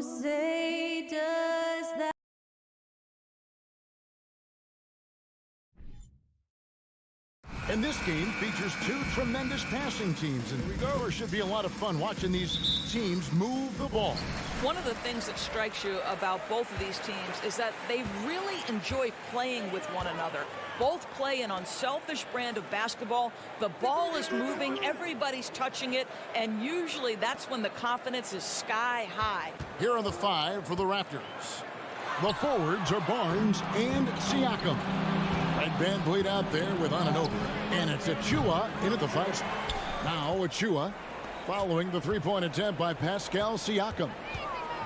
say does that. And this game features two tremendous passing teams, and regardless, should be a lot of fun watching these teams move the ball. One of the things that strikes you about both of these teams is that they really enjoy playing with one another. Both play an unselfish brand of basketball. The ball is moving, everybody's touching it, and usually that's when the confidence is sky high. Here are the five for the Raptors. The forwards are Barnes and Siakam. Red Van Vliet out there with Anunoby. And it's Achua in at the 5 spot. Now Achua following the three-point attempt by Pascal Siakam.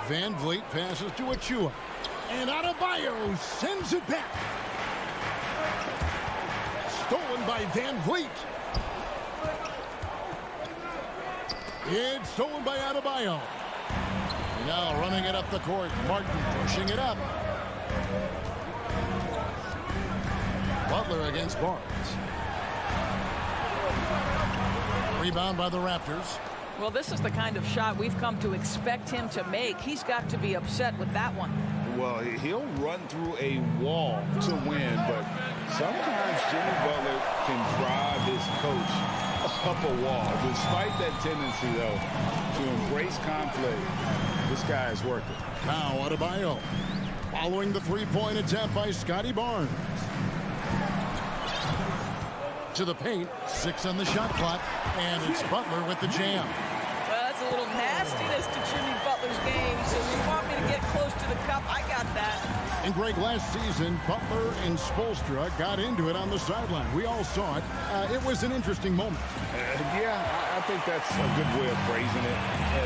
Van Vliet passes to Achua. And Adebayo sends it back. Stolen by Van Vliet. It's stolen by Adebayo. Now running it up the court. Martin pushing it up. Butler against Barnes. Rebound by the Raptors. Well, this is the kind of shot we've come to expect him to make. He's got to be upset with that one. Well, he'll run through a wall to win, but sometimes Jimmy Butler can drive his coach up a wall. Despite that tendency, though, to embrace conflict, this guy is working. Now Adebayo following the three-point attempt by Scotty Barnes. To the paint, 6 on the shot clock, and it's Butler with the jam. Well, that's a little nastiness to Jimmy Butler's game. So if you want me to get close to the cup, I got that. And Greg, last season, Butler and Spoelstra got into it on the sideline. We all saw it. It was an interesting moment. Yeah, I think that's a good way of phrasing it.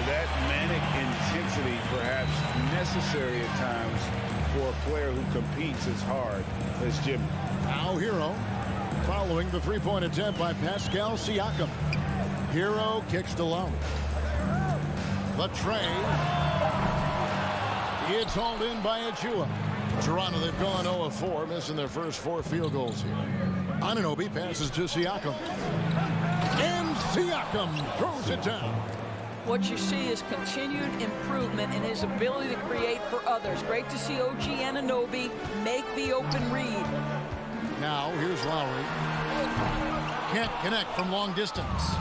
That manic intensity, perhaps necessary at times for a player who competes as hard as Jimmy. Now Hero following the three-point attempt by Pascal Siakam. Hero kicks to Lowry. The tray. It's hauled in by Achua. Toronto, they've gone 0 of 4, missing their first 4 field goals here. Anunoby passes to Siakam. And Siakam throws it down. What you see is continued improvement in his ability to create for others. Great to see OG Anunoby make the open read. Now, here's Lowry. Can't connect from long distance.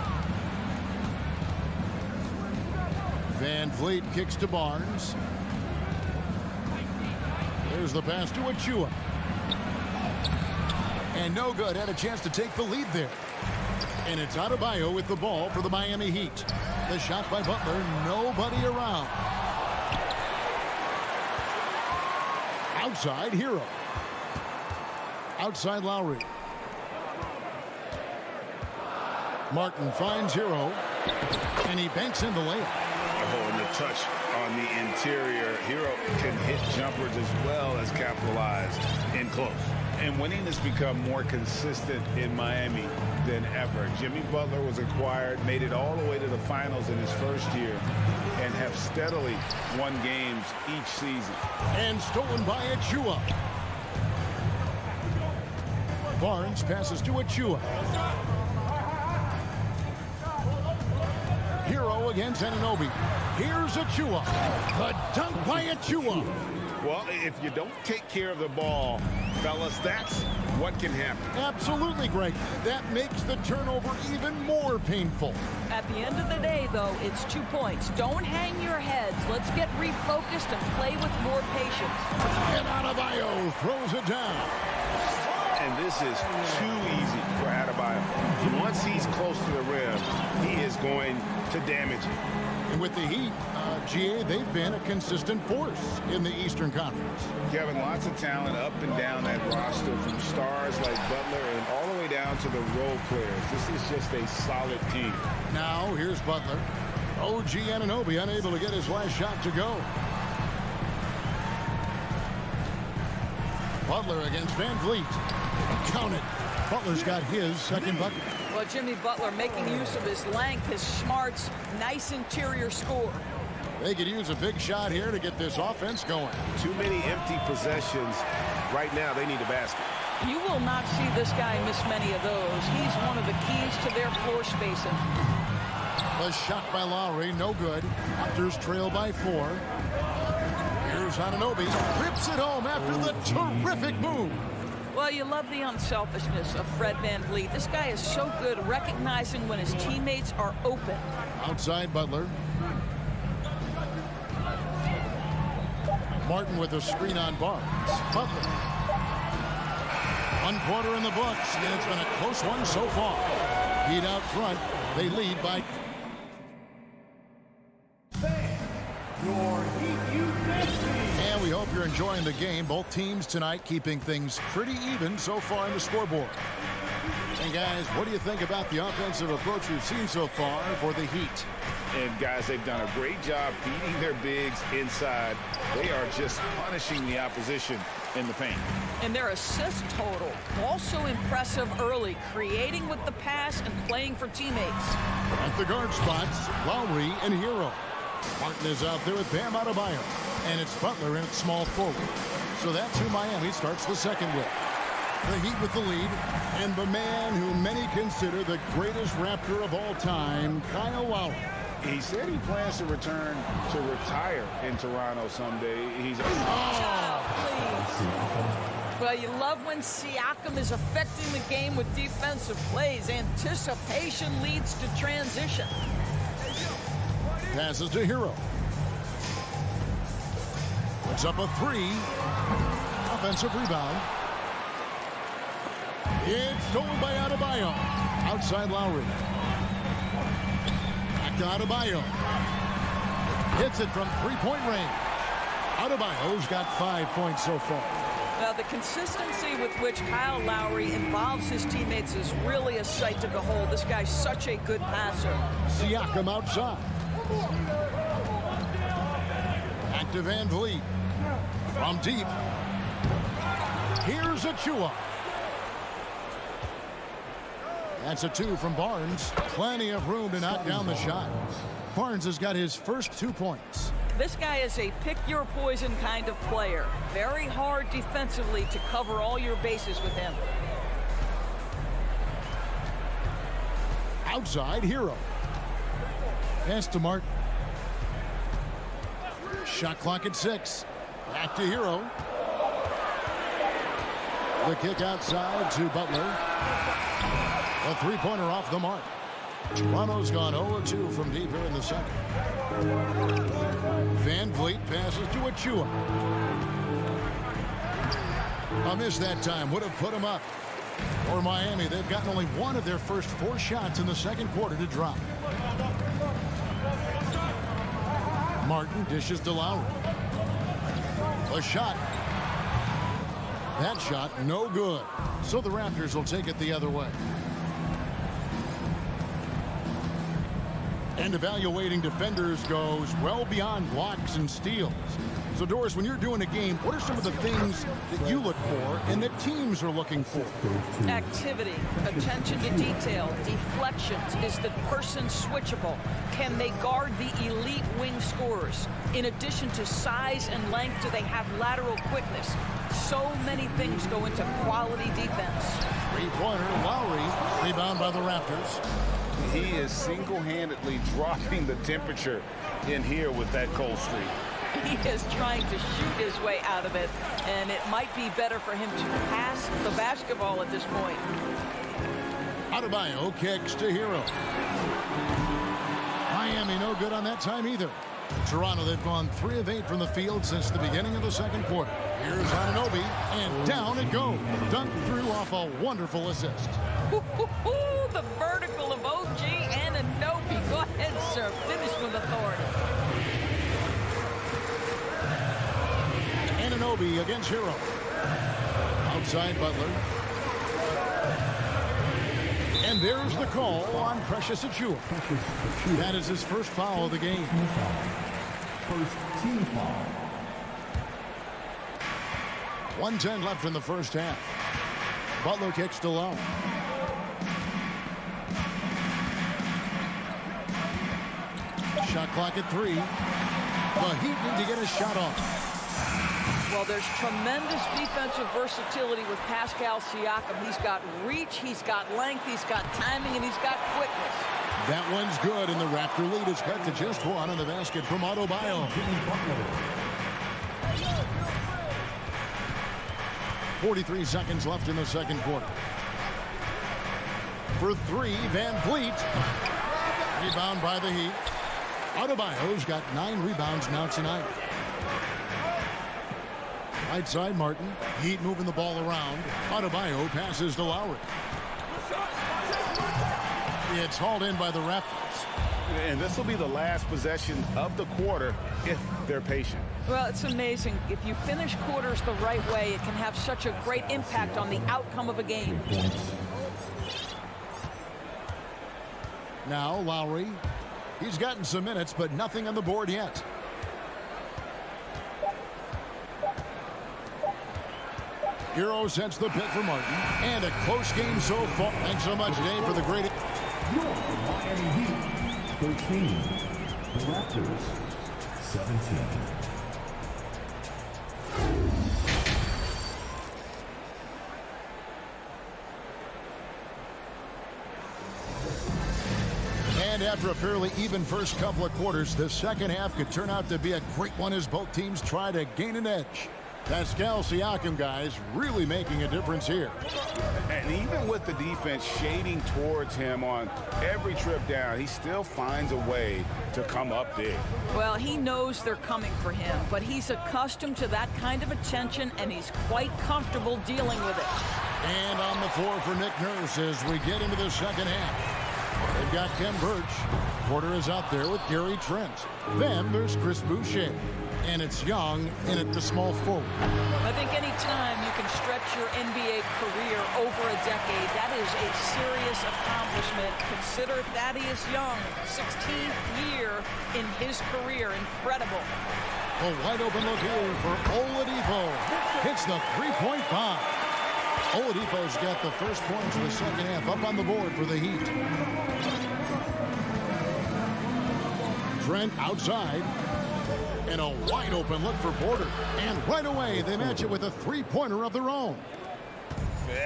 Van Vliet kicks to Barnes. There's the pass to Achua. And no good. Had a chance to take the lead there. And it's Adebayo with the ball for the Miami Heat. The shot by Butler. Nobody around. Outside, Hero. Outside Lowry. Martin finds Hero. And he banks in the layup. Oh, and the touch on the interior. Hero can hit jumpers as well as capitalize in close. And winning has become more consistent in Miami than ever. Jimmy Butler was acquired, made it all the way to the finals in his first year, and have steadily won games each season. And stolen by Achua. Barnes passes to Achua. Hero against Anunoby. Here's Achua. The dunk by Achua. Well, if you don't take care of the ball, fellas, that's what can happen. Absolutely, Greg. That makes the turnover even more painful. At the end of the day, though, it's 2 points. Don't hang your heads. Let's get refocused and play with more patience. And Adebayo throws it down. And this is too easy for Adebayo. Once he's close to the rim, he is going to damage it. And with the Heat, GA, they've been a consistent force in the Eastern Conference. Kevin, lots of talent up and down that roster, from stars like Butler and all the way down to the role players. This is just a solid team. Now, here's Butler. OG Anunoby unable to get his last shot to go. Butler against Van Vliet. Count it. Butler's got his second bucket. Well, Jimmy Butler making use of his length, his smarts, nice interior score. They could use a big shot here to get this offense going. Too many empty possessions. Right now, they need a basket. You will not see this guy miss many of those. He's one of the keys to their floor spacing. The shot by Lowry, no good. Raptors trail by 4. Here's Anunoby. Rips it home after the terrific move. Well, you love the unselfishness of Fred VanVleet. This guy is so good recognizing when his teammates are open. Outside Butler. Martin with a screen on Barnes. Butler. 1 quarter in the books, and it's been a close one so far. Heat out front. They lead by... And we hope you're enjoying the game. Both teams tonight keeping things pretty even so far in the scoreboard. And guys, what do you think about the offensive approach we've seen so far for the Heat? And guys, they've done a great job feeding their bigs inside. They are just punishing the opposition in the paint. And their assist total also impressive early, creating with the pass and playing for teammates. At the guard spots, Lowry and Hero. Martin is out there with Bam Adebayo. And it's Butler in at small forward. So that's who Miami starts the second with. The Heat with the lead. And the man who many consider the greatest Raptor of all time, Kyle Lowry. He said he plans to return to retire in Toronto someday. He's Well, you love when Siakam is affecting the game with defensive plays. Anticipation leads to transition. Passes to Hero. Puts up a 3. Offensive rebound. It's stolen by Adebayo. Outside Lowry. Back to Adebayo. Hits it from three-point range. Adebayo's got 5 points so far. Now, the consistency with which Kyle Lowry involves his teammates is really a sight to behold. This guy's such a good passer. Siakam outside. Back to VanVleet. From deep. Here's Achua. That's a 2 from Barnes. Plenty of room to knock down the shot. Barnes has got his first 2 points. This guy is a pick-your-poison kind of player. Very hard defensively to cover all your bases with him. Outside, Hero. Pass to Martin. Shot clock at 6. Back to Hero. The kick outside to Butler. A three-pointer off the mark. Toronto's gone 0-2 from deep here in the second. VanVleet passes to Achua. A miss that time would have put him up. For Miami, they've gotten only one of their first 4 shots in the second quarter to drop. Martin dishes to Lowry. A shot. That shot no good. So the Raptors will take it the other way. And evaluating defenders goes well beyond blocks and steals. So, Doris, when you're doing a game, what are some of the things that you look for and that teams are looking for? Activity, attention to detail, deflections. Is the person switchable? Can they guard the elite wing scorers? In addition to size and length, do they have lateral quickness? So many things go into quality defense. Three-pointer, Lowry, rebound by the Raptors. He is single-handedly dropping the temperature in here with that cold streak. He is trying to shoot his way out of it, and it might be better for him to pass the basketball at this point. Adebayo kicks to Hero. Miami no good on that time either. Toronto, they've gone 3 of 8 from the field since the beginning of the second quarter. Here's Anunoby, and down it goes. Dunked through off a wonderful assist. The vertical of OG Anunoby. Go ahead, sir. Finish with authority. Anunoby against Hero. Outside Butler. And there's the call on Precious Achua. That is his first foul of the game. First team foul. 1:10 left in the first half. Butler kicks to Lowe. Shot clock at 3. The Heat need to get a shot off. Well, there's tremendous defensive versatility with Pascal Siakam. He's got reach, he's got length, he's got timing, and he's got quickness. That one's good, and the Raptor lead is cut to just 1 on the basket from Adebayo. 43 seconds left in the second quarter. For three, Van Vliet. Rebound by the Heat. Adebayo's got 9 rebounds now tonight. Right side, Martin. Heat moving the ball around. Adebayo passes to Lowry. It's hauled in by the Raptors. And this will be the last possession of the quarter if they're patient. Well, it's amazing. If you finish quarters the right way, it can have such a great impact on the outcome of a game. Now Lowry. He's gotten some minutes, but nothing on the board yet. Hero sets the pick for Martin. And a close game so far. Thanks so much, Dave, for the great... Your Miami Heat, 13. The Raptors, 17. And after a fairly even first couple of quarters, the second half could turn out to be a great one as both teams try to gain an edge. Pascal Siakam, guys, really making a difference here. And even with the defense shading towards him on every trip down, he still finds a way to come up big. Well, he knows they're coming for him, but he's accustomed to that kind of attention, and he's quite comfortable dealing with it. And on the floor for Nick Nurse as we get into the second half. They've got Ken Birch. Porter is out there with Gary Trent. Then there's Chris Boucher. And it's Young in at the small forward. I think any time you can stretch your NBA career over a decade, that is a serious accomplishment. Consider Thaddeus Young, 16th year in his career. Incredible. A wide open look here for Oladipo. Hits the three-point bomb. Oladipo's got the first points of the second half up on the board for the Heat. Trent outside. And a wide open look for Porter. And right away, they match it with a three-pointer of their own.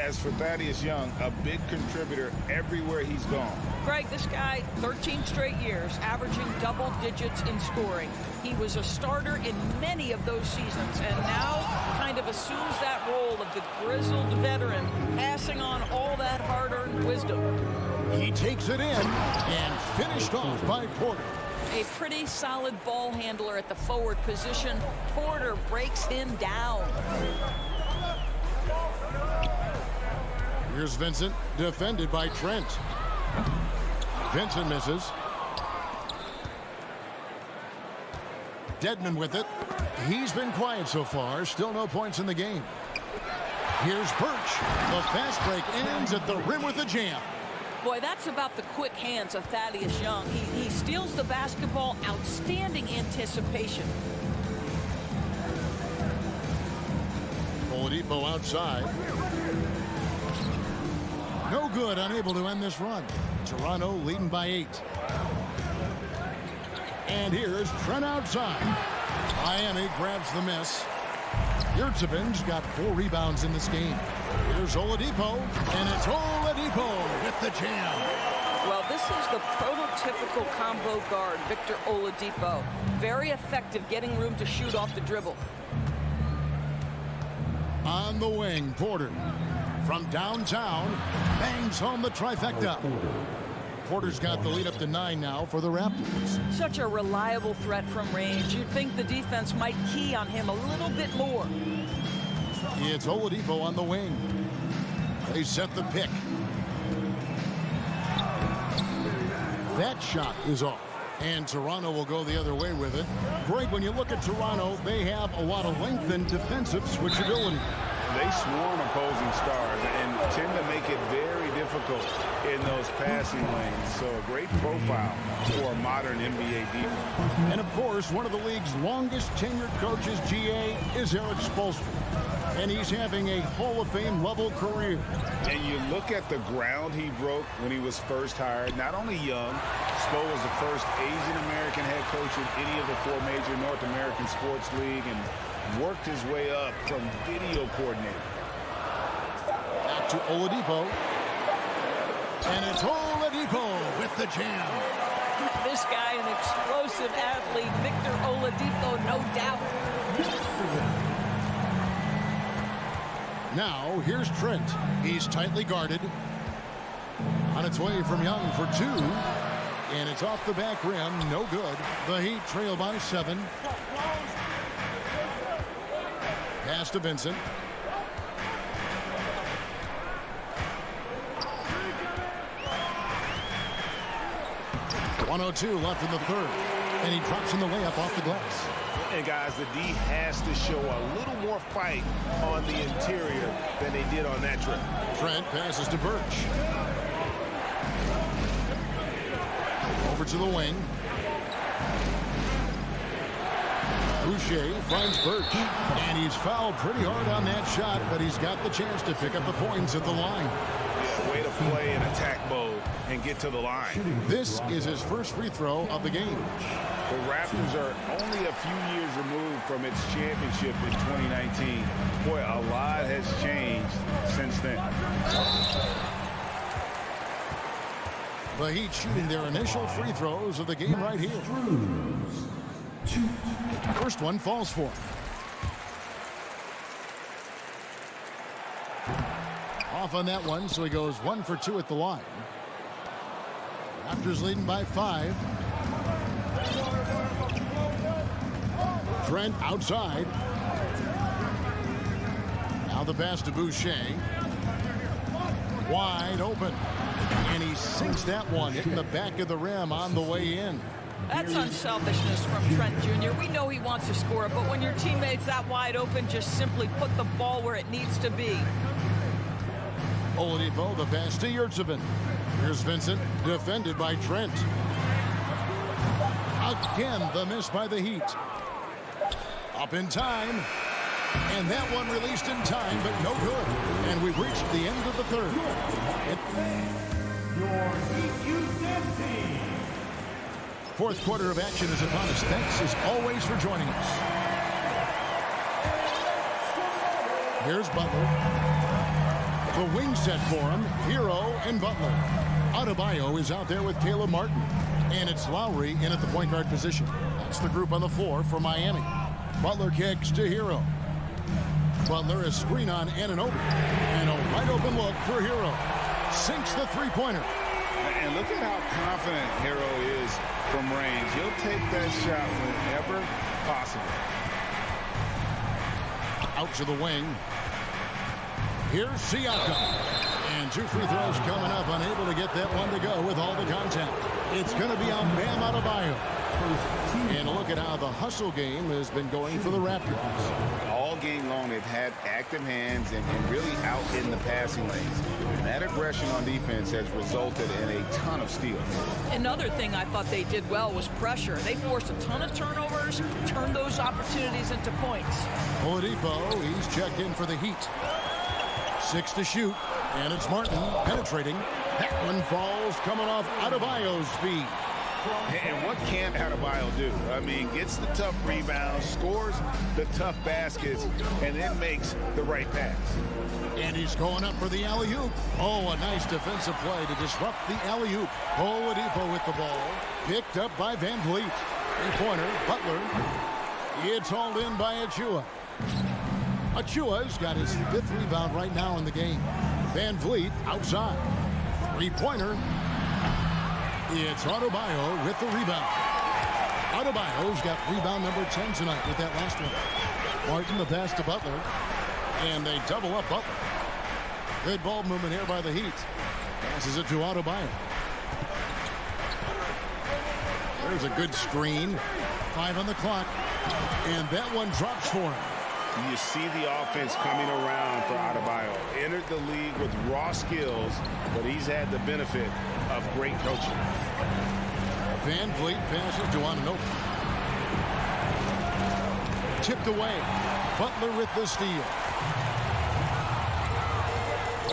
As for Thaddeus Young, a big contributor everywhere he's gone. Greg, this guy, 13 straight years, averaging double digits in scoring. He was a starter in many of those seasons, and now kind of assumes that role of the grizzled veteran, passing on all that hard-earned wisdom. He takes it in and finished off by Porter. A pretty solid ball handler at the forward position. Porter breaks him down. Here's Vincent, defended by Trent. Vincent misses. Dedman with it. He's been quiet so far. Still no points in the game. Here's Birch. The fast break ends at the rim with a jam. Boy, that's about the quick hands of Thaddeus Young. He steals the basketball. Outstanding anticipation. Oladipo outside. No good, unable to end this run. Toronto leading by 8. And here's Trent outside. Miami grabs the miss. Yurtsevic's got 4 rebounds in this game. Here's Oladipo, and it's Oladipo with the jam. Well, this is the prototypical combo guard, Victor Oladipo. Very effective getting room to shoot off the dribble. On the wing, Porter. From downtown, bangs home the trifecta. Porter's got the lead up to 9 now for the Raptors. Such a reliable threat from range. You'd think the defense might key on him a little bit more. It's Oladipo on the wing. They set the pick. That shot is off. And Toronto will go the other way with it. Greg, when you look at Toronto, they have a lot of length and defensive switchability. They swarm opposing stars and tend to make it very difficult in those passing lanes. So a great profile for a modern NBA defense. And of course, one of the league's longest tenured coaches, GA, is Eric Spoelstra. And he's having a Hall of Fame level career. And you look at the ground he broke when he was first hired. Not only young, Spo was the first Asian American head coach in any of the 4 major North American sports league and worked his way up from video coordinator. Back to Oladipo. And it's Oladipo with the jam. This guy, an explosive athlete, Victor Oladipo, no doubt. Now, here's Trent. He's tightly guarded. On its way from Young for 2. And it's off the back rim. No good. The Heat trail by 7. Pass to Vincent. .102 left in the third. And he drops in the layup off the glass. And guys, the D has to show a little more fight on the interior than they did on that trip. Trent passes to Birch. Over to the wing. Boucher finds Birch. And he's fouled pretty hard on that shot, but he's got the chance to pick up the points at the line. Yeah, way to play in attack mode and get to the line. This is his first free throw of the game. The Raptors are only a few years removed from its championship in 2019. Boy, a lot has changed since then. The Heat shooting their initial free throws of the game right here. First one falls for him. Off on that one, so he goes 1 for 2 at the line. Raptors leading by 5. Trent outside. Now the pass to Boucher. Wide open. And he sinks that one, hitting the back of the rim on the way in. That's unselfishness from Trent Jr. We know he wants to score, but when your teammate's that wide open, just simply put the ball where it needs to be. Oladipo, the pass to Yurtseven. Here's Vincent, defended by Trent. Again, the miss by the Heat. Up in time. And that one released in time, but no good. And we've reached the end of the third. Your Heat Youth Dance Team. Fourth quarter of action is upon us. Thanks as always for joining us. Here's Butler. The wing set for him, Hero and Butler. Adebayo is out there with Caleb Martin. And it's Lowry in at the point guard position. That's the group on the floor for Miami. Butler kicks to Hero. Butler a screen on Anunoby. And a wide open look for Hero. Sinks the three-pointer. And look at how confident Hero is from range. He'll take that shot whenever possible. Out to the wing. Here's Siakam. And 2 free throws coming up. Unable to get that one to go with all the contact. It's going to be on Bam Adebayo. And look at how the hustle game has been going for the Raptors. All game long, they've had active hands and really out in the passing lanes. And that aggression on defense has resulted in a ton of steals. Another thing I thought they did well was pressure. They forced a ton of turnovers, turned those opportunities into points. Oladipo, he's checked in for the Heat. 6 to shoot, and it's Martin penetrating. That one falls coming off Adebayo's feet. And what can Adebayo do? I mean, gets the tough rebounds, scores the tough baskets, and then makes the right pass. And he's going up for the alley-oop. Oh, a nice defensive play to disrupt the alley-oop. Oladipo with the ball. Picked up by Van Vliet. Three-pointer, Butler. It's hauled in by Achua. Achua's got his 5th rebound right now in the game. Van Vliet outside. Three-pointer. It's Adebayo with the rebound. Adebayo's got rebound number 10 tonight with that last one. Martin the pass to Butler. And they double up Butler. Good ball movement here by the Heat. Passes it to Adebayo. There's a good screen. 5 on the clock. And that one drops for him. You see the offense coming around for Adebayo. Entered the league with raw skills, but he's had the benefit of great coaching. Van Vliet passes to Anunoby. Tipped away. Butler with the steal.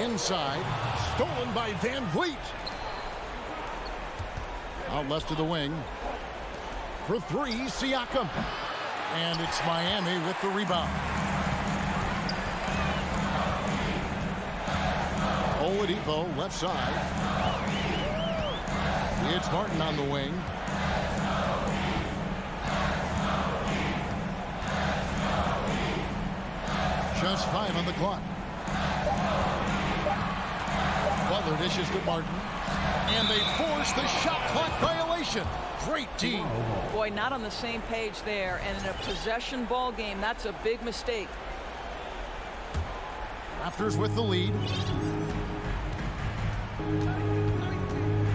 Inside. Stolen by Van Vliet. Out left to the wing. For 3, Siakam. And it's Miami with the rebound. Oladipo left side. It's Martin on the wing. Just 5 on the clock. Butler dishes to Martin. And they force the shot clock violation. Great team. Boy, not on the same page there. And in a possession ball game, that's a big mistake. Raptors with the lead.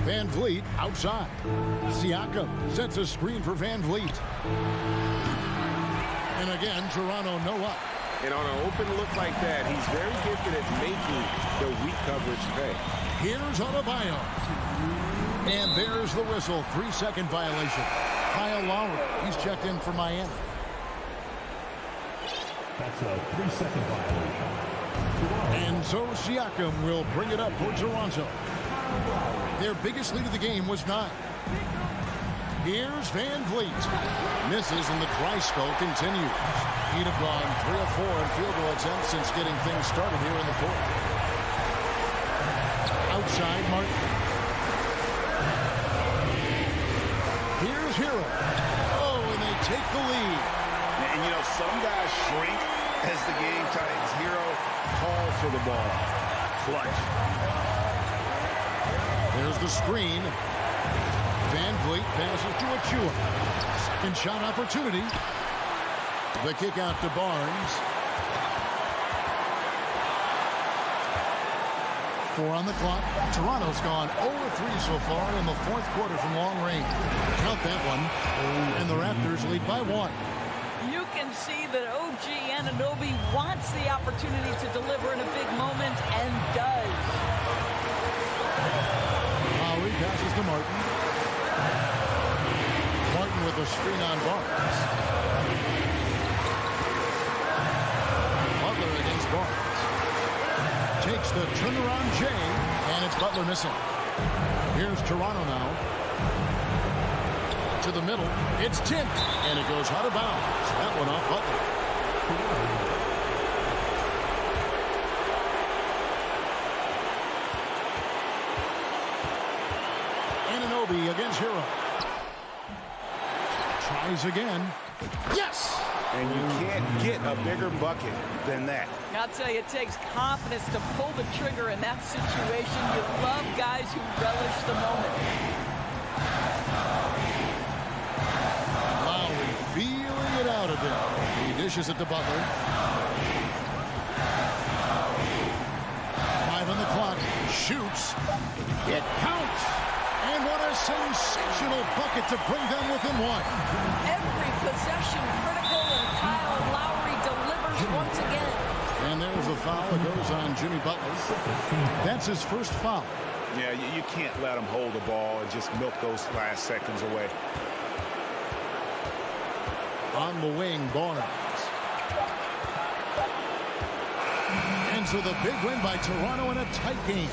Van Vliet outside. Siakam sets a screen for Van Vliet. And again, Toronto no up. And on an open look like that, he's very gifted at making the weak coverage pay. Here's Adebayo. And there's the whistle. 3-second violation. Kyle Lowry, he's checked in for Miami. That's a 3-second violation. And so Siakam will bring it up for Toronto. Their biggest lead of the game was 9. Here's Van Vliet. Misses and the dry spell continues. He'd have gone 3 of 4 in field goal attempts since getting things started here in the fourth. Outside Martin. Here's Hero. Oh, and they take the lead. And you know, some guys shrink as the game tightens. Hero calls for the ball. Clutch. There's the screen. Van Vliet passes to Achua. Second shot opportunity. The kick out to Barnes. 4 on the clock. Toronto's gone 0-3 so far in the fourth quarter from long range. Count that one. And the Raptors lead by 1. You can see that OG Anunoby wants the opportunity to deliver in a big moment and does. Lowry passes to Martin. Martin with a screen on Barnes. Butler against Barnes. Takes the turnaround J, and it's Butler missing. Here's Toronto now. To the middle. It's tipped, and it goes out of bounds. That one off Butler. Anunoby against Hero. Tries again. Yes! And you can't get a bigger bucket than that. I'll tell you, it takes confidence to pull the trigger in that situation. You love guys who relish the moment. Lowry feeling it out a bit. He dishes it to Butler. 5 on the clock. Shoots. It counts. And what a sensational bucket to bring them within 1. Every possession critical, and Kyle Lowry delivers once again. And there's a foul. It goes on Jimmy Butler. That's his first foul. Yeah, you can't let him hold the ball and just milk those last seconds away. On the wing, Barnes. And so the big win by Toronto in a tight game.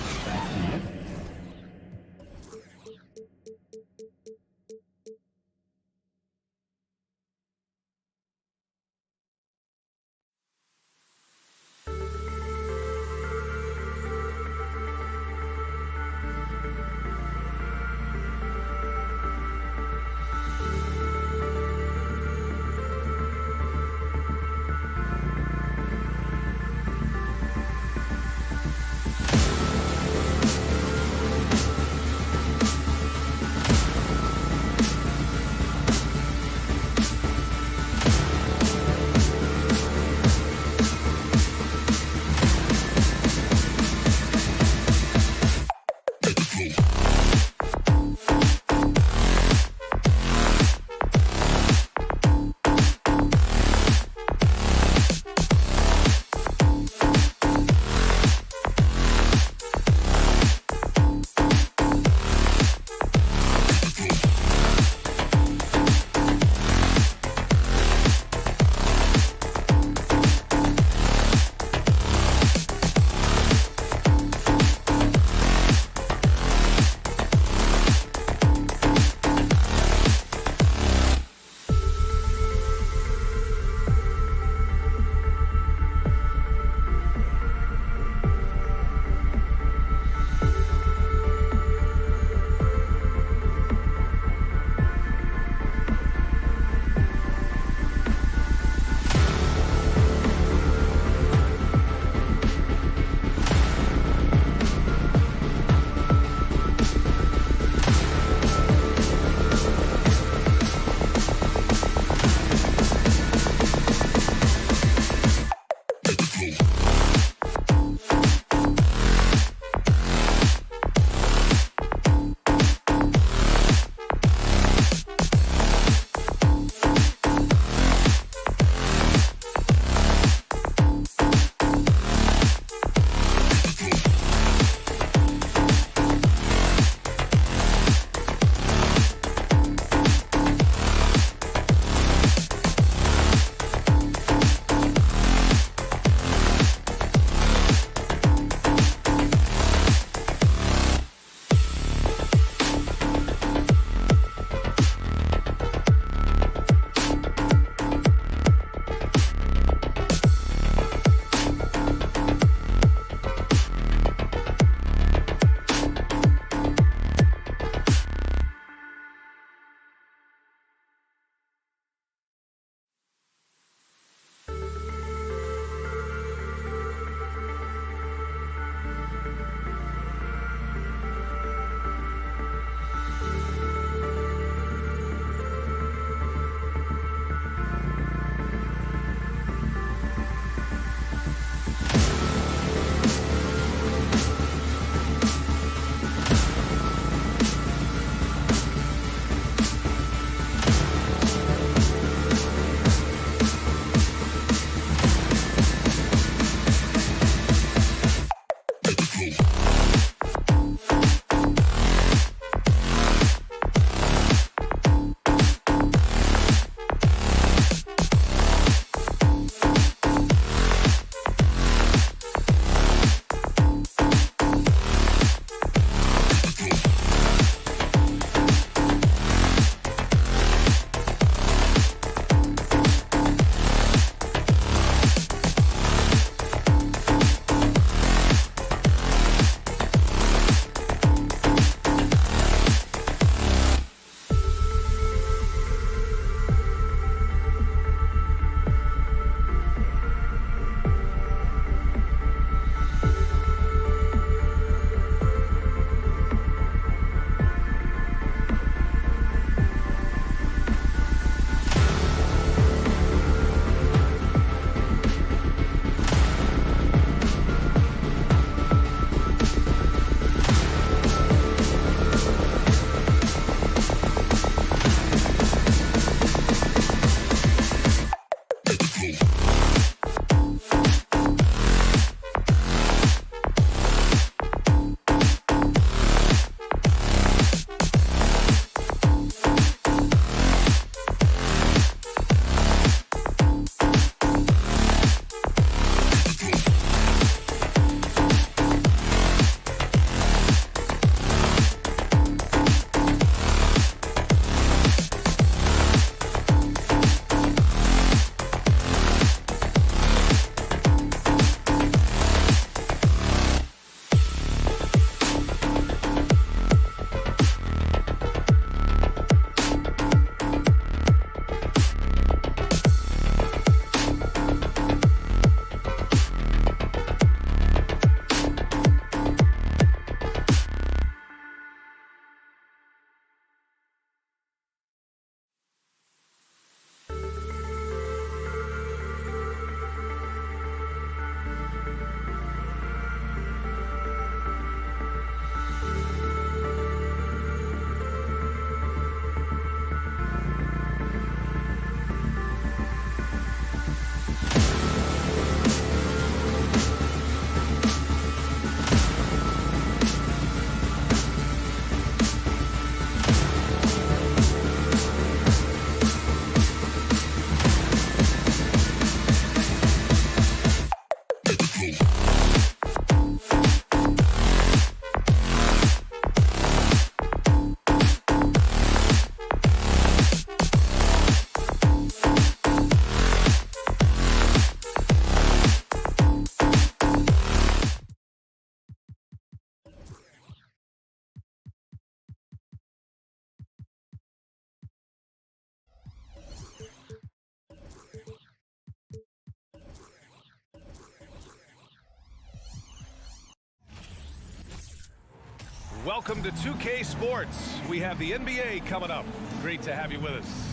Welcome to 2K Sports. We have the NBA coming up. Great to have you with us.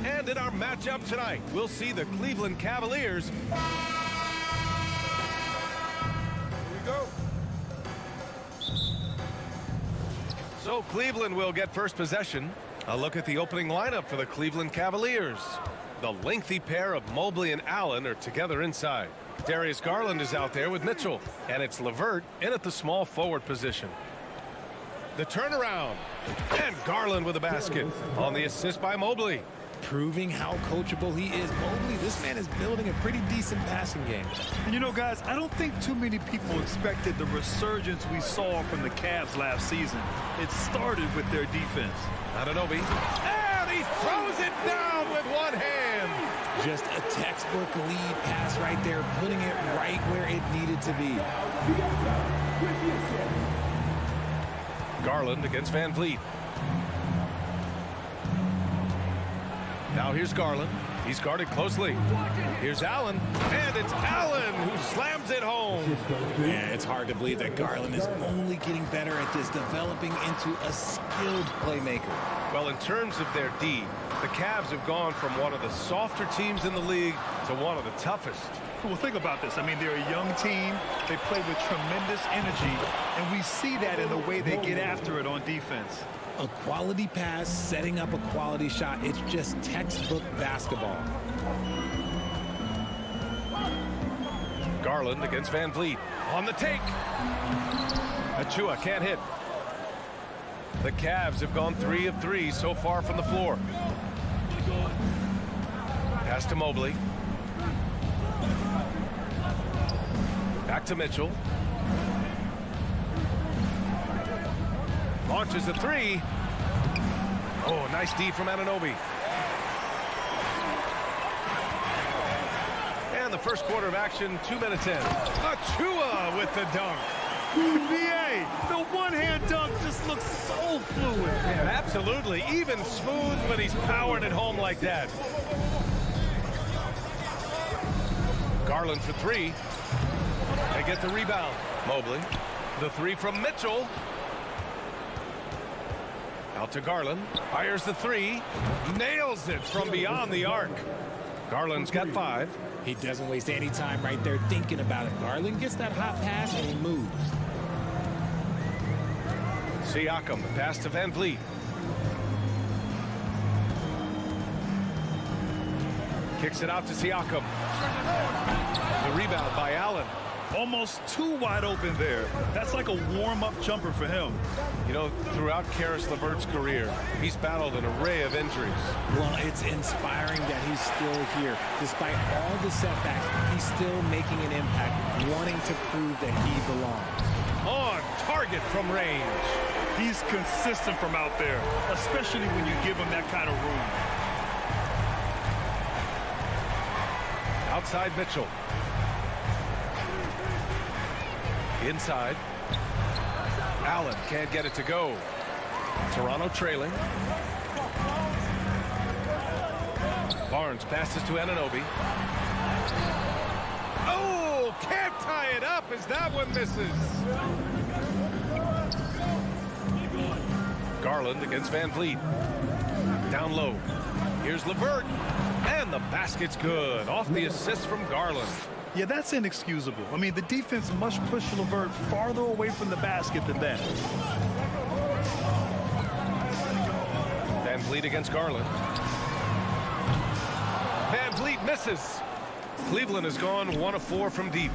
And in our matchup tonight, we'll see the Cleveland Cavaliers. Here we go. So Cleveland will get first possession. A look at the opening lineup for the Cleveland Cavaliers. The lengthy pair of Mobley and Allen are together inside. Darius Garland is out there with Mitchell. And it's LeVert in at the small forward position. The turnaround. And Garland with a basket on the assist by Mobley. Proving how coachable he is. Mobley, this man is building a pretty decent passing game. And you know, guys, I don't think too many people expected the resurgence we saw from the Cavs last season. It started with their defense. Anunoby. And he throws it down with one hand. Just a textbook lead pass right there, putting it right where it needed to be. Garland against Van Vliet. Now here's Garland. He's guarded closely. Here's Allen. And it's Allen who slams it home. Yeah, it's hard to believe that Garland is only getting better at this, developing into a skilled playmaker. Well, in terms of their D, the Cavs have gone from one of the softer teams in the league to one of the toughest. Well, think about this. I mean, they're a young team. They play with tremendous energy, and we see that in the way they get after it on defense. A quality pass, setting up a quality shot. It's just textbook basketball. Garland against Van Vliet. On the take. Achua can't hit. The Cavs have gone 3 of 3 so far from the floor. Pass to Mobley. Back to Mitchell. Launches a 3. Oh, nice D from Anunoby. And the first quarter of action, 2 minutes in. Achua with the dunk. BA, the one-hand dunk just looks so fluid. Yeah, absolutely. Even smooth when he's powering it home like that. Garland for 3. They get the rebound. Mobley. The 3 from Mitchell. Out to Garland. Fires the 3. Nails it from beyond the arc. Garland's got 5. He doesn't waste any time right there thinking about it. Garland gets that hot pass and he moves. Siakam, the pass to Van Vliet. Kicks it out to Siakam. The rebound by Allen. Almost too wide open there. That's like a warm-up jumper for him. You know, throughout Karis LeVert's career, he's battled an array of injuries. Well, it's inspiring that he's still here. Despite all the setbacks, he's still making an impact, wanting to prove that he belongs. On target from range. He's consistent from out there, especially when you give him that kind of room. Outside Mitchell. Inside. Allen can't get it to go. Toronto trailing. Barnes passes to Anunoby. Oh, can't tie it up as that one misses. Garland against Van Vliet. Down low. Here's LeVert. And the basket's good. Off the assist from Garland. Yeah, that's inexcusable. I mean, the defense must push LeVert farther away from the basket than that. Van Vliet against Garland. Van Vliet misses. Cleveland has gone 1 of 4 from deep.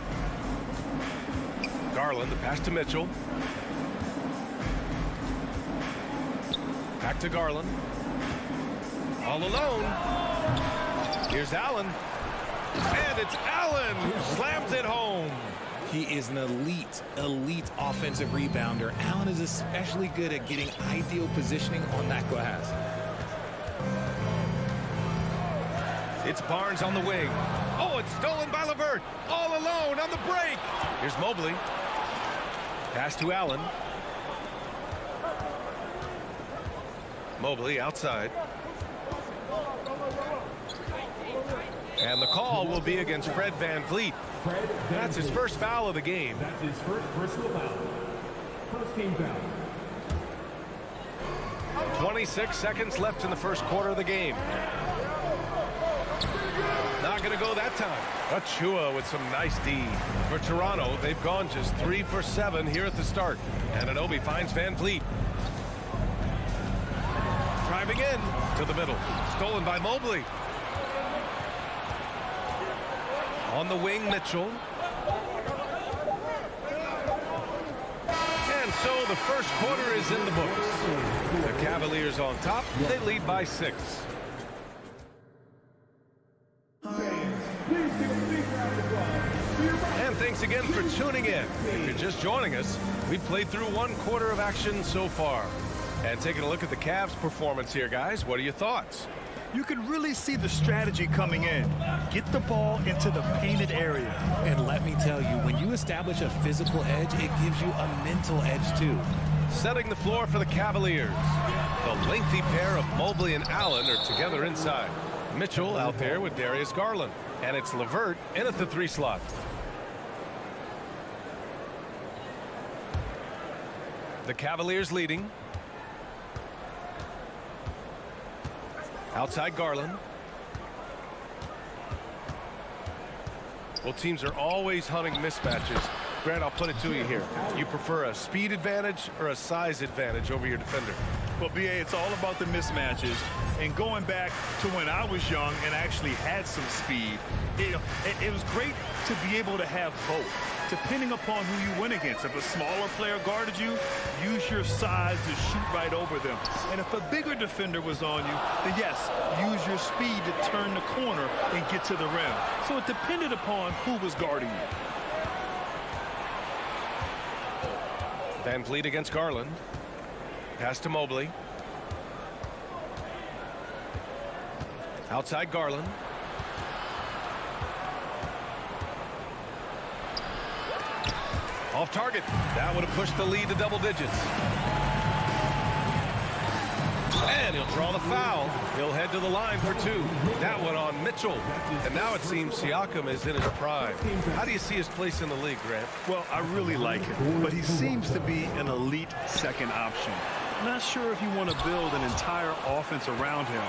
Garland, the pass to Mitchell. Back to Garland. All alone. Here's Allen. And it's Allen who slams it home. He is an elite offensive rebounder. Allen is especially good at getting ideal positioning on that glass. It's Barnes on the wing. Oh, it's stolen by LeVert. All alone on the break. Here's Mobley. Pass to Allen. Mobley outside. And the call will be against Fred Van Vliet. That's his first foul of the game. That's his first personal foul. First team foul. 26 seconds left in the first quarter of the game. Not going to go that time. Achua with some nice D. For Toronto, they've gone just 3 for 7 here at the start. Anunoby finds Van Vliet. Driving in to the middle. Stolen by Mobley. On the wing, Mitchell. And so the first quarter is in the books. The Cavaliers on top. They lead by 6. And thanks again for tuning in. If you're just joining us, we've played through 1 quarter of action so far. And taking a look at the Cavs' performance here, guys, what are your thoughts? You can really see the strategy coming in. Get the ball into the painted area. And let me tell you, when you establish a physical edge, it gives you a mental edge too. Setting the floor for the Cavaliers. The lengthy pair of Mobley and Allen are together inside. Mitchell out there with Darius Garland. And it's LeVert in at the 3 slot. The Cavaliers leading. Outside Garland. Well, teams are always hunting mismatches. Grant, I'll put it to you here. You prefer a speed advantage or a size advantage over your defender? Well, BA, it's all about the mismatches. And going back to when I was young and actually had some speed, it was great to be able to have both, depending upon who you went against. If a smaller player guarded you, use your size to shoot right over them. And if a bigger defender was on you, then yes, use your speed to turn the corner and get to the rim. So it depended upon who was guarding you. Van Vliet against Garland. Pass to Mobley. Outside Garland. Off target. That would have pushed the lead to double digits. And he'll draw the foul. He'll head to the line for 2. That one on Mitchell. And now it seems Siakam is in his prime. How do you see his place in the league, Grant? Well, I really like him, but he seems to be an elite second option. Not sure if you want to build an entire offense around him,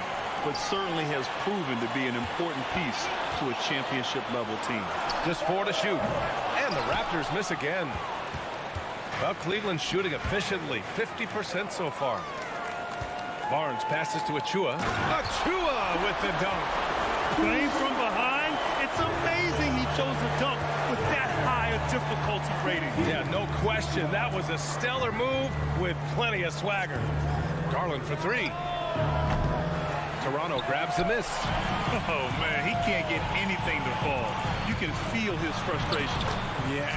but certainly has proven to be an important piece to a championship-level team. Just 4 to shoot. And the Raptors miss again. Well, Cleveland's shooting efficiently, 50% so far. Barnes passes to Achua. Achua with the dunk. Playing from behind, it's amazing he chose the dunk with that high a difficulty rating. Yeah, no question. That was a stellar move with plenty of swagger. Garland for 3. Toronto grabs the miss. Oh, man, he can't get anything to fall. You can feel his frustration. Yeah,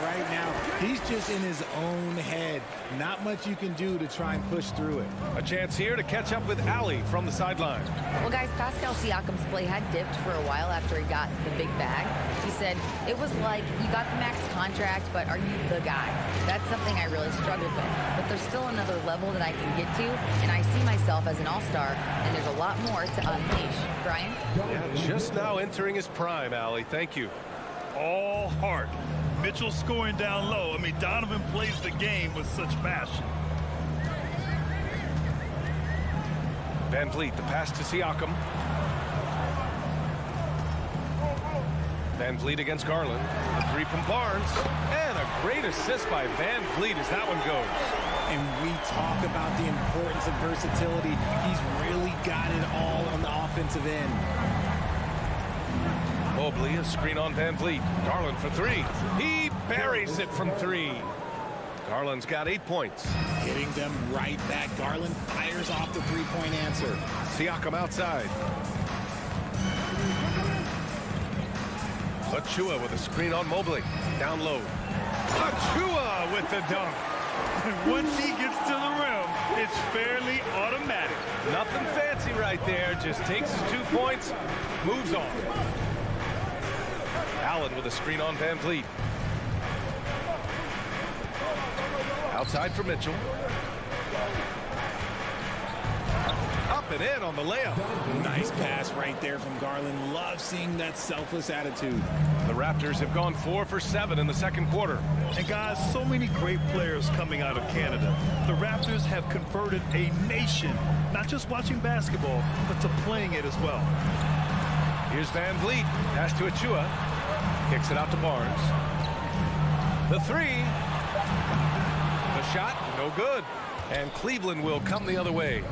right now, he's just in his own head. Not much you can do to try and push through it. A chance here to catch up with Ali from the sideline. Well, guys, Pascal Siakam's play had dipped for a while after he got the big bag. He said, it was like, you got the max contract, but are you the guy? That's something I really struggled with. But there's still another level that I can get to, and I see myself as an all-star, and there's a lot more to unleash. Brian? Yeah, just now entering his prime, Ali. Thank you. All heart. Mitchell scoring down low. I mean, Donovan plays the game with such passion. Van Vliet, the pass to Siakam. Van Vliet against Garland. A 3 from Barnes. And a great assist by Van Vliet as that one goes. And we talk about the importance of versatility. He's really got it all on the offensive end. Mobley, a screen on Van Vliet. Garland for 3. He buries it from 3. Garland's got 8 points. Hitting them right back. Garland fires off the three-point answer. Siakam outside. Achua with a screen on Mobley. Down low. Achua with the dunk. And once he gets to the rim, it's fairly automatic. Nothing fancy right there. Just takes his 2 points, moves on. Allen with a screen on Van Vliet. Outside for Mitchell. Up and in on the layup. Nice pass right there from Garland. Love seeing that selfless attitude. The Raptors have gone 4 for 7 in the second quarter. And guys, so many great players coming out of Canada. The Raptors have converted a nation, not just watching basketball, but to playing it as well. Here's Van Vliet. Pass to Achua. Kicks it out to Barnes. The three. The shot, no good. And Cleveland will come the other way.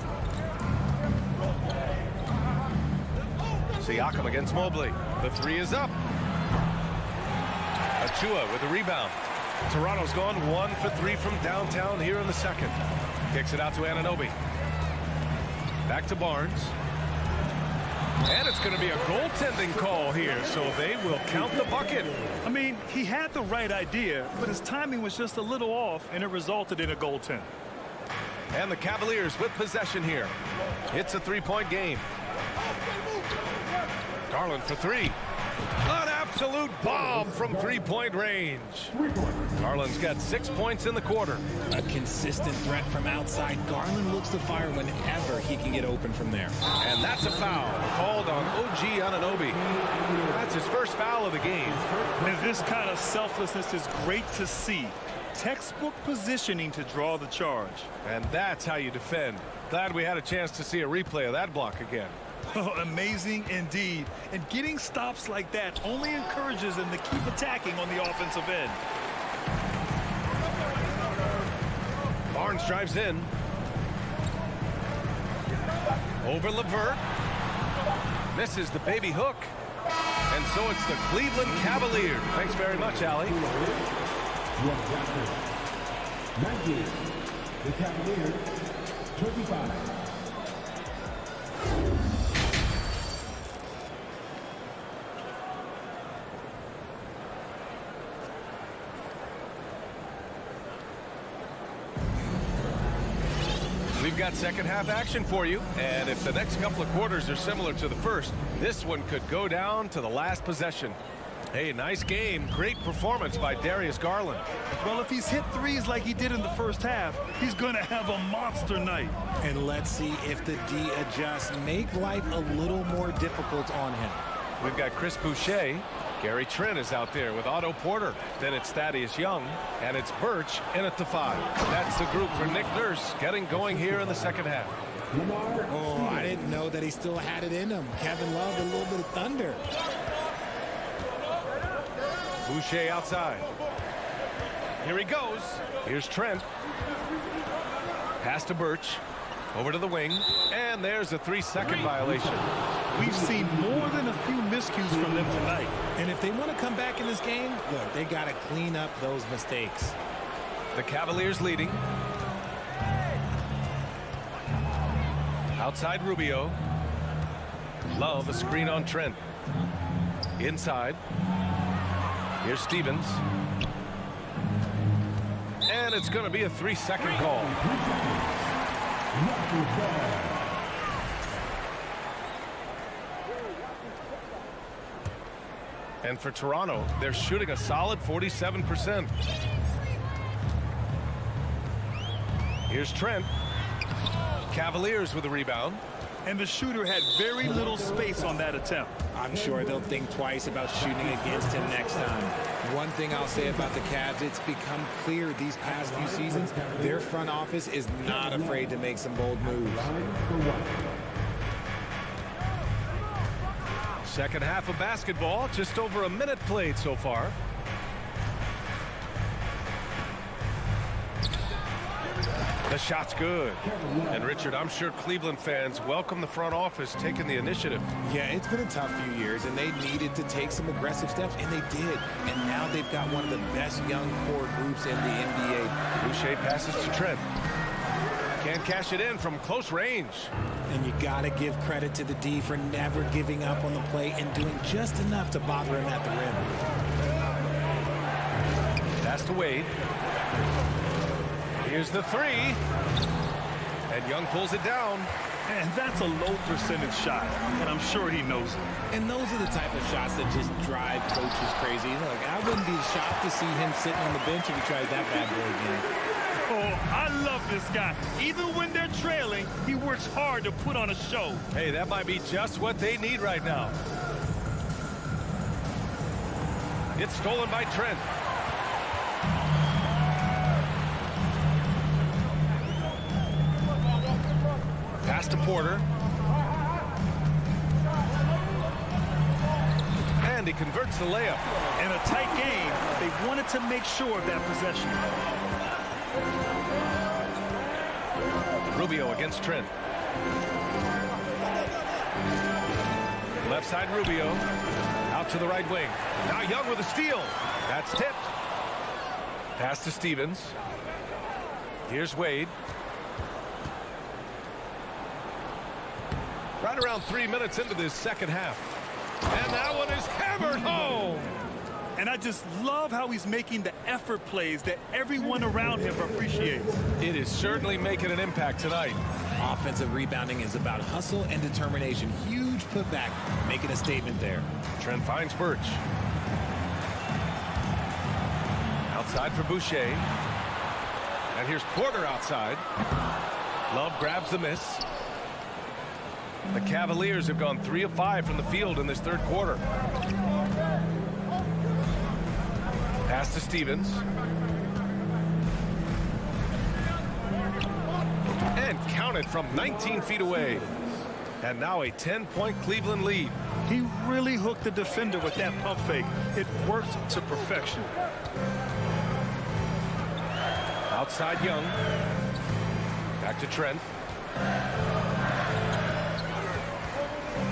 Siakam against Mobley. The three is up. Achua with a rebound. Toronto's gone 1 for 3 from downtown here in the second. Kicks it out to Anunoby. Back to Barnes. And it's going to be a goaltending call here, so they will count the bucket. I mean, he had the right idea, but his timing was just a little off, and it resulted in a goaltend. And the Cavaliers with possession here. It's a three-point game. Garland for three. An absolute bomb from three-point range. Garland's got 6 points in the quarter. A consistent threat from outside. Garland looks to fire whenever he can get open from there. And that's a foul called on OG Anunoby. That's his first foul of the game. And this kind of selflessness is great to see. Textbook positioning to draw the charge. And that's how you defend. Glad we had a chance to see a replay of that block again. Oh, amazing indeed. And getting stops like that only encourages them to keep attacking on the offensive end. Barnes drives in. Over LeVert. Misses the baby hook. And so it's the Cleveland Cavaliers. Thanks very much, Allie. 19. The Cavaliers, 25. We've got second half action for you, and if the next couple of quarters are similar to the first, this one could go down to the last possession. Hey, nice game. Great performance by Darius Garland. Well, if he's hit threes like he did in the first half, he's going to have a monster night. And let's see if the D adjusts. Make life a little more difficult on him. We've got Chris Boucher. Gary Trent is out there with Otto Porter. Then it's Thaddeus Young, and it's Birch in at the 5. That's the group for Nick Nurse getting going here in the second half. Oh, I didn't know that he still had it in him. Kevin Love, a little bit of thunder. Boucher outside. Here he goes. Here's Trent. Pass to Birch. Over to the wing. And there's a 3-second violation. We've seen more than a few miscues from them tonight. And if they want to come back in this game, look, they got to clean up those mistakes. The Cavaliers leading. Outside Rubio. Love a screen on Trent. Inside. Here's Stevens. And it's going to be a 3-second call. And for Toronto, they're shooting a solid 47%. Here's Trent. Cavaliers with a rebound. And the shooter had very little space on that attempt. I'm sure they'll think twice about shooting against him next time. One thing I'll say about the Cavs, it's become clear these past few seasons, their front office is not afraid to make some bold moves. Second half of basketball, just over a minute played so far. The shot's good. And Richard, I'm sure Cleveland fans welcome the front office taking the initiative. Yeah, it's been a tough few years, and they needed to take some aggressive steps, and they did. And now they've got one of the best young core groups in the NBA. Boucher passes to Trent. Can't cash it in from close range. And you got to give credit to the D for never giving up on the play and doing just enough to bother him at the rim. Pass to Wade. Here's the 3. And Young pulls it down. And that's a low percentage shot, and I'm sure he knows it. And those are the type of shots that just drive coaches crazy. Look, I wouldn't be shocked to see him sitting on the bench if he tries that bad boy again. Oh, I love this guy. Even when they're trailing, he works hard to put on a show. Hey, that might be just what they need right now. It's stolen by Trent. Pass to Porter. And he converts the layup. In a tight game, they wanted to make sure of that possession. Rubio against Trent. Left side Rubio. Out to the right wing. Now Young with a steal. That's tipped. Pass to Stevens. Here's Wade. Right around 3 minutes into this second half. And that one is hammered home. And I just love how he's making the effort plays that everyone around him appreciates. It is certainly making an impact tonight. Offensive rebounding is about hustle and determination. Huge putback, making a statement there. Trent finds Birch. Outside for Boucher. And here's Porter outside. Love grabs the miss. The Cavaliers have gone 3 of 5 from the field in this third quarter. Pass to Stevens. And counted from 19 feet away. And now a 10-point Cleveland lead. He really hooked the defender with that pump fake. It worked to perfection. Outside Young. Back to Trent.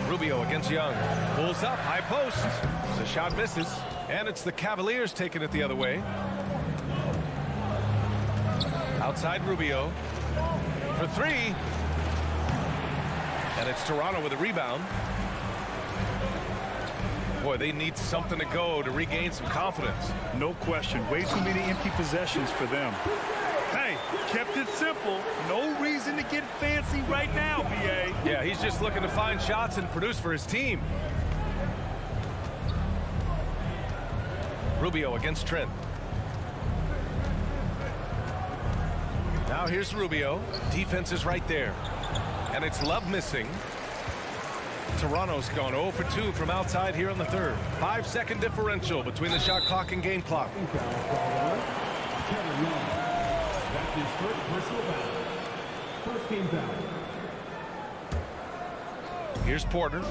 Rubio against Young. Pulls up, high post. The shot misses. And it's the Cavaliers taking it the other way. Outside Rubio. For 3. And it's Toronto with a rebound. Boy, they need something to go to regain some confidence. No question. Way too many empty possessions for them. Hey, kept it simple. No reason to get fancy right now, BA. Yeah, he's just looking to find shots and produce for his team. Rubio against Trent. Now here's Rubio. Defense is right there. And it's Love missing. Toronto's gone 0 for 2 from outside here in the third. 5-second differential between the shot clock and game clock. That's his first personal foul. First game foul. Here's Porter.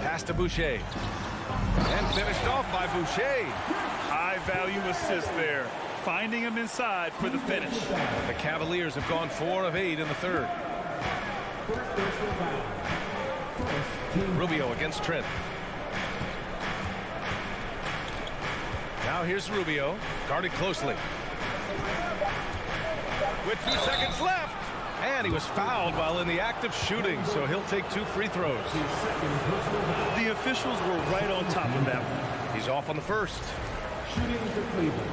Pass to Boucher. And finished off by Boucher. High value assist there. Finding him inside for the finish. The Cavaliers have gone 4 of 8 in the third. First personal foul. First team. Rubio against Trent. Now here's Rubio. Guarded closely. With 2 seconds left. And he was fouled while in the act of shooting, so he'll take 2 free throws. The officials were right on top of that one. He's off on the first. Shooting for Cleveland.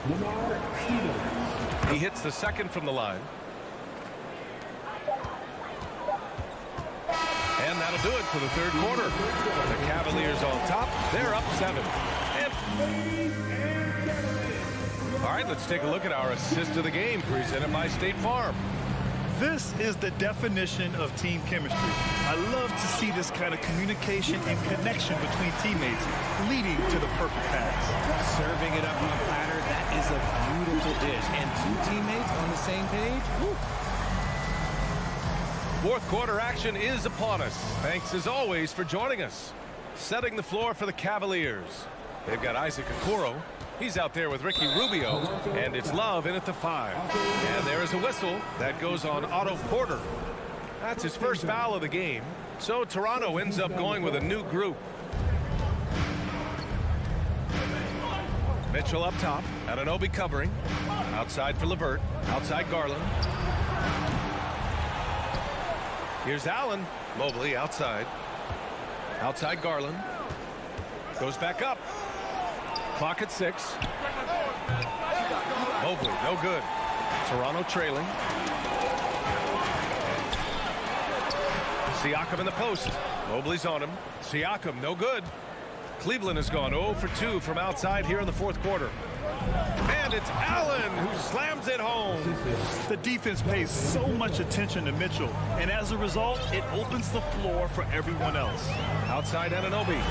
Lamar Stevens. He hits the second from the line. And that'll do it for the third quarter. The Cavaliers on top. They're up 7. All right, let's take a look at our assist of the game presented by State Farm. This is the definition of team chemistry. I love to see this kind of communication and connection between teammates leading to the perfect pass. Serving it up on a platter, that is a beautiful dish. And 2 teammates on the same page. Woo. Fourth quarter action is upon us. Thanks as always for joining us. Setting the floor for the Cavaliers. They've got Isaac Okoro. He's out there with Ricky Rubio, and it's Love in at the 5. And there is a whistle that goes on Otto Porter. That's his first foul of the game. So Toronto ends up going with a new group. Mitchell up top. Anunoby covering. Outside for LeVert. Outside Garland. Here's Allen. Mobley outside. Outside Garland. Goes back up. Clock at 6. Mobley, no good. Toronto trailing. Siakam in the post. Mobley's on him. Siakam, no good. Cleveland has gone 0 for 2 from outside here in the fourth quarter. And it's Allen who slams it home. The defense pays so much attention to Mitchell, and as a result, it opens the floor for everyone else. Outside Anunoby.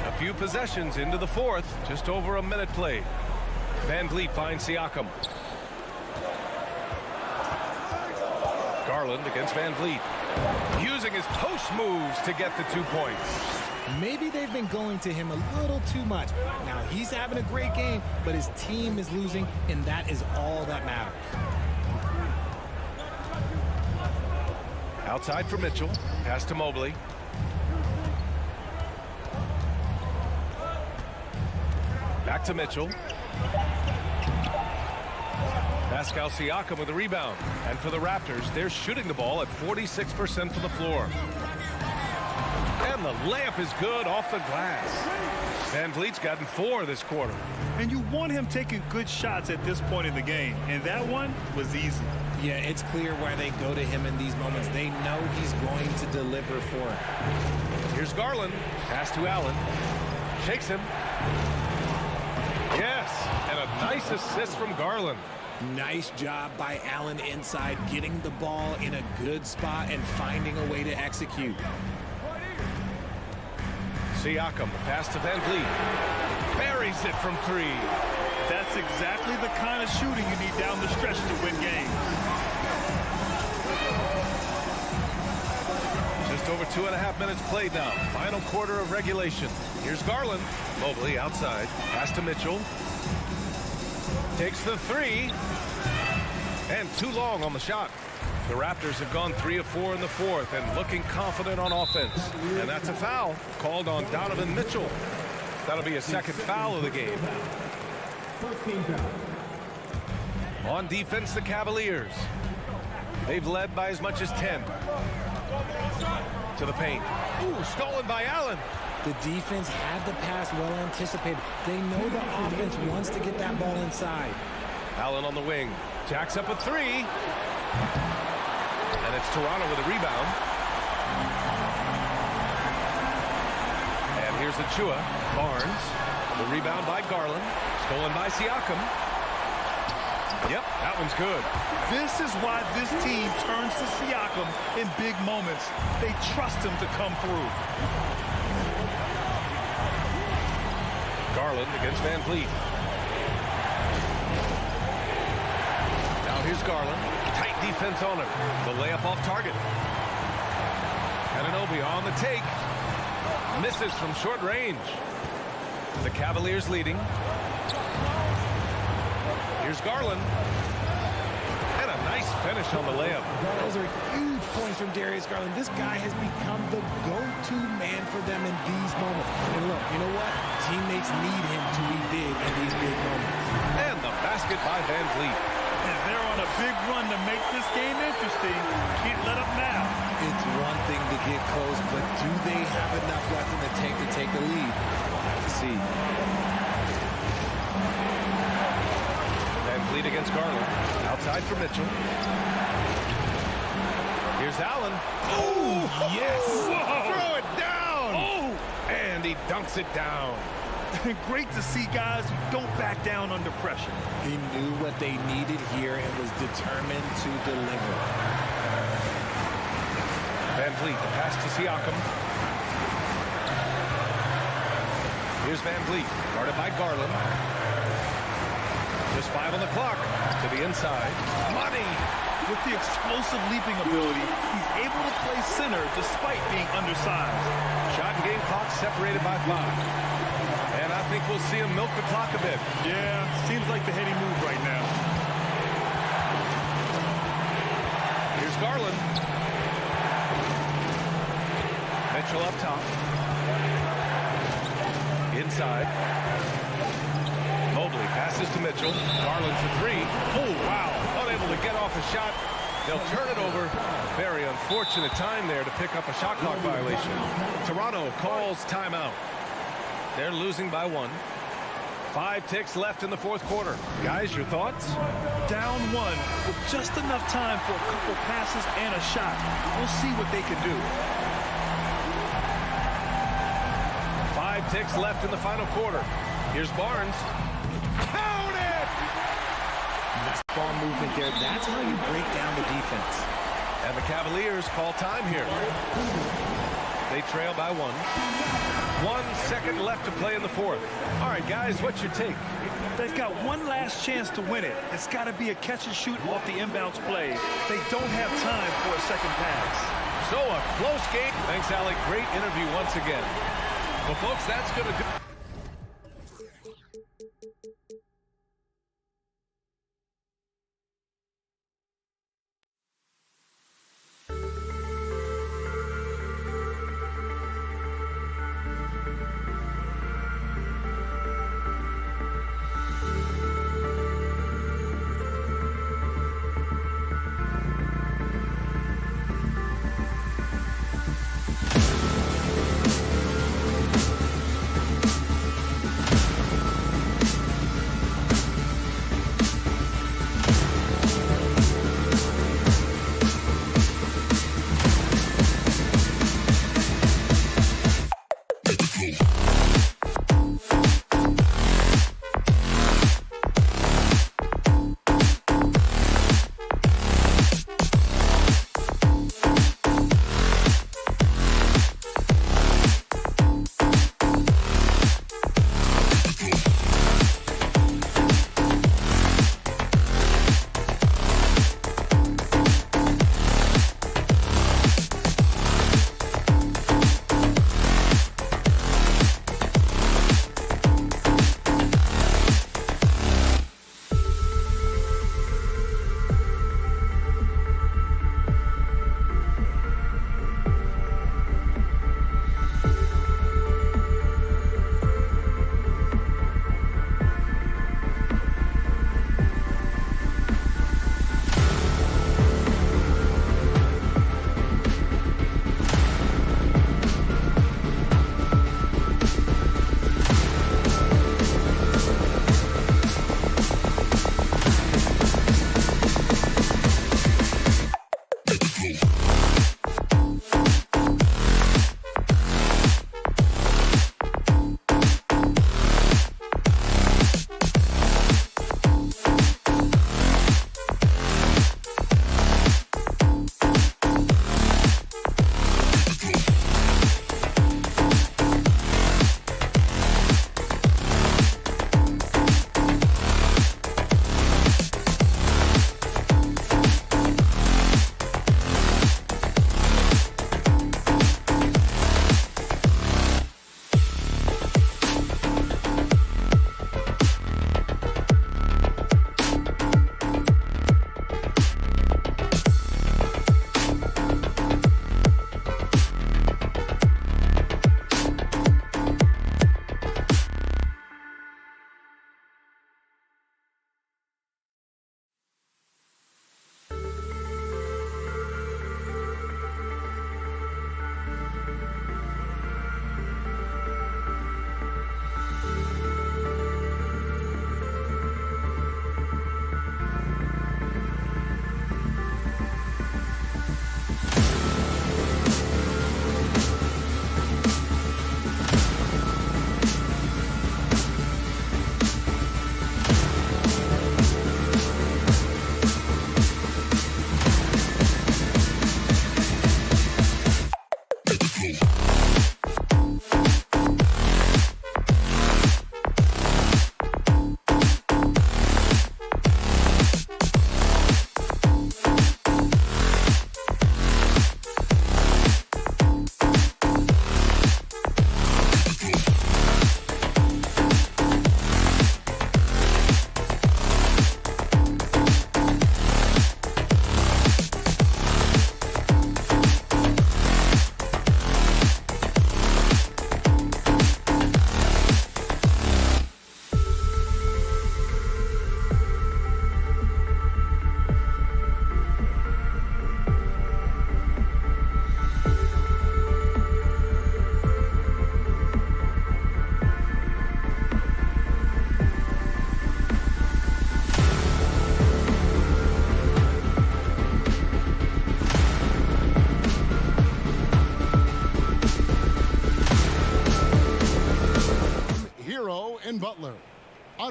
A few possessions into the fourth, just over a minute played. Van Vliet finds Siakam. Garland against Van Vliet. Using his post moves to get the 2 points. Maybe they've been going to him a little too much. Now, he's having a great game, but his team is losing, and that is all that matters. Outside for Mitchell. Pass to Mobley. Back to Mitchell. Pascal Siakam with a rebound. And for the Raptors, they're shooting the ball at 46% from the floor. And the layup is good off the glass. Van Vliet's gotten 4 this quarter. And you want him taking good shots at this point in the game, and that one was easy. Yeah, it's clear why they go to him in these moments. They know he's going to deliver for him. Here's Garland. Pass to Allen. Shakes him. Yes, and a nice assist from Garland. Nice job by Allen inside, getting the ball in a good spot and finding a way to execute. Siakam, pass to Van Vliet. Buries it from 3. That's exactly the kind of shooting you need down the stretch to win games. Just over 2.5 minutes played now. Final quarter of regulation. Here's Garland. Mobley outside. Pass to Mitchell. Takes the 3. And too long on the shot. The Raptors have gone 3 of 4 in the fourth and looking confident on offense. And that's a foul called on Donovan Mitchell. That'll be a second foul of the game. First team foul. On defense, the Cavaliers. They've led by as much as 10. To the paint. Ooh, stolen by Allen. The defense had the pass well anticipated. They know the offense wants to get that ball inside. Allen on the wing. Jacks up a 3. And it's Toronto with a rebound. And here's the Chua. Barnes. The rebound by Garland. Stolen by Siakam. Yep, that one's good. This is why this team turns to Siakam in big moments. They trust him to come through. Garland against Van Vliet. Now here's Garland. Tight defense on him. The layup off target. Anunoby on the take. Misses from short range. The Cavaliers leading. Here's Garland. And a nice finish on the layup. Those are huge points from Darius Garland. This guy has become the go-to man for them in these moments. And look, you know what? Teammates need him to be big in these big moments. And the basket by Van Vliet. And they're on a big run to make this game interesting. Can't let up now. It's one thing to get close, but do they have enough left in the tank to take a lead? We'll have to see. Van Vliet against Garland. Outside for Mitchell. Here's Allen. Oh, yes! Whoa. Throw it down! Oh! And he dunks it down. Great to see guys who don't back down under pressure. He knew what they needed here and was determined to deliver. Van Vliet, the pass to Siakam. Here's Van Vliet, guarded by Garland. Just 5 on the clock. To the inside. Money! With the explosive leaping ability, he's able to play center despite being undersized. Shot and game clock separated by 5. And I think we'll see him milk the clock a bit. Yeah, seems like the heady move right now. Here's Garland. Mitchell up top. Inside. Mobley passes to Mitchell. Garland for 3. Oh, wow. Unable to get off a shot. They'll turn it over. Very unfortunate time there to pick up a shot clock violation. Toronto calls timeout. They're losing by 1. 5 ticks left in the fourth quarter. Guys, your thoughts? Down 1 with just enough time for a couple passes and a shot. We'll see what they can do. 5 ticks left in the final quarter. Here's Barnes. Count it! Nice ball movement there. That's how you break down the defense. And the Cavaliers call time here. They trail by 1. 1 second left to play in the fourth. All right, guys, what's your take? They've got one last chance to win it. It's got to be a catch and shoot off the inbounds play. They don't have time for a second pass. So a close game. Thanks, Alec. Great interview once again. Well, folks, that's going to do.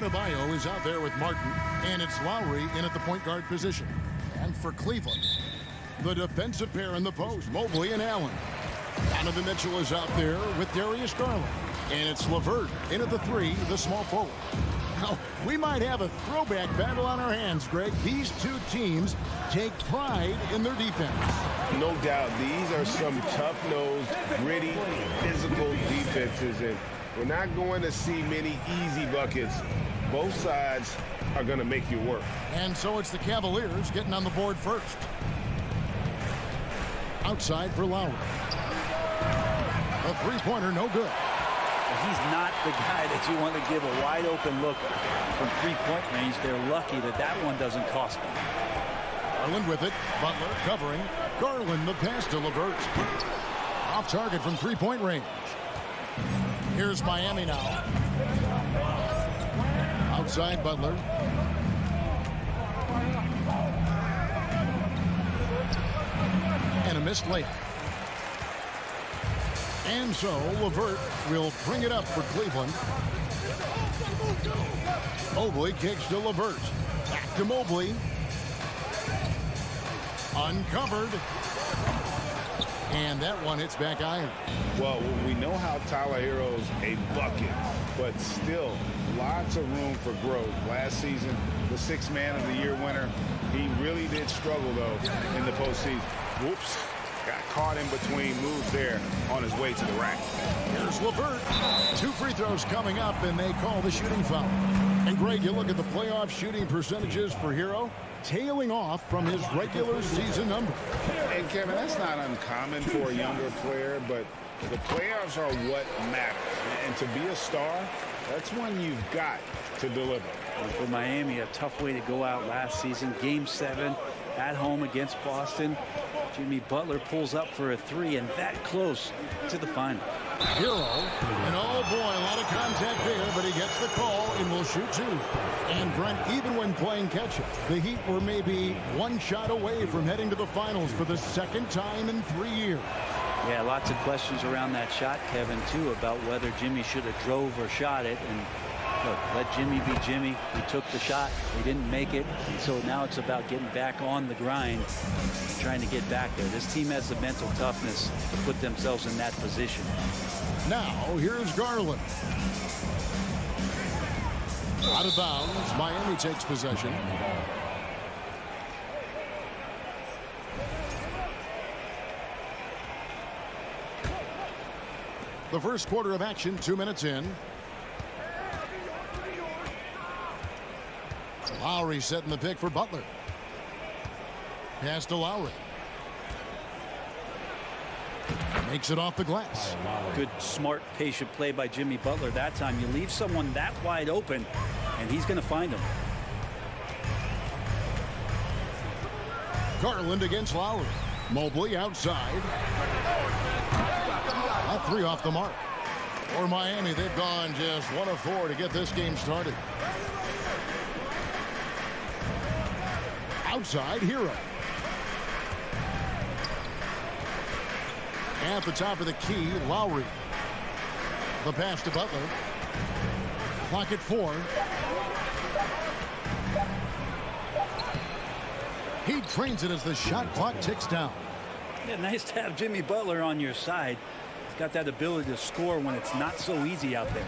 Adebayo is out there with Martin, and it's Lowry in at the point guard position. And for Cleveland, the defensive pair in the post, Mobley and Allen. Donovan Mitchell is out there with Darius Garland. And it's LeVert in at the 3, the small forward. Now, we might have a throwback battle on our hands, Greg. These two teams take pride in their defense. No doubt, these are some tough-nosed, gritty, physical defenses, and we're not going to see many easy buckets. Both sides are going to make you work. And so it's the Cavaliers getting on the board first. Outside for Lowry. A three-pointer, no good. He's not the guy that you want to give a wide open look from three-point range. They're lucky that that one doesn't cost them. Garland with it. Butler covering. Garland the pass to LeVert. Off target from three-point range. Here's Miami now. Outside Butler. And a missed layup. And so LeVert will bring it up for Cleveland. Mobley kicks to LeVert. Back to Mobley. Uncovered. And that one hits back iron. Well, we know how Tyler Hero's a bucket, but still lots of room for growth. Last season, the Sixth Man of the Year winner, he really did struggle, though, in the postseason. Whoops. Got caught in between moves there on his way to the rack. Here's LeVert. 2 free throws coming up, and they call the shooting foul. And Greg, you look at the playoff shooting percentages for Hero, tailing off from his regular season number. And Kevin, that's not uncommon for a younger player, but the playoffs are what matters. And to be a star, that's when you've got to deliver. And for Miami, a tough way to go out last season. Game 7 at home against Boston. Jimmy Butler pulls up for a 3 and that close to the final. Hero, and oh boy, a lot of contact there, but he gets the call and will shoot 2. And Brent, even when playing catch-up, the Heat were maybe 1 shot away from heading to the finals for the 2nd time in 3 years. Yeah, lots of questions around that shot, Kevin, too, about whether Jimmy should have drove or shot it. And look, let Jimmy be Jimmy. He took the shot. He didn't make it. So now it's about getting back on the grind, trying to get back there. This team has the mental toughness to put themselves in that position. Now, here's Garland. Out of bounds. Miami takes possession. The first quarter of action, 2 minutes in. Lowry setting the pick for Butler. Pass to Lowry. Makes it off the glass. Good, smart, patient play by Jimmy Butler that time. You leave someone that wide open, and he's going to find him. Garland against Lowry. Mobley outside. A 3 off the mark. For Miami, they've gone just 1 of 4 to get this game started. Outside, Hero. At the top of the key, Lowry. The pass to Butler. Clock at 4. He trains it as the shot clock ticks down. Yeah, nice to have Jimmy Butler on your side. He's got that ability to score when it's not so easy out there.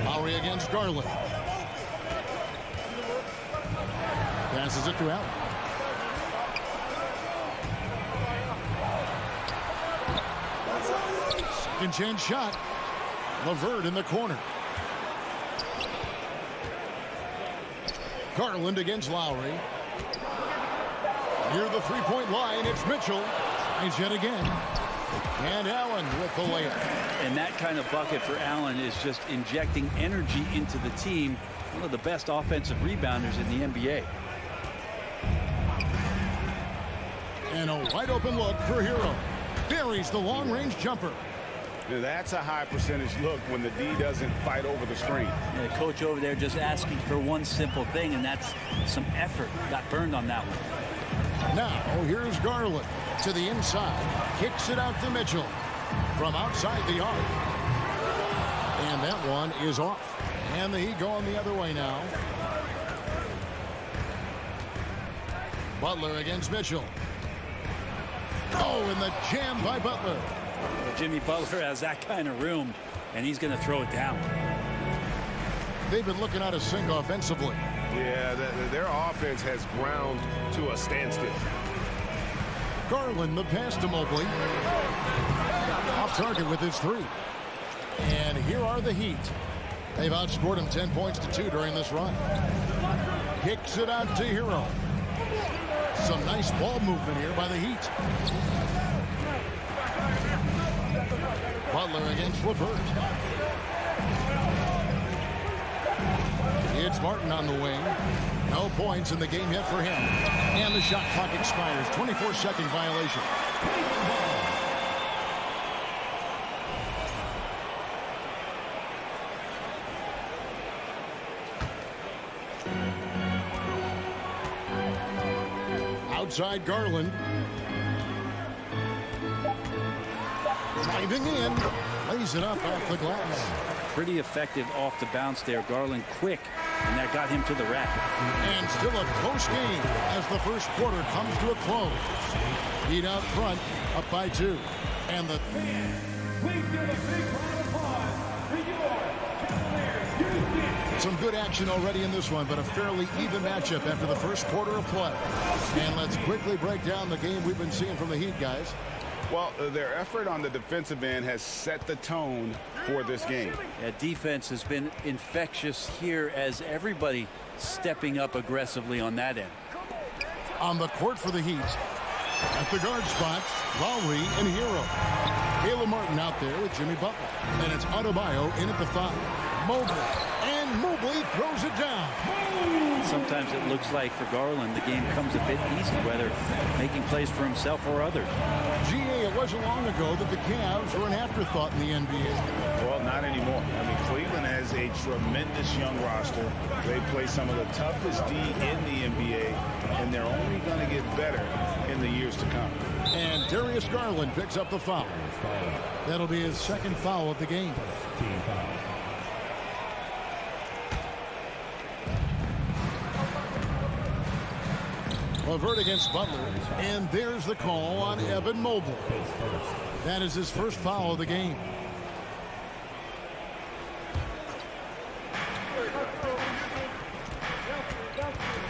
Lowry against Garland. Passes it to Allen. Second chance shot. LeVert in the corner. Garland against Lowry. Near the three-point line, it's Mitchell. Tries yet again. And Allen with the layup. And that kind of bucket for Allen is just injecting energy into the team. One of the best offensive rebounders in the NBA. And a wide open look for Hero. Buries the long-range jumper. Now that's a high percentage look when the D doesn't fight over the screen. The coach over there just asking for one simple thing, and that's some effort. Got burned on that one. Now here's Garland to the inside. Kicks it out to Mitchell from outside the arc. And that one is off. And the Heat going the other way now. Butler against Mitchell. Oh, and the jam by Butler. Well, Jimmy Butler has that kind of room, and he's going to throw it down. They've been looking out of sync offensively. Yeah, their offense has ground to a standstill. Garland, the pass to Mobley. Off target with his three. And here are the Heat. They've outscored him 10 points to 2 during this run. Kicks it out to Hero. Some nice ball movement here by the Heat. Butler against LeVert. It's Martin on the wing. No points in the game yet for him. And the shot clock expires. 24-second violation. Outside Garland. Driving in. Lays it up off the glass. Pretty effective off the bounce there. Garland quick, and that got him to the rack. And still a close game as the first quarter comes to a close. Heat out front, up by 2. And the... Please give a big round of applause for your Cavaliers. Some good action already in this one, but a fairly even matchup after the first quarter of play. And let's quickly break down the game we've been seeing from the Heat, guys. Well, their effort on the defensive end has set the tone for this game. Yeah, defense has been infectious here as everybody stepping up aggressively on that end. On the court for the Heat. At the guard spots, Lowry and Hero. Caleb Martin out there with Jimmy Butler. And it's Adebayo in at the 5. Mobley. And Mobley throws it down. Sometimes it looks like for Garland the game comes a bit easy, whether making plays for himself or others. GA, it wasn't long ago that the Cavs were an afterthought in the NBA. Well, not anymore. I mean, Cleveland has a tremendous young roster. They play some of the toughest D in the NBA, and they're only going to get better in the years to come. And Darius Garland picks up the foul. That'll be his second foul of the game. Team foul. LeVert against Butler, and there's the call on Evan Mobley. That is his first foul of the game.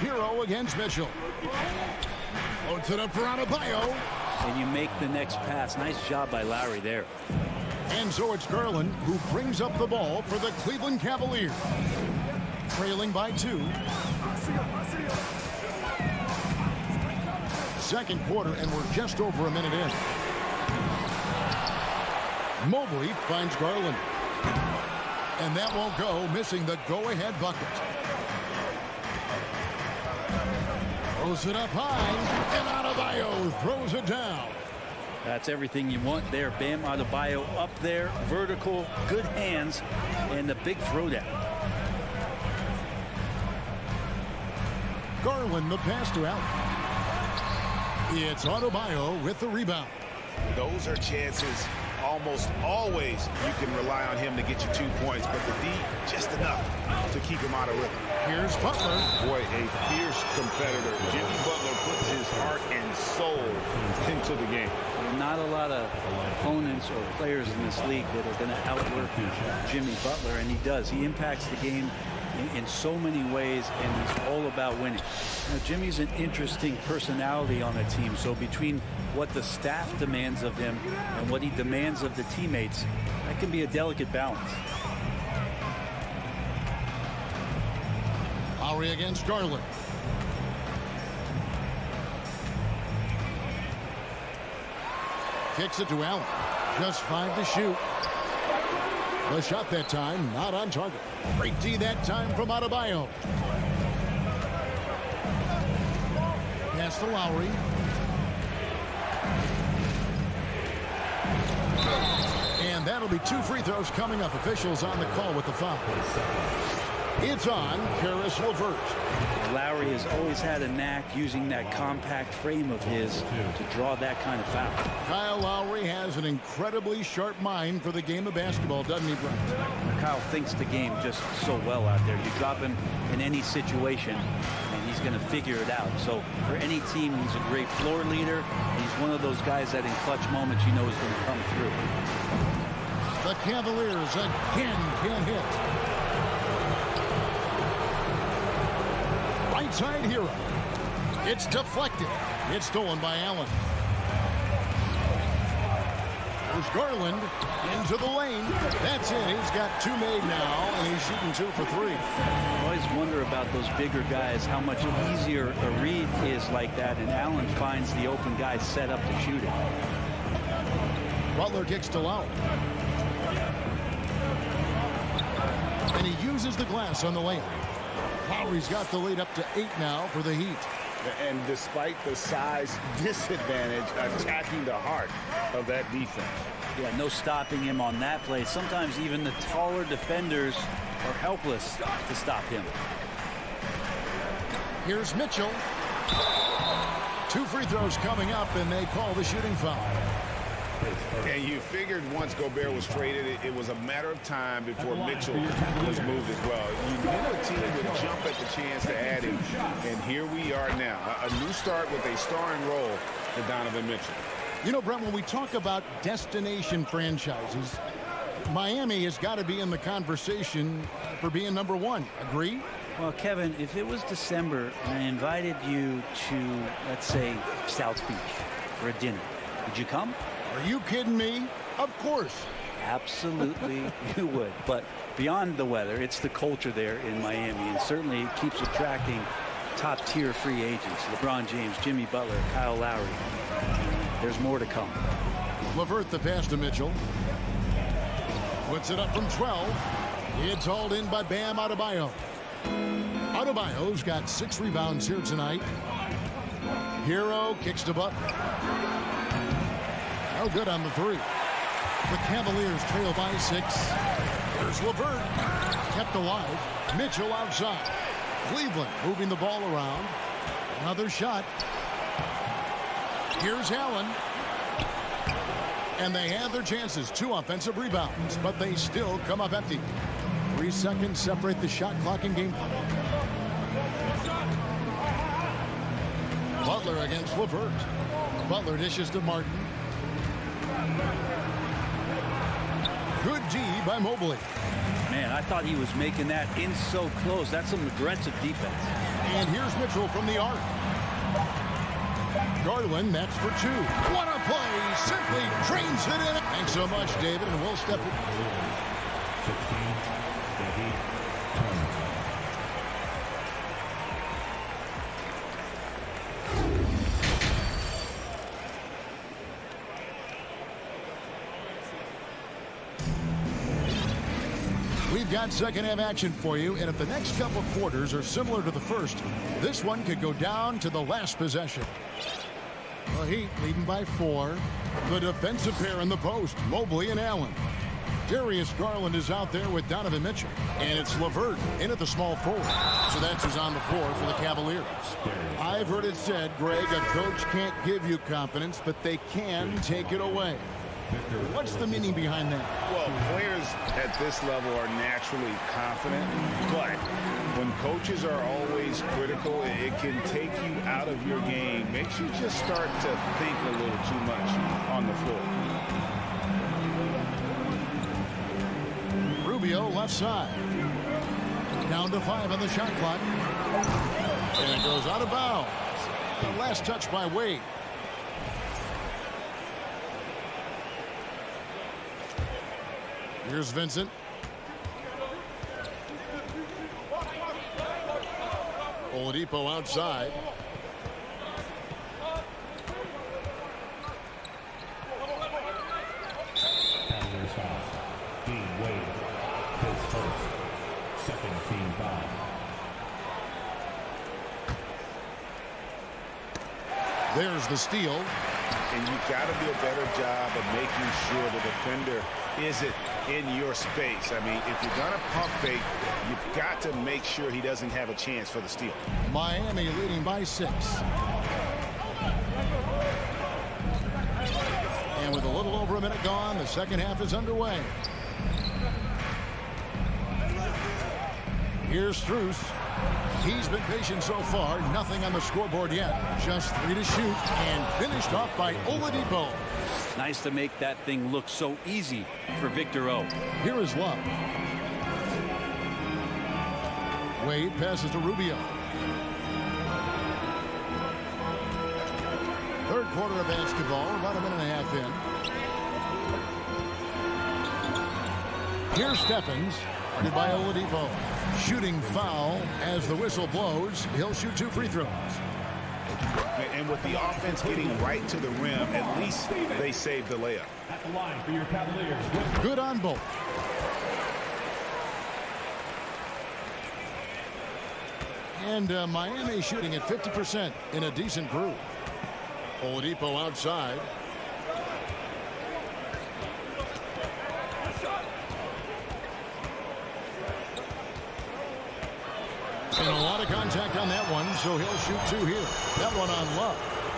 Hero against Mitchell. Loads it up for Adebayo. And you make the next pass. Nice job by Lowry there. And so it's Garland who brings up the ball for the Cleveland Cavaliers. Trailing by 2. Second quarter, and we're just over a minute in. Mobley finds Garland. And that won't go, missing the go-ahead bucket. Throws it up high, and Adebayo throws it down. That's everything you want there. Bam Adebayo up there, vertical, good hands, and the big throwdown. Garland, the pass to Allen. It's Adebayo with the rebound. Those are chances almost always you can rely on him to get you 2 points, but the D just enough to keep him out of rhythm. Here's Butler. Boy, a fierce competitor. Jimmy Butler puts his heart and soul into the game. Not a lot of opponents or players in this league that are going to outwork Jimmy Butler, and he does. He impacts the game in so many ways, and he's all about winning. Now, Jimmy's an interesting personality on a team, so between what the staff demands of him and what he demands of the teammates, that can be a delicate balance. Lowry against Garland. Kicks it to Allen. Just 5 to shoot. The shot that time, not on target. Great D that time from Adebayo. Pass to Lowry. And that'll be 2 free throws coming up. Officials on the call with the foul. It's on Caris LeVert. Lowry has always had a knack using that compact frame of his to draw that kind of foul. Kyle Lowry has an incredibly sharp mind for the game of basketball, doesn't he, Brian? Kyle thinks the game just so well out there. You drop him in any situation, and he's going to figure it out. So for any team, he's a great floor leader. He's one of those guys that in clutch moments you know is going to come through. The Cavaliers again can't hit. Right side hero. It's deflected. It's stolen by Allen. There's Garland into the lane. That's it. He's got 2 made now, and he's shooting 2 for 3. I always wonder about those bigger guys, how much easier a read is like that, and Allen finds the open guy set up to shoot it. Butler kicks to Lowe. And he uses the glass on the layup. Lowry's got the lead up to 8 now for the Heat. And despite the size disadvantage, attacking the heart of that defense. Yeah, no stopping him on that play. Sometimes even the taller defenders are helpless to stop him. Here's Mitchell. 2 free throws coming up, and they call the shooting foul. And you figured once Gobert was traded, it was a matter of time before Mitchell was moved as well. You knew the team would jump at the chance to add him, and here we are now. A new start with a starring role for Donovan Mitchell. You know, Brent, when we talk about destination franchises, Miami has got to be in the conversation for being number 1. Agree? Well, Kevin, if it was December and I invited you to, let's say, South Beach for a dinner, would you come? Are you kidding me? Of course. Absolutely you would. But beyond the weather, it's the culture there in Miami, and certainly it keeps attracting top-tier free agents. LeBron James, Jimmy Butler, Kyle Lowry. There's more to come. LeVert the pass to Mitchell. Puts it up from 12. It's hauled in by Bam Adebayo. Adebayo's got 6 rebounds here tonight. Hero kicks to Butler. No good on the 3. The Cavaliers trail by 6. There's LeVert. Kept alive. Mitchell outside. Cleveland moving the ball around. Another shot. Here's Allen. And they have their chances. 2 offensive rebounds, but they still come up empty. 3 seconds separate the shot clock and game clock. Butler against LeVert. Butler dishes to Martin. Good D by Mobley. Man, I thought he was making that in so close. That's some aggressive defense. And here's Mitchell from the arc. Garland, that's for 2. What a play! Simply drains it in. Thanks so much, David, and we'll step it. We've got second half action for you, and if the next couple of quarters are similar to the first, this one could go down to the last possession. The Heat leading by 4. The defensive pair in the post, Mobley and Allen. Darius Garland is out there with Donovan Mitchell, and it's LeVert in at the small forward. So that's who's on the floor for the Cavaliers. I've heard it said, Greg, a coach can't give you confidence, but they can take it away. What's the meaning behind that? Well, players at this level are naturally confident, but when coaches are always critical, it can take you out of your game. Makes you just start to think a little too much on the floor. Rubio left side. Down to 5 on the shot clock. And it goes out of bounds. The last touch by Wade. Here's Vincent. Oladipo outside. Cavaliers foul. Dean Wade. His first. Second team foul. There's the steal. And you've got to do a better job of making sure the defender isn't in your space. I mean, if you're going to pump fake, you've got to make sure he doesn't have a chance for the steal. Miami leading by 6. And with a little over a minute gone, the second half is underway. Here's Strus. He's been patient so far. Nothing on the scoreboard yet. Just 3 to shoot and finished off by Oladipo. Nice to make that thing look so easy for Victor O. Here is Love. Wade passes to Rubio. Third quarter of basketball, about a minute and a half in. Here's Stephens, guarded by Oladipo. Shooting foul as the whistle blows. He'll shoot 2 free throws. And with the offense getting right to the rim, at least they saved the layup. At the line for your Cavaliers. Good on both. And Miami shooting at 50% in a decent group. Oladipo outside. And a lot of contact on that one, so he'll shoot 2 here. That one on Love.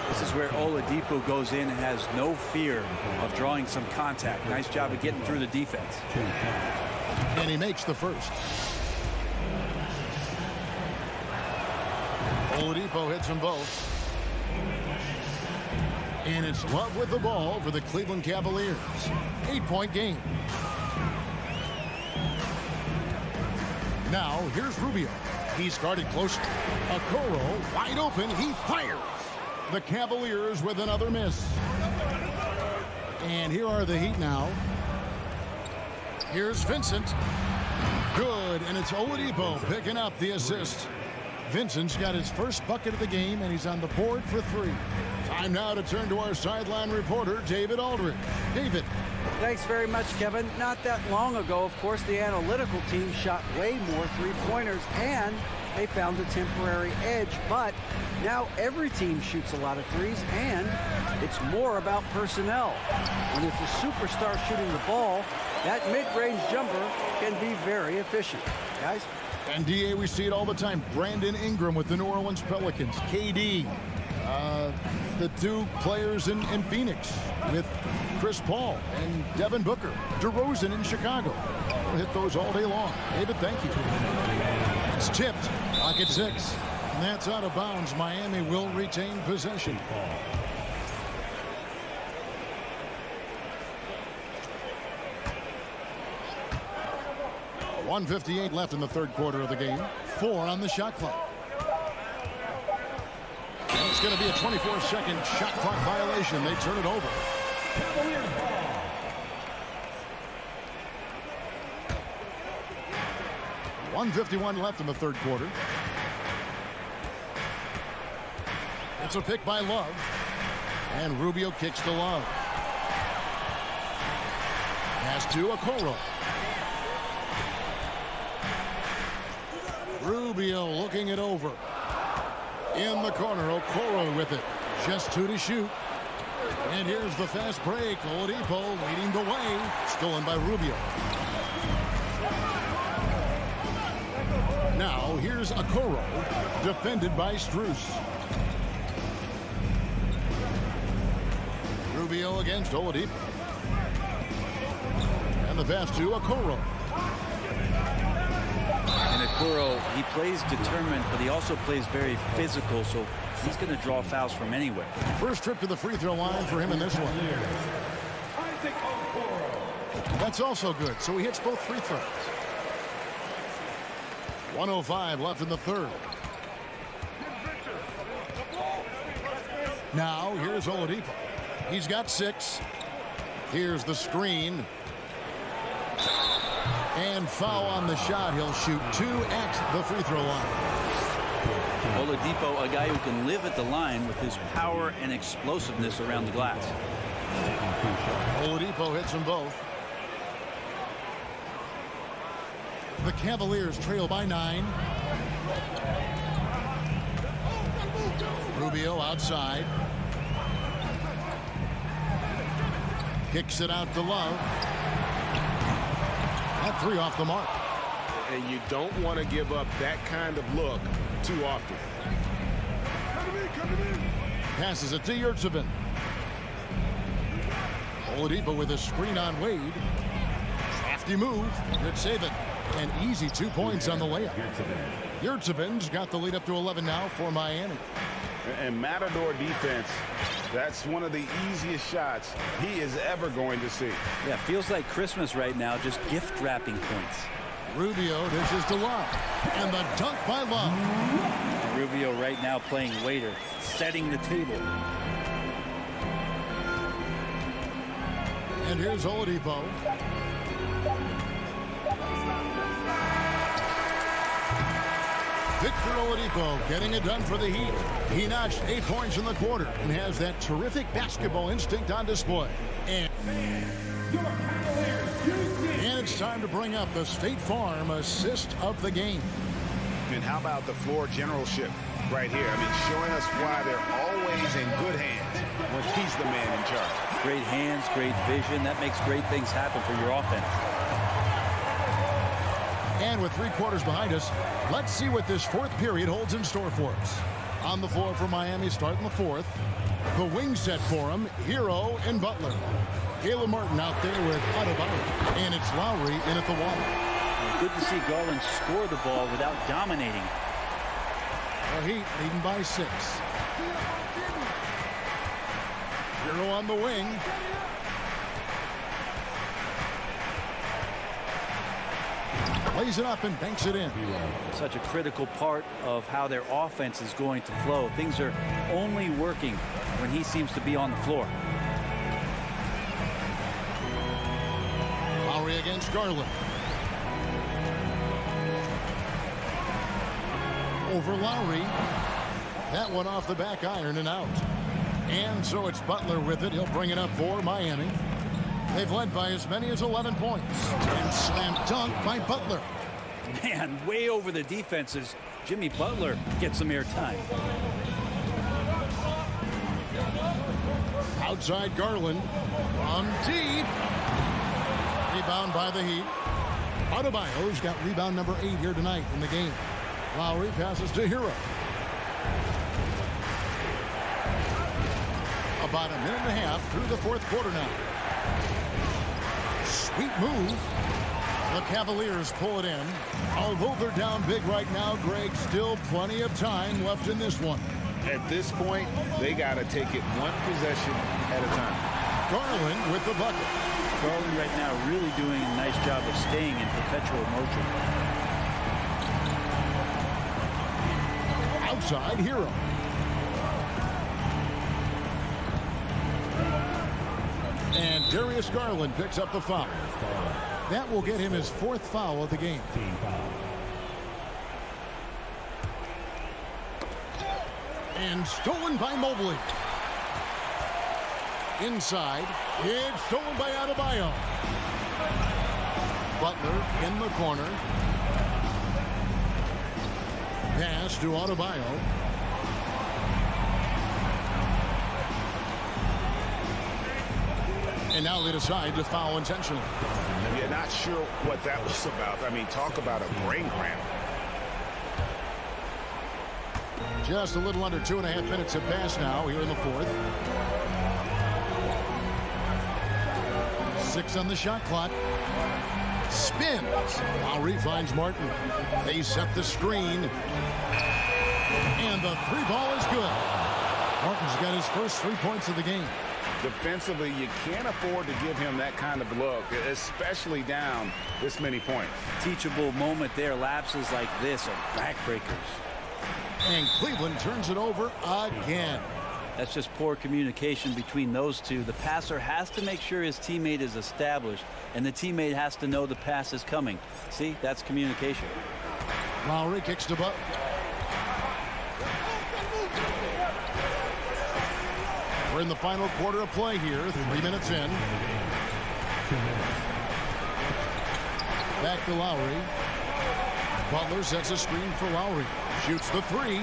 This is where Oladipo goes in and has no fear of drawing some contact. Nice job of getting through the defense. And he makes the first. Oladipo hits them both. And it's Love with the ball for the Cleveland Cavaliers. 8-point game. Now, here's Rubio. He started close. Okoro wide open. He fires. The Cavaliers with another miss. And here are the Heat now. Here's Vincent. Good, and it's Oladipo picking up the assist. Vincent's got his first bucket of the game, and he's on the board for 3. Time now to turn to our sideline reporter, David Aldridge. David. Thanks very much, Kevin. Not that long ago, of course, the analytical team shot way more three-pointers, and they found a temporary edge. But now every team shoots a lot of threes, and it's more about personnel. When it's a superstar shooting the ball, that mid-range jumper can be very efficient. Guys? And DA, we see it all the time. Brandon Ingram with the New Orleans Pelicans. KD. The 2 players in Phoenix with Chris Paul and Devin Booker. DeRozan in Chicago. We'll hit those all day long. David, thank you. It's tipped. Clock at 6. And that's out of bounds. Miami will retain possession. 1:58 left in the third quarter of the game. 4 on the shot clock. And it's going to be a 24-second shot clock violation. They turn it over. Cavaliers ball. .151 left in the third quarter. It's a pick by Love. And Rubio kicks to Love. Pass to Okoro. Rubio looking it over. In the corner, Okoro with it. Just 2 to shoot. And here's the fast break. Oladipo leading the way. Stolen by Rubio. Now here's Okoro. Defended by Strus. Rubio against Oladipo. And the pass to Okoro. And Okoro, he plays determined, but he also plays very physical, so he's going to draw fouls from anywhere. First trip to the free throw line for him in this one. That's also good, so he hits both free throws. 1:05 left in the third. Now here's Oladipo. He's got 6. Here's the screen. And foul on the shot. He'll shoot 2 at the free throw line. Oladipo, a guy who can live at the line with his power and explosiveness around the glass. Oladipo hits them both. The Cavaliers trail by 9. Rubio outside. Kicks it out to Love. That 3 off the mark. And you don't want to give up that kind of look too often. Passes it to Yurtsevin. Oladipo with a screen on Wade. Crafty move. Good save it. An easy 2 points on the layup. Yurtseven's got the lead up to 11 now for Miami. And Matador defense, that's one of the easiest shots he is ever going to see. Yeah, feels like Christmas right now, just gift wrapping points. Rubio dishes to Love. And the dunk by Love. Rubio right now playing waiter, setting the table. And here's Oladipo. Victor Oladipo getting it done for the Heat. He notched 8 points in the quarter and has that terrific basketball instinct on display. And it's time to bring up the State Farm assist of the game. And how about the floor generalship right here? I mean, showing us why they're always in good hands when he's the man in charge. Great hands, great vision. That makes great things happen for your offense. And with 3 quarters behind us, let's see what this fourth period holds in store for us. On the floor for Miami starting the fourth. The wing set for him, Hero and Butler. Caleb Martin out there with Adebayo. And it's Lowry in at the wall. Good to see Garland score the ball without dominating. The Heat leading by 6. Hero on the wing. Plays it up and banks it in. Such a critical part of how their offense is going to flow. Things are only working when he seems to be on the floor. Lowry against Garland. Over Lowry. That one off the back iron and out. And so it's Butler with it. He'll bring it up for Miami. They've led by as many as 11 points. And slam dunk by Butler. Man, way over the defenses. Jimmy Butler gets some airtime. Outside Garland. On deep. Rebound by the Heat. Adebayo's got rebound number 8 here tonight in the game. Lowry passes to Hero. About a minute and a half through the fourth quarter now. Sweet move. The Cavaliers pull it in. Although they're down big right now, Greg, still plenty of time left in this one. At this point, they got to take it one possession at a time. Garland with the bucket. Garland right now really doing a nice job of staying in perpetual motion. Outside Hero. And Darius Garland picks up the foul. That will get him his 4th foul of the game. And stolen by Mobley. Inside. It's stolen by Adebayo. Butler in the corner. Pass to Adebayo. And now they decide to foul intentionally. Yeah, not sure what that was about. I mean, talk about a brain cramp. Just a little under 2.5 minutes have passed now here in the fourth. 6 on the shot clock. Spins. Lowry finds Martin. They set the screen. And the 3-ball is good. Martin's got his first 3 points of the game. Defensively, you can't afford to give him that kind of look, especially down this many points. Teachable moment there. Lapses like this are backbreakers. And Cleveland turns it over again. That's just poor communication between those two. The passer has to make sure his teammate is established, and the teammate has to know the pass is coming. See, that's communication. Lowry kicks to Butler. We're in the final quarter of play here, 3 minutes in. Back to Lowry. Butler sets a screen for Lowry. Shoots the 3.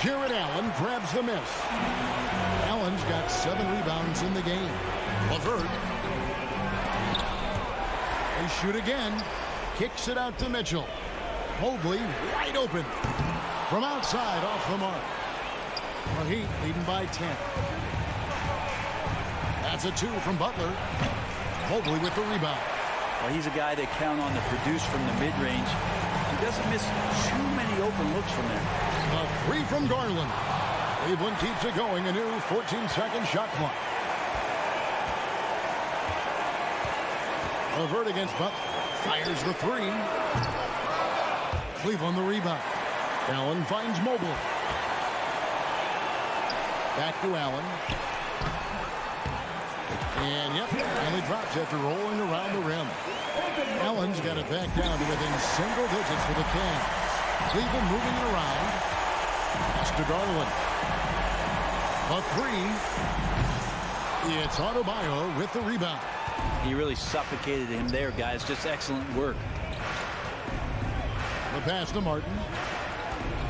Jared Allen grabs the miss. Allen's got 7 rebounds in the game. LeVert. They shoot again. Kicks it out to Mitchell. Mobley wide open. From outside off the mark. The Heat leading by 10. That's a 2 from Butler. Mobley with the rebound. Well, he's a guy they count on to produce from the mid-range. He doesn't miss too many open looks from there. A three from Garland. Cleveland keeps it going. A new 14-second shot clock. Levert against Butler. Fires the three. Cleveland the rebound. Allen finds Mobley. Back to Allen. And yep, finally drops after rolling around the rim. Allen's got it back down to within single digits for the Cavs. Cleveland moving it around. Pass to Garland. A three. It's Adebayo with the rebound. He really suffocated him there, guys. Just excellent work. The pass to Martin.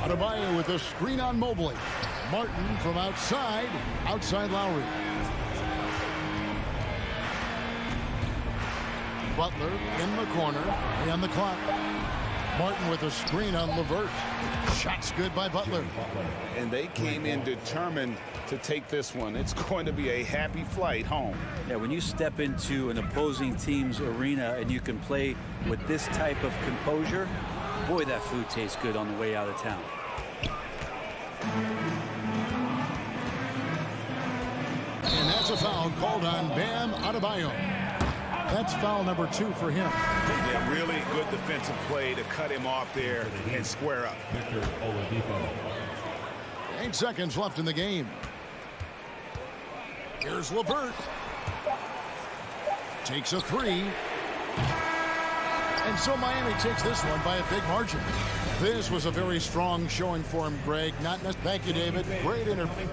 Adebayo with a screen on Mobley. Martin from outside Lowry. Butler in the corner, on the clock. Martin with a screen on Levert. Shots good by Butler. And they came in determined to take this one. It's going to be a happy flight home. Yeah, when you step into an opposing team's arena and you can play with this type of composure, boy, that food tastes good on the way out of town. And that's a foul called on Bam Adebayo. That's foul number 2 for him. Yeah, really good defensive play to cut him off there and square up. 8 seconds left in the game. Here's Levert. Takes a three. And so Miami takes this one by a big margin. This was a very strong showing for him, Greg. Thank you, David. Great interview.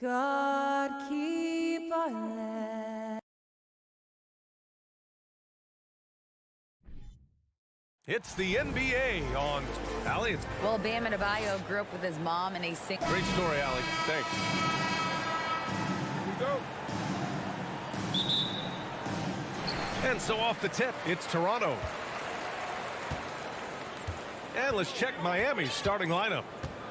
God keep our land. It's the NBA on Allie. Well, Bam Adebayo grew up with his mom and a single. Great story, Allie. Thanks. Here we go. And so off the tip, it's Toronto. And let's check Miami's starting lineup.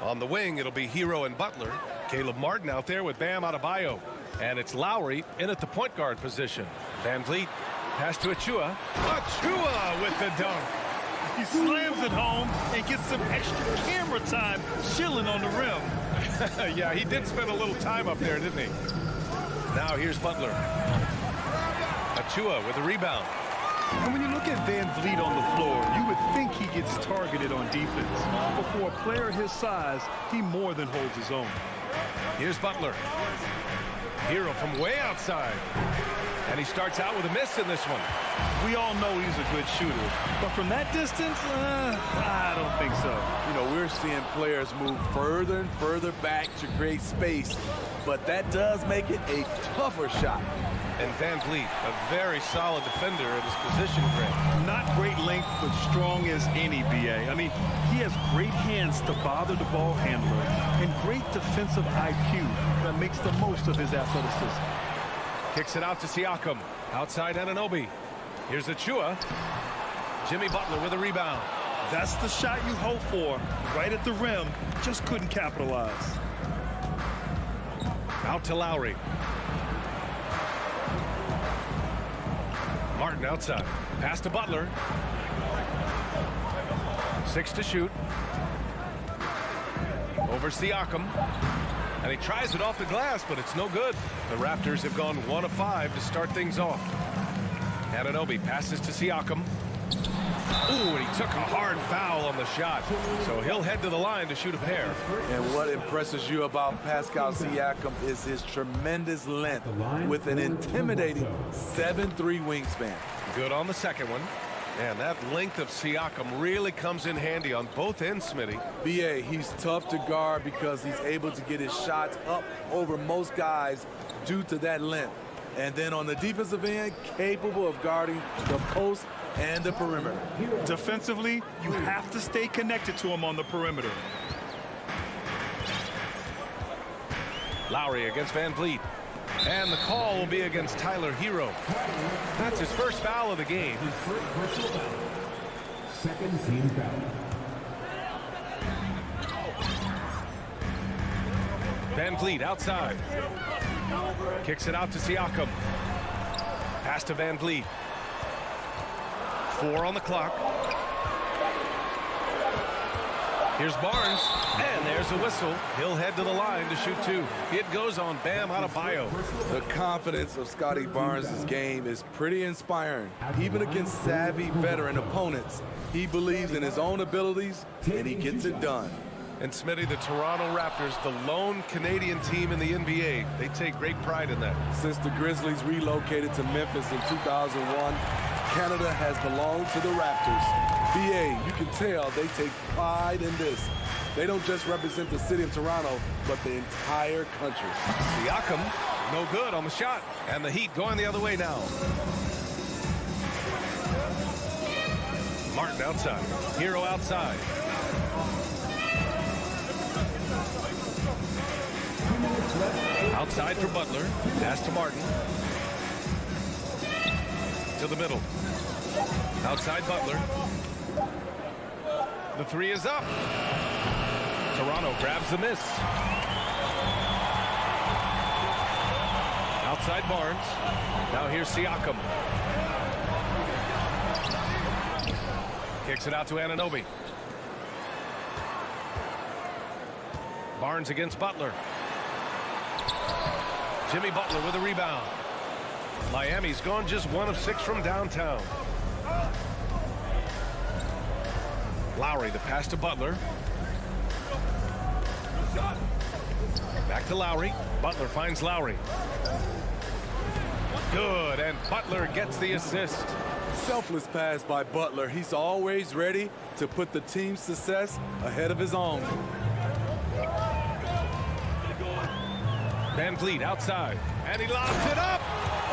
On the wing, it'll be Hero and Butler. Caleb Martin out there with Bam Adebayo. And it's Lowry in at the point guard position. Van Vliet, pass to Achua. Achua with the dunk. He slams it home and gets some extra camera time chilling on the rim. Yeah, he did spend a little time up there, didn't he? Now here's Butler. Achua with the rebound. And when you look at Van Vliet on the floor, you would think he gets targeted on defense. But for a player his size, he more than holds his own. Here's Butler. Hero from way outside. And he starts out with a miss in this one. We all know he's a good shooter. But from that distance, I don't think so. You know, we're seeing players move further and further back to create space. But that does make it a tougher shot. And Van Vliet, a very solid defender at his position grade. Not great length, but strong as any, BA. I mean, he has great hands to bother the ball handler and great defensive IQ that makes the most of his athleticism. Kicks it out to Siakam. Outside Anunoby. Here's Achua. Jimmy Butler with a rebound. That's the shot you hope for. Right at the rim. Just couldn't capitalize. Out to Lowry. Martin outside. Pass to Butler. 6 to shoot. Over Siakam. And he tries it off the glass, but it's no good. The Raptors have gone 1 of 5 to start things off. Anunoby passes to Siakam. Ooh, and he took a hard foul on the shot. So he'll head to the line to shoot a pair. And what impresses you about Pascal Siakam is his tremendous length with an intimidating 7'3" wingspan. Good on the second one. And that length of Siakam really comes in handy on both ends, Smitty. BA, he's tough to guard because he's able to get his shots up over most guys due to that length. And then on the defensive end, capable of guarding the post and the perimeter. Defensively, you have to stay connected to him on the perimeter. Lowry against Van Vliet. And the call will be against Tyler Hero. That's his first foul of the game. Second team foul. Van Vliet outside. Kicks it out to Siakam. Pass to Van Vliet. 4 on the clock. Here's Barnes, and there's a whistle. He'll head to the line to shoot 2. It goes on Bam Adebayo. The confidence of Scotty Barnes' game is pretty inspiring. Even against savvy veteran opponents, he believes in his own abilities, and he gets it done. And Smitty, the Toronto Raptors, the lone Canadian team in the NBA, they take great pride in that. Since the Grizzlies relocated to Memphis in 2001, Canada has belonged to the Raptors. BA, you can tell they take pride in this. They don't just represent the city of Toronto, but the entire country. Siakam, no good on the shot. And the Heat going the other way now. Martin outside. Hero outside. Outside for Butler. Pass to Martin. To the middle. Outside Butler. The 3 is up. Toronto grabs the miss. Outside Barnes. Now here's Siakam. Kicks it out to Anunoby. Barnes against Butler. Jimmy Butler with a rebound. Miami's gone just 1 of 6 from downtown. Lowry, the pass to Butler. Back to Lowry. Butler finds Lowry. Good, and Butler gets the assist. Selfless pass by Butler. He's always ready to put the team's success ahead of his own. Van Vliet outside, and he lobs it up.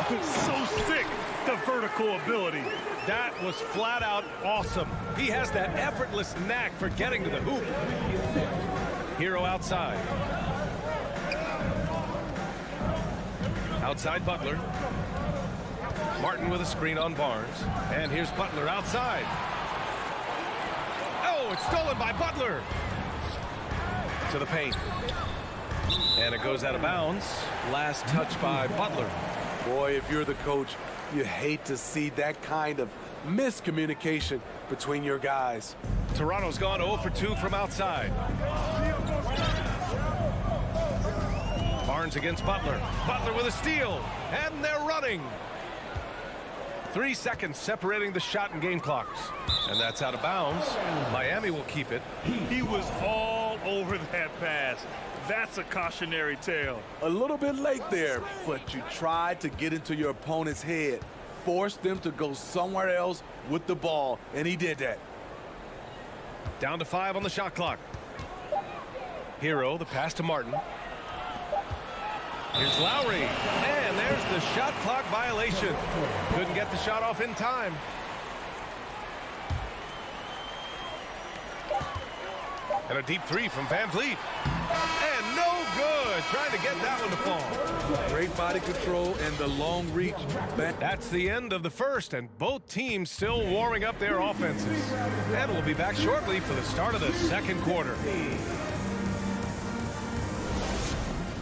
So sick, the vertical ability. That was flat out awesome. He has that effortless knack for getting to the hoop. Hero outside. Outside Butler. Martin with a screen on Barnes. And here's Butler outside. Oh, it's stolen by Butler. To the paint. And it goes out of bounds. Last touch by Butler. Boy, if you're the coach, you hate to see that kind of miscommunication between your guys. Toronto's gone 0 for 2 from outside. Barnes against Butler. Butler with a steal. And they're running. 3 seconds separating the shot and game clocks. And that's out of bounds. Miami will keep it. He was all over that pass. That's a cautionary tale. A little bit late there, but you tried to get into your opponent's head. Force them to go somewhere else with the ball, and he did that. Down to 5 on the shot clock. Hero, the pass to Martin. Here's Lowry, and there's the shot clock violation. Couldn't get the shot off in time. And a deep 3 from Van Vliet. And no good. Trying to get that one to fall. Great body control and the long reach. That's the end of the first, and both teams still warming up their offenses. And we'll be back shortly for the start of the second quarter.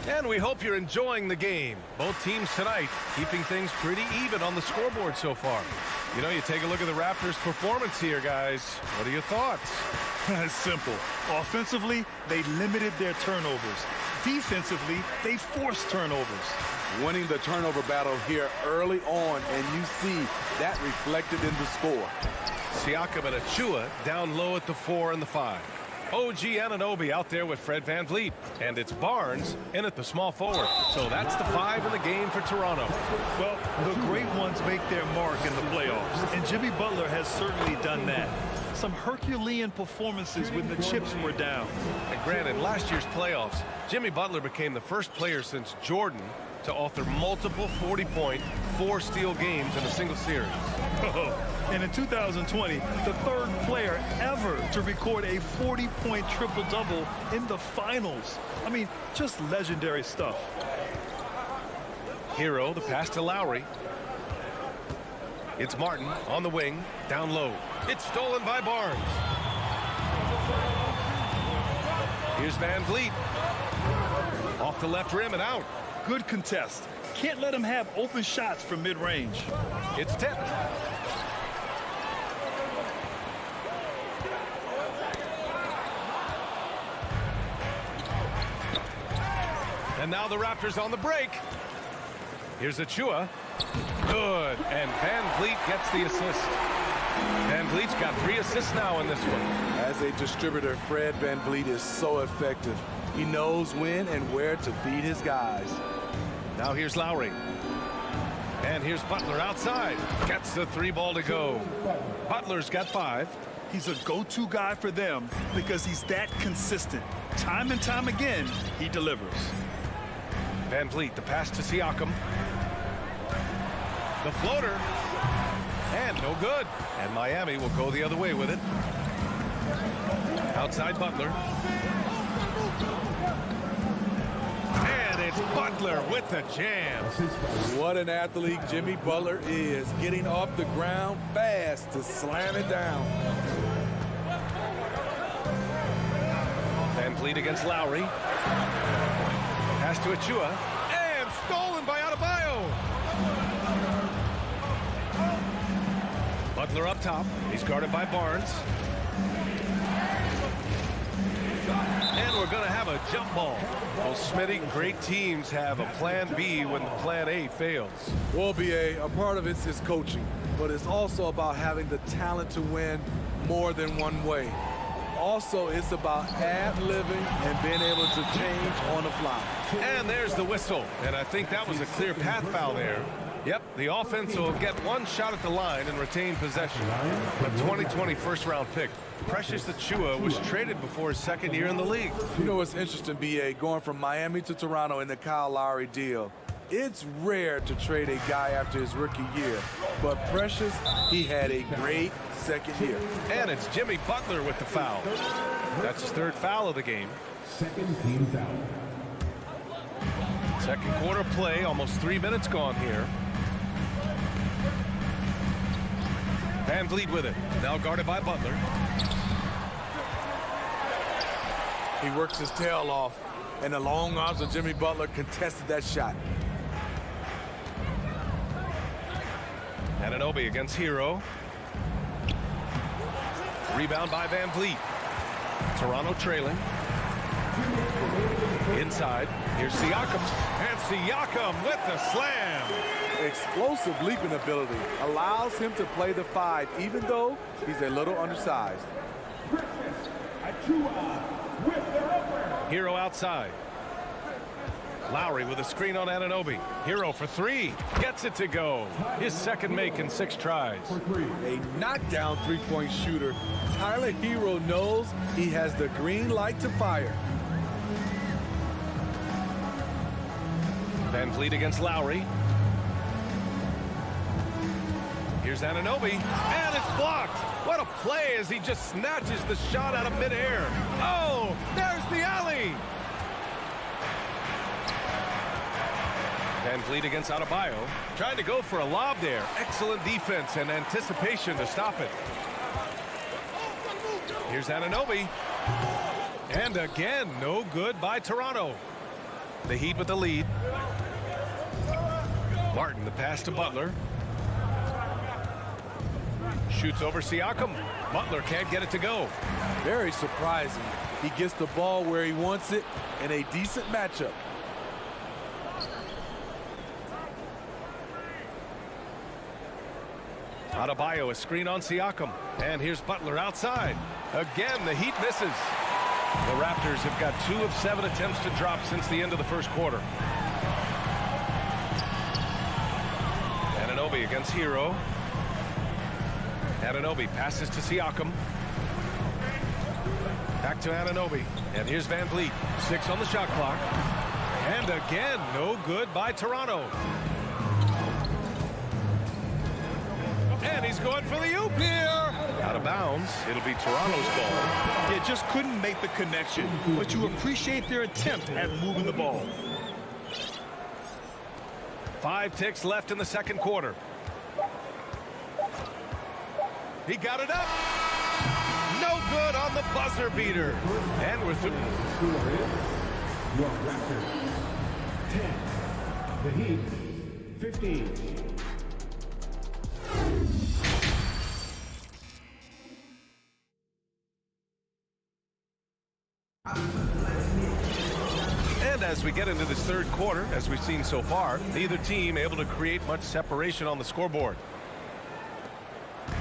And we hope you're enjoying the game. Both teams tonight keeping things pretty even on the scoreboard so far. You know, you take a look at the Raptors' performance here, guys. What are your thoughts? It's simple. Offensively, they limited their turnovers. Defensively, they forced turnovers. Winning the turnover battle here early on, and you see that reflected in the score. Siakam and Achua down low at the 4 and the 5. OG Anunoby out there with Fred Van Vliet. And it's Barnes in at the small forward. So that's the 5 in the game for Toronto. Well, the great ones make their mark in the playoffs. And Jimmy Butler has certainly done that. Some Herculean performances when the chips were down. And granted, last year's playoffs, Jimmy Butler became the first player since Jordan to author multiple 40-point, 4-steal games in a single series. And in 2020, the third player ever to record a 40-point triple-double in the finals. I mean, just legendary stuff. Hero, the pass to Lowry. It's Martin on the wing, down low. It's stolen by Barnes. Here's Van Vliet. Off the left rim and out. Good contest. Can't let him have open shots from mid-range. It's tipped. And now the Raptors on the break. Here's Achua. Good. And Van Vliet gets the assist. Van Vliet's got 3 assists now in this one. As a distributor, Fred Van Vliet is so effective. He knows when and where to feed his guys. Now here's Lowry. And here's Butler outside. Gets the 3 ball to go. Butler's got 5. He's a go-to guy for them because he's that consistent. Time and time again, he delivers. Van Vliet, the pass to Siakam. The floater. And no good. And Miami will go the other way with it. Outside Butler. And it's Butler with the jam. What an athlete Jimmy Butler is. Getting off the ground fast to slam it down. Van Vliet against Lowry. Pass to Achua. And stolen by Adebayo. Butler up top. He's guarded by Barnes. And we're going to have a jump ball. Well, Smitty, great teams have a plan B when the plan A fails. Well, BA, a part of it is coaching, but it's also about having the talent to win more than one way. Also, it's about ad-libbing and being able to change on the fly. And there's the whistle. And I think that was a clear path foul there. Yep, the offense will get one shot at the line and retain possession. A 2020 first-round pick. Precious Achiuwa was traded before his second year in the league. You know what's interesting, B.A., going from Miami to Toronto in the Kyle Lowry deal. It's rare to trade a guy after his rookie year, but Precious, he had a great second year. And it's Jimmy Butler with the foul. That's his third foul of the game. Second team foul. Second quarter play, almost 3 minutes gone here. Van Vliet with it, now guarded by Butler. He works his tail off, and the long arms of Jimmy Butler contested that shot. Anunoby against Hero. Rebound by Van Vliet. Toronto trailing. Inside, here's Siakam. And Siakam with the slam. Explosive leaping ability allows him to play the 5, even though he's a little undersized. Hero outside. Lowry with a screen on Anunoby. Hero for 3. Gets it to go. His second make in 6 tries. A knockdown three-point shooter. Tyler Hero knows he has the green light to fire. Van Vliet against Lowry. Here's Anunoby, and it's blocked. What a play as he just snatches the shot out of midair. Oh, there's the alley. Van Vliet against Adebayo, trying to go for a lob there. Excellent defense and anticipation to stop it. Here's Anunoby. And again, no good by Toronto. The Heat with the lead. Martin, the pass to Butler. Shoots over Siakam. Butler can't get it to go. Very surprising. He gets the ball where he wants it in a decent matchup. Adebayo, a screen on Siakam. And here's Butler outside. Again, the Heat misses. The Raptors have got 2 of 7 attempts to drop since the end of the first quarter. Anunoby against Hero. Anunoby passes to Siakam. Back to Anunoby. And here's Van Vliet. 6 on the shot clock. And again, no good by Toronto. And he's going for the oop here. Out of bounds. It'll be Toronto's ball. They just couldn't make the connection, but you appreciate their attempt at moving the ball. 5 ticks left in the second quarter. He got it up. No good on the buzzer beater. And we're through. Your Raptors 10. The Heat 15. And as we get into this third quarter, as we've seen so far, neither team able to create much separation on the scoreboard.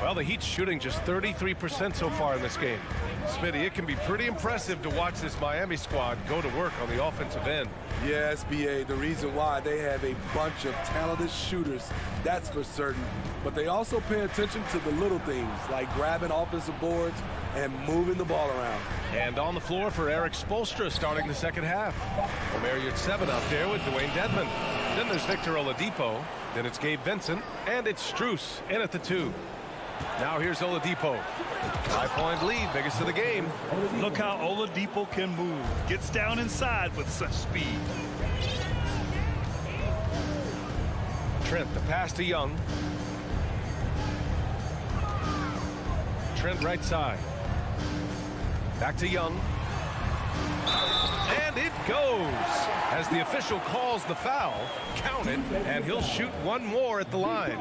Well, the Heat's shooting just 33% so far in this game. Smitty, it can be pretty impressive to watch this Miami squad go to work on the offensive end. Yes, B.A., the reason why they have a bunch of talented shooters, that's for certain. But they also pay attention to the little things, like grabbing offensive boards and moving the ball around. And on the floor for Eric Spoelstra starting the second half. Omer Yurtseven out there with Dwayne Dedmon. Then there's Victor Oladipo. Then it's Gabe Vincent. And it's Strus in at the 2. Now here's Oladipo. 5-point lead, biggest of the game. Look how Oladipo can move. Gets down inside with such speed. Trent, the pass to Young. Trent right side. Back to Young. And it goes. As the official calls the foul, count it, and he'll shoot one more at the line.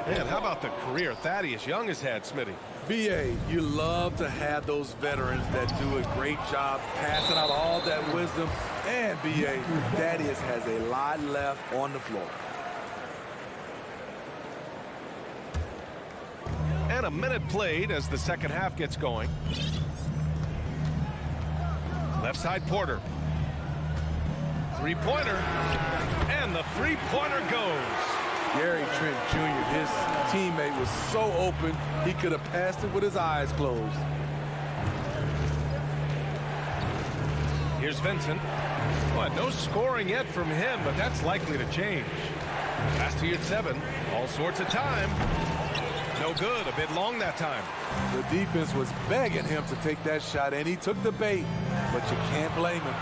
And how about the career Thaddeus Young has had, Smitty? B.A., you love to have those veterans that do a great job passing out all that wisdom. And B.A., Thaddeus has a lot left on the floor. And a minute played as the second half gets going. Left side Porter. Three-pointer. And the three-pointer goes. Trent Jr., his teammate was so open, he could have passed it with his eyes closed. Here's Vincent. Well, no scoring yet from him, but that's likely to change. Pass to Yurt-7. All sorts of time. No good. A bit long that time. The defense was begging him to take that shot, and he took the bait, but you can't blame him.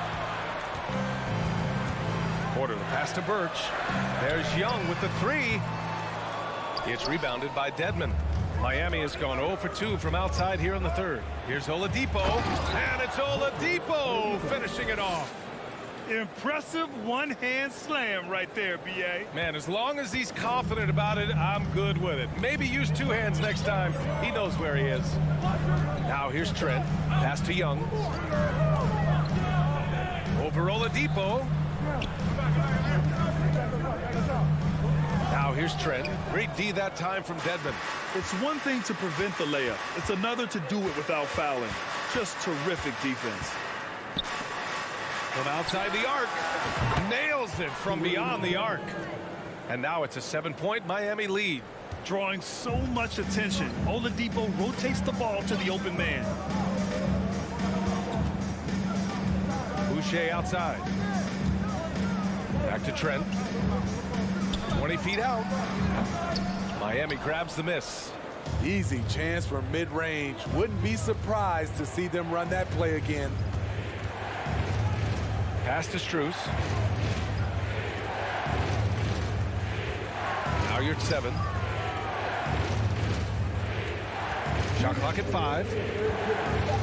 Porter, the pass to Birch. There's Young with the 3. It's rebounded by Dedmon. Miami has gone 0 for 2 from outside here in the third. Here's Oladipo, and it's Oladipo finishing it off. Impressive one-hand slam right there, B.A. Man, as long as he's confident about it, I'm good with it. Maybe use 2 hands next time. He knows where he is. Now here's Trent. Pass to Young. Over Oladipo. Now here's Trent. Great D that time from Dedmon. It's one thing to prevent the layup. It's another to do it without fouling. Just terrific defense. From outside the arc. Nails it from beyond the arc. And now it's a 7-point Miami lead. Drawing so much attention, Oladipo rotates the ball to the open man. Boucher outside. Back to Trent. 20 feet out. Miami grabs the miss. Easy chance for mid-range. Wouldn't be surprised to see them run that play again. Pass to Strus. Now you're at 7. Shot clock at 5.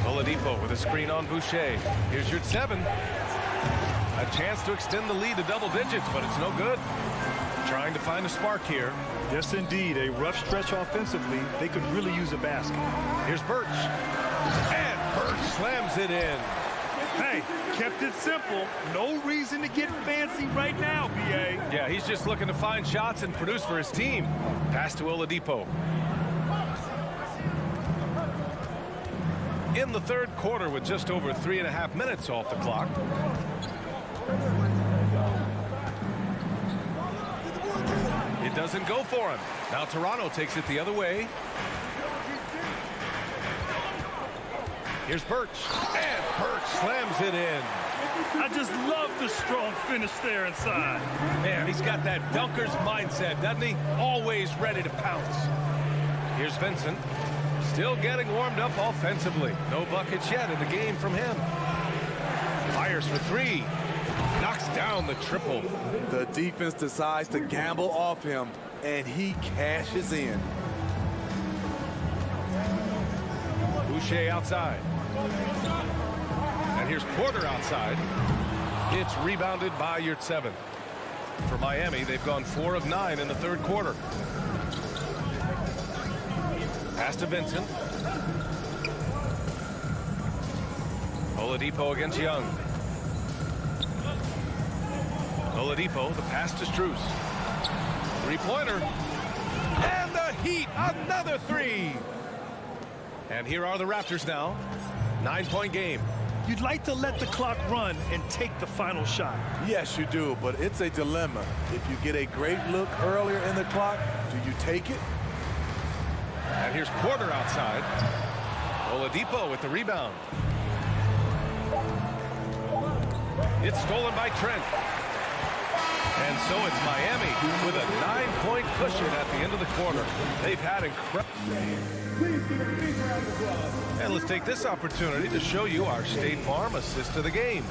Oladipo with a screen on Boucher. Here's your 7. A chance to extend the lead to double digits, but it's no good. Trying to find a spark here. Yes, indeed. A rough stretch offensively. They could really use a basket. Here's Birch. And Birch slams it in. Hey, kept it simple. No reason to get fancy right now, B.A. Yeah, he's just looking to find shots and produce for his team. Pass to Oladipo. In the third quarter with just over 3.5 minutes off the clock. It doesn't go for him. Now Toronto takes it the other way. Here's Birch. And Birch slams it in. I just love the strong finish there inside. Man, he's got that dunker's mindset, doesn't he? Always ready to pounce. Here's Vincent. Still getting warmed up offensively. No buckets yet in the game from him. Fires for 3. Knocks down the triple. The defense decides to gamble off him, and he cashes in. Boucher outside. And here's Porter outside. It's rebounded by Yurt-7. For Miami, they've gone 4 of 9 in the third quarter. Pass to Vincent. Oladipo against Young. Oladipo, the pass to Strus. 3-pointer. And the Heat, another 3. And here are the Raptors now. 9-point game. You'd like to let the clock run and take the final shot. Yes, you do, but it's a dilemma. If you get a great look earlier in the clock, do you take it? And here's Porter outside. Oladipo with the rebound. It's stolen by Trent. And so it's Miami with a 9-point cushion at the end of the quarter. They've had incredible. And let's take this opportunity to show you our State Farm assist to the game.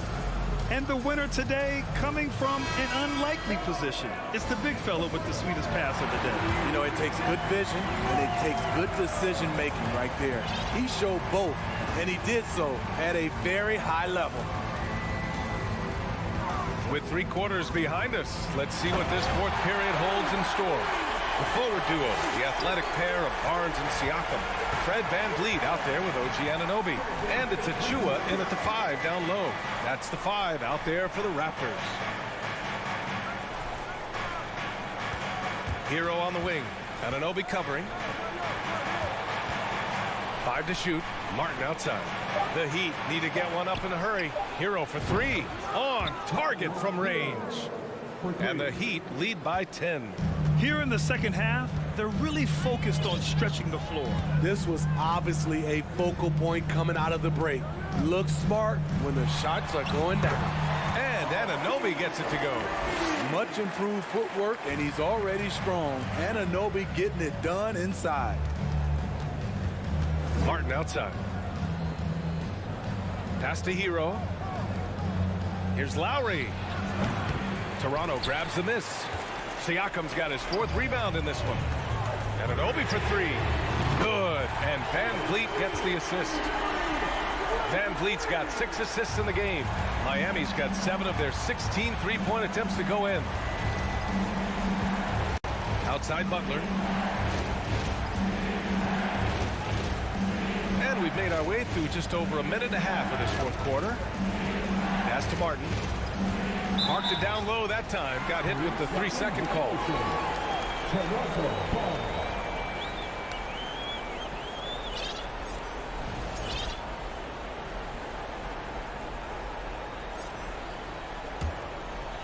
And the winner today coming from an unlikely position. It's the big fella with the sweetest pass of the day. You know, it takes good vision and it takes good decision making right there. He showed both, and he did so at a very high level. With 3 quarters behind us, let's see what this fourth period holds in store. The forward duo, the athletic pair of Barnes and Siakam. Fred VanVleet out there with OG Anunoby. And it's Achua in at the 5 down low. That's the 5 out there for the Raptors. Hero on the wing. Anunoby covering. 5 to shoot. Martin outside. The Heat need to get one up in a hurry. Hero for 3. On target from range. And the Heat lead by 10. Here in the second half, they're really focused on stretching the floor. This was obviously a focal point coming out of the break. Looks smart when the shots are going down. And Anunoby gets it to go. Much improved footwork, and he's already strong. Anunoby getting it done inside. Martin outside. Pass to Hero. Here's Lowry. Toronto grabs the miss. Siakam's got his 4th rebound in this one. Anunoby for 3. Good. And Van Vliet gets the assist. Van Vliet's got 6 assists in the game. Miami's got 7 of their 16 three-point attempts to go in. Outside Butler. And we've made our way through just over a minute and a half of this 4th quarter. Pass to Martin. Marked it down low that time. Got hit with the 3-second call.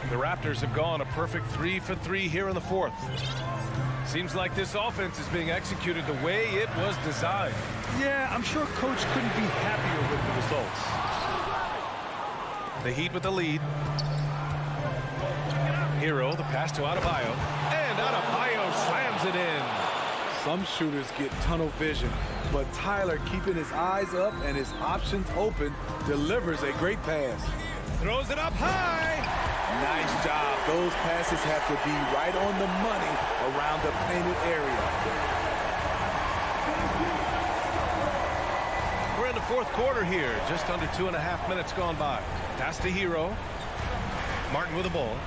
The Raptors have gone a perfect 3 for 3 here in the 4th. Seems like this offense is being executed the way it was designed. Yeah, I'm sure Coach couldn't be happier with the results. The Heat with the lead. Hero, the pass to Adebayo. And Adebayo slams it in. Some shooters get tunnel vision, but Tyler, keeping his eyes up and his options open, delivers a great pass. Throws it up high. Nice job. Those passes have to be right on the money around the painted area. We're in the 4th quarter here. Just under 2.5 minutes gone by. Pass to Hero. Martin with the ball.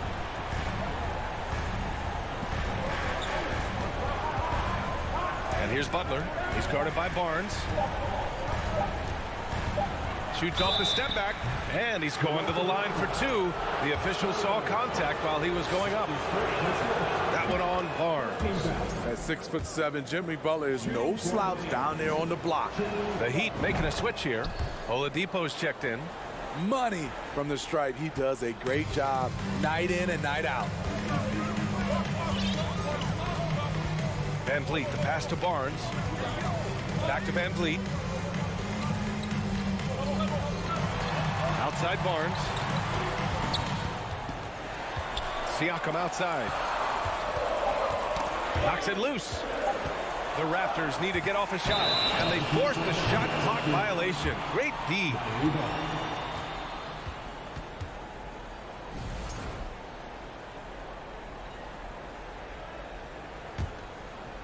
And here's Butler. He's guarded by Barnes. Shoots off the step back, and he's going to the line for 2. The official saw contact while he was going up. That one on Barnes. At 6'7", Jimmy Butler is no slouch down there on the block. The Heat making a switch here. Oladipo's checked in. Money from the stripe. He does a great job night in and night out. Van Vliet, the pass to Barnes. Back to Van Vliet. Outside Barnes. Siakam outside. Knocks it loose. The Raptors need to get off a shot, and they forced the shot clock violation. Great D.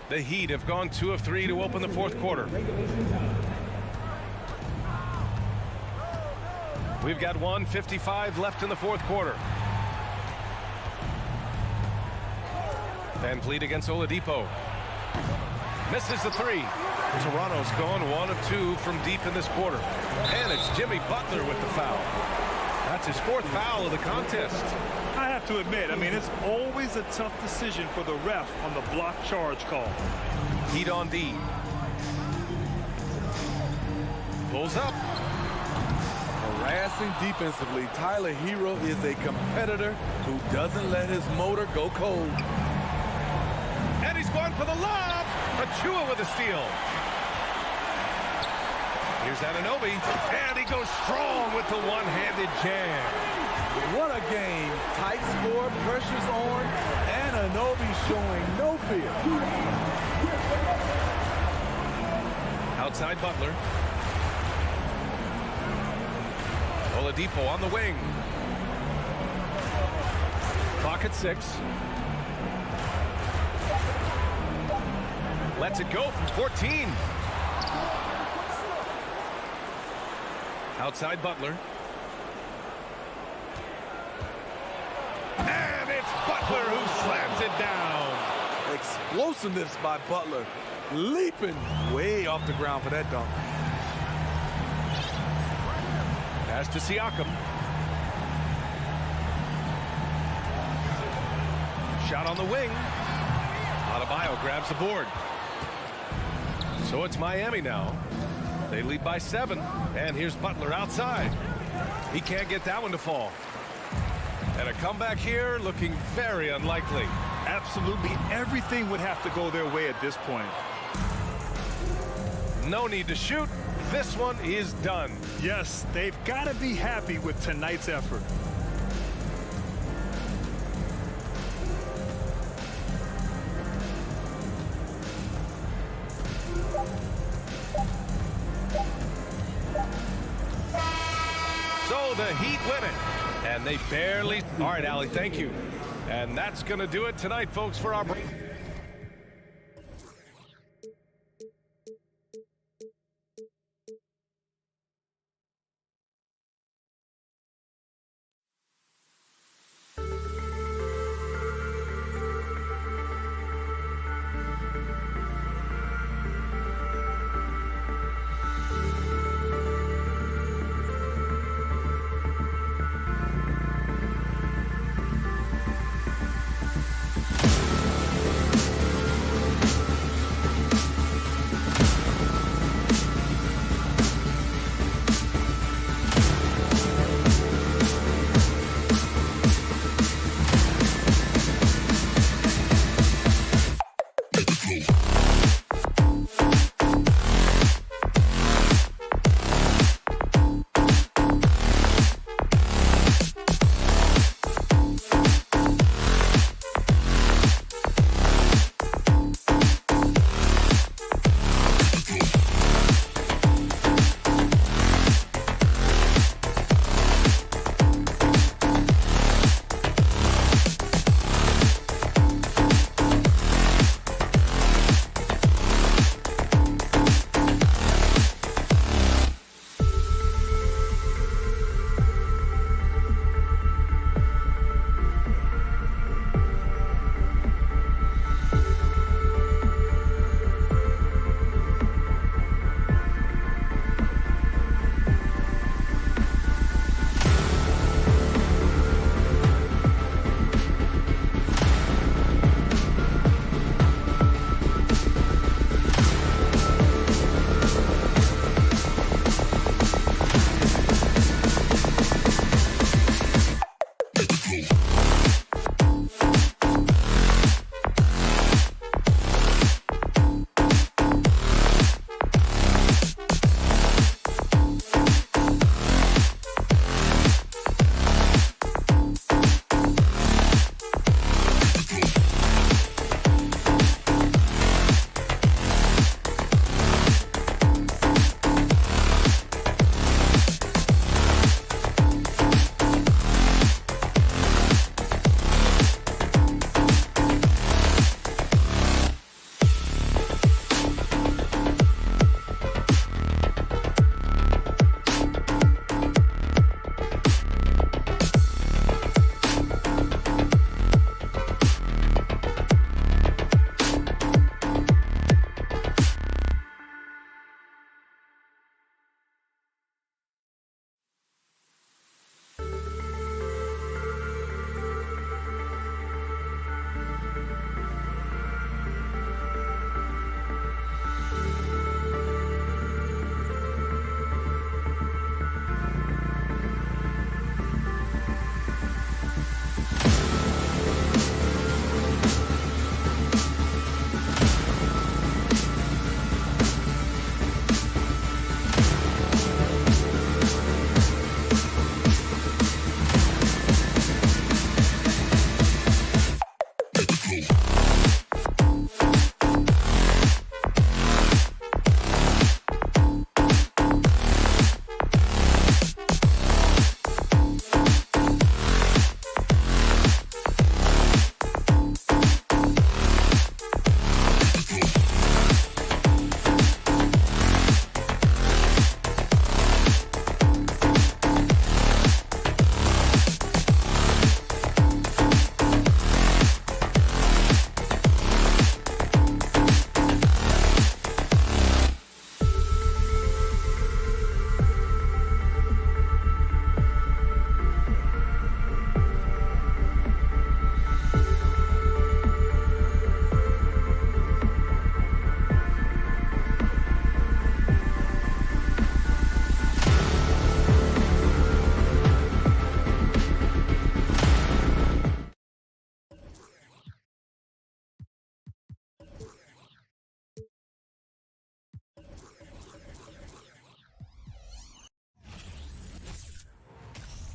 The Heat have gone 2 of 3 to open the 4th quarter. We've got 1:55 left in the 4th quarter. Van Vliet against Oladipo. Misses the 3. Toronto's gone 1 of 2 from deep in this quarter. And it's Jimmy Butler with the foul. That's his 4th foul of the contest. I have to admit, it's always a tough decision for the ref on the block charge call. Heat on D. Pulls up. Harassing defensively, Tyler Hero is a competitor who doesn't let his motor go cold. And he's going for the lob. Achua with a steal. Here's Anunoby, and he goes strong with the one-handed jam. What a game. Tight score, pressure's on, Anunoby showing no fear. Outside Butler. Oladipo on the wing. Clock at 6. Lets it go from 14. Outside Butler. And it's Butler who slams it down. Explosiveness by Butler. Leaping way off the ground for that dunk. Pass to Siakam. Shot on the wing. Adebayo grabs the board. So it's Miami now. They lead by 7. And here's Butler outside. He can't get that one to fall. And a comeback here looking very unlikely. Absolutely everything would have to go their way at this point. No need to shoot. This one is done. Yes, they've got to be happy with tonight's effort. So the Heat win it. And they barely... All right, Allie, thank you. And that's going to do it tonight, folks, for our...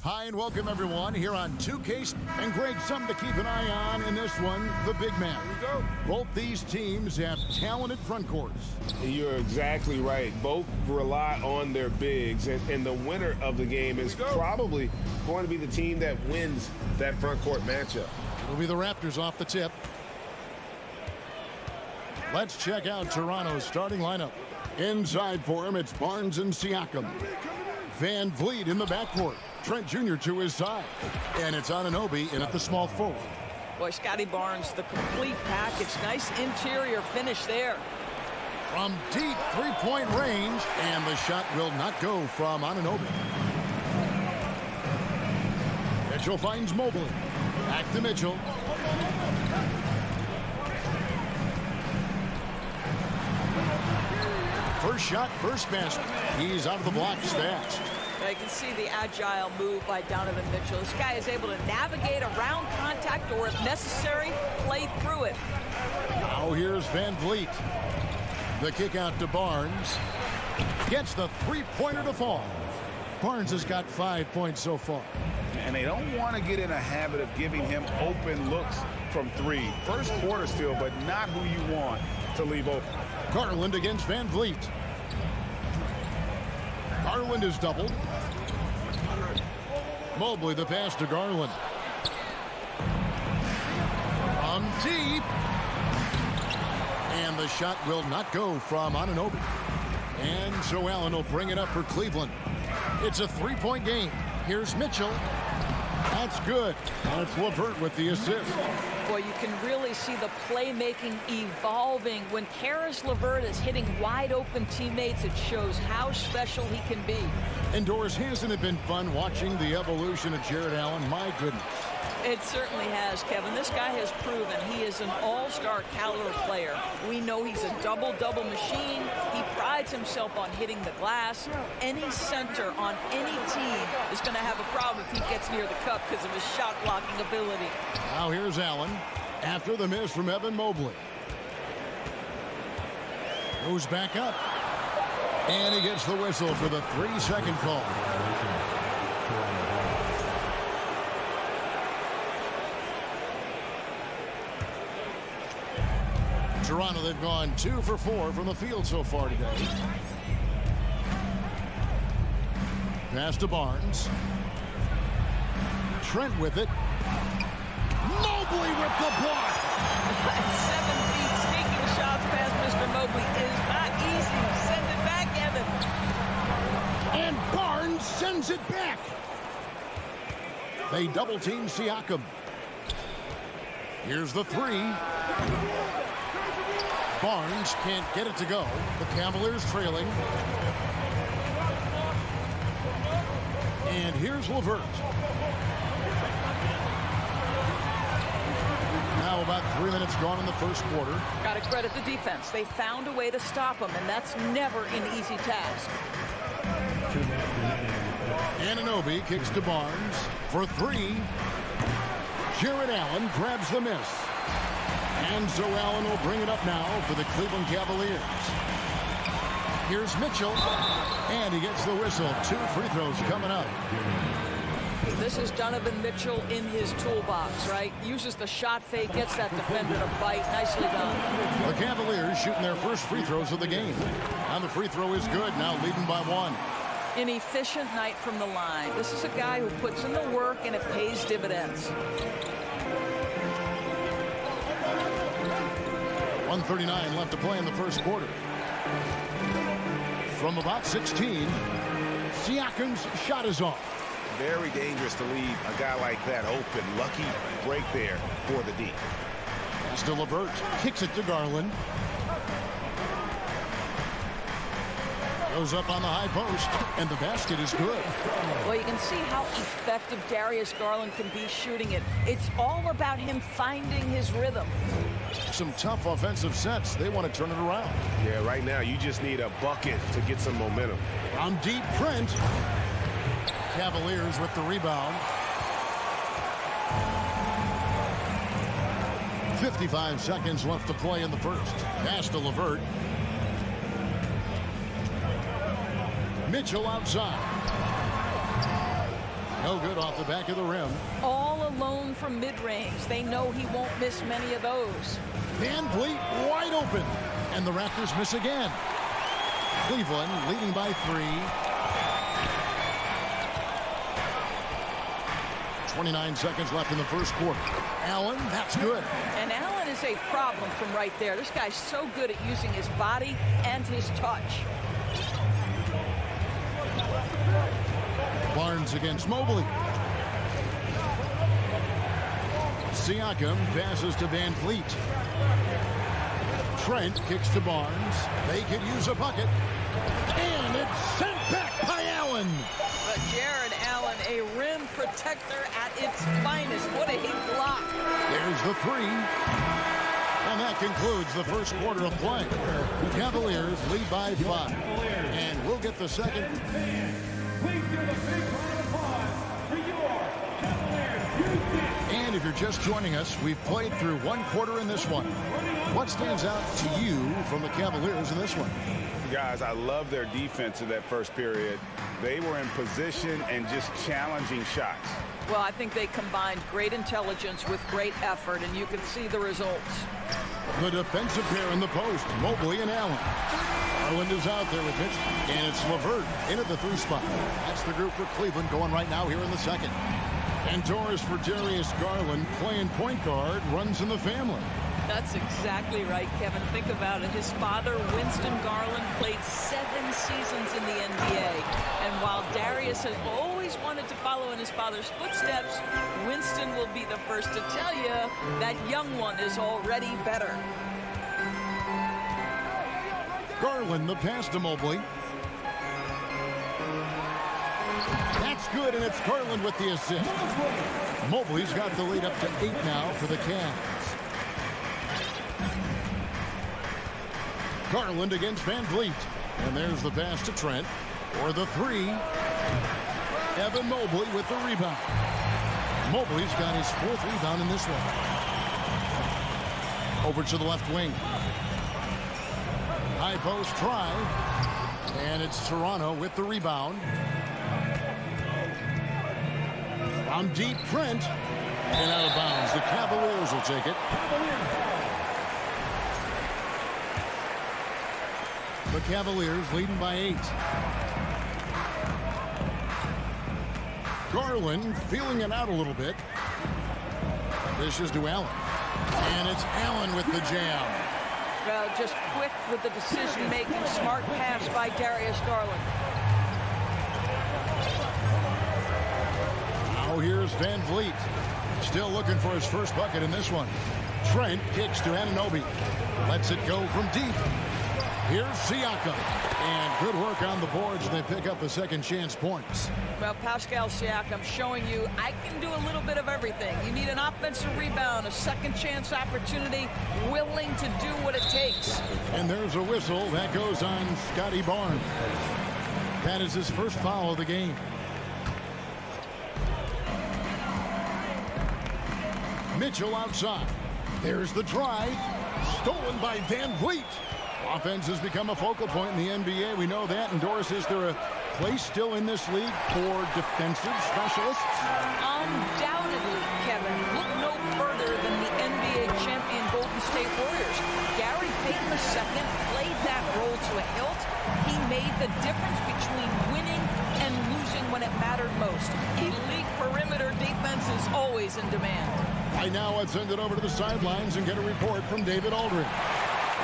Hi, and welcome, everyone, here on 2K. And, Greg, something to keep an eye on in this one, the big man. Both these teams have talented front courts. You're exactly right. Both rely on their bigs, and the winner of the game is probably going to be the team that wins that front court matchup. It'll be the Raptors off the tip. Let's check out Toronto's starting lineup. Inside for him, it's Barnes and Siakam. Van Vliet in the backcourt. Trent Jr. to his side. And it's Anunoby in at the small forward. Boy, Scotty Barnes, the complete package. Nice interior finish there. From deep three-point range, and the shot will not go from Anunoby. Mitchell finds Mobley. Back to Mitchell. First shot, first basket. He's out of the blocks fast. You can see the agile move by Donovan Mitchell. This guy is able to navigate around contact, or if necessary, play through it. Now here's Van Vliet. The kick out to Barnes. Gets the three-pointer to fall. Barnes has got 5 points so far. And they don't want to get in a habit of giving him open looks from three. First quarter still, but not who you want to leave open. Garland against Van Vliet. Garland is doubled. Mobley the pass to Garland. From deep. And the shot will not go from Anunoby. And so Allen will bring it up for Cleveland. It's a three-point game. Here's Mitchell. That's good. And it's LeVert with the assist. Boy, you can really see the playmaking evolving. When Karis LeVert is hitting wide-open teammates, it shows how special he can be. Indoors, hasn't it been fun watching the evolution of Jared Allen? My goodness. It certainly has, Kevin. This guy has proven he is an all-star caliber player. We know he's a double-double machine. He prides himself on hitting the glass. Any center on any team is going to have a problem if he gets near the cup because of his shot-blocking ability. Now here's Allen after the miss from Evan Mobley. Goes back up. And he gets the whistle for the 3-second call. Toronto, they've gone 2 for 4 from the field so far today. Pass to Barnes. Trent with it. Mobley with the block. 7 feet, sneaking shots past Mr. Mobley is not easy. Send it back, Evan. And Barnes sends it back. They double team Siakam. Here's the three. Barnes can't get it to go. The Cavaliers trailing. And here's LeVert. Now about 3 minutes gone in the first quarter. Got to credit the defense. They found a way to stop him, and that's never an easy task. Anunoby kicks to Barnes for 3. Jared Allen grabs the miss. And so Allen will bring it up now for the Cleveland Cavaliers. Here's Mitchell, and he gets the whistle. 2 free throws coming up. This is Donovan Mitchell in his toolbox, right? Uses the shot fake, gets that defender to bite. Nicely done. The Cavaliers shooting their first free throws of the game. And the free throw is good, now leading by 1. An efficient night from the line. This is a guy who puts in the work, and it pays dividends. 1:39 left to play in the first quarter. From about 16, Siakam's shot is off. Very dangerous to leave a guy like that open. Lucky break there for the D. Pass to LeVert. Kicks it to Garland. Goes up on the high post, and the basket is good. Well, you can see how effective Darius Garland can be shooting it. It's all about him finding his rhythm. Some tough offensive sets. They want to turn it around. Yeah, right now you just need a bucket to get some momentum. From deep, Trent. Cavaliers with the rebound. 55 seconds left to play in the first. Pass to LeVert. Mitchell outside. No good off the back of the rim. All alone from mid-range. They know he won't miss many of those. Van Vliet wide open. And the Raptors miss again. Cleveland leading by 3. 29 seconds left in the first quarter. Allen, that's good. And Allen is a problem from right there. This guy's so good at using his body and his touch. Barnes against Mobley. Siakam passes to Van Vliet. Trent kicks to Barnes. They could use a bucket. And it's sent back by Allen. But Jared Allen, a rim protector at its finest. What a block. There's the 3. And that concludes the first quarter of play. Cavaliers lead by 5. And we'll get the second. Please give a big round of applause for your Cavaliers. And if you're just joining us, we've played through one quarter in this one. What stands out to you from the Cavaliers in this one? Guys, I love their defense in that first period. They were in position and just challenging shots. Well, I think they combined great intelligence with great effort, and you can see the results. The defensive pair in the post, Mobley and Allen. Garland is out there with Mitch, and it's LeVert in at the 3 spot. That's the group for Cleveland going right now here in the second. And Doris for Darius Garland, playing point guard, runs in the family. That's exactly right, Kevin. Think about it. His father, Winston Garland, played 7 seasons in the NBA. And while Darius has always wanted to follow in his father's footsteps, Winston will be the first to tell you that young one is already better. Garland, the pass to Mobley. That's good, and it's Garland with the assist. Mobley's got the lead up to 8 now for the Cavs. Garland against Van Vliet. And there's the pass to Trent for the 3. Evan Mobley with the rebound. Mobley's got his 4th rebound in this one. Over to the left wing. High post try. And it's Toronto with the rebound. From deep, Trent. And out of bounds. The Cavaliers will take it. The Cavaliers leading by 8. Garland feeling it out a little bit. This is to Allen. And it's Allen with the jam. Well, just quick with the decision-making, smart pass by Darius Garland. Now here's Van Vliet. Still looking for his first bucket in this one. Trent kicks to Anunoby. Lets it go from deep. Here's Siakam. And good work on the boards. They pick up the second chance points. Well, Pascal Siakam showing you I can do a little bit of everything. You need an offensive rebound, a second chance opportunity, willing to do what it takes. And there's a whistle. That goes on Scotty Barnes. That is his first foul of the game. Mitchell outside. There's the drive. Stolen by Van Vliet. Offense has become a focal point in the NBA. We know that. And Doris, is there a place still in this league for defensive specialists? Undoubtedly, Kevin. Look no further than the NBA champion Golden State Warriors. Gary Payton II played that role to a hilt. He made the difference between winning and losing when it mattered most. Elite perimeter defense is always in demand. Right now, let's send it over to the sidelines and get a report from David Aldridge.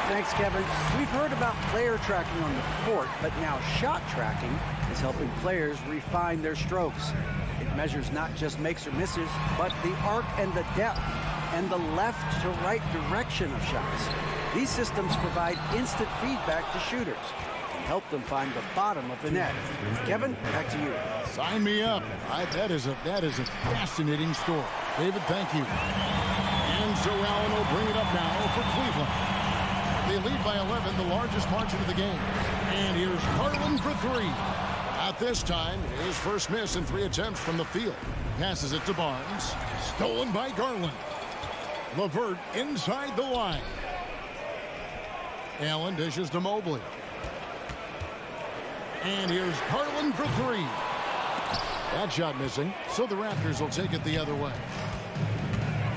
Thanks, Kevin. We've heard about player tracking on the court, but now shot tracking is helping players refine their strokes. It measures not just makes or misses, but the arc and the depth and the left to right direction of shots. These systems provide instant feedback to shooters and help them find the bottom of the net. Kevin, back to you. Sign me up. That is a fascinating story. David, thank you. And so Allen will bring it up now for Cleveland. They lead by 11, the largest margin of the game. And here's Garland for 3. At this time, his first miss in 3 attempts from the field. Passes it to Barnes. Stolen by Garland. LeVert inside the line. Allen dishes to Mobley. And here's Garland for 3. That shot missing, so the Raptors will take it the other way.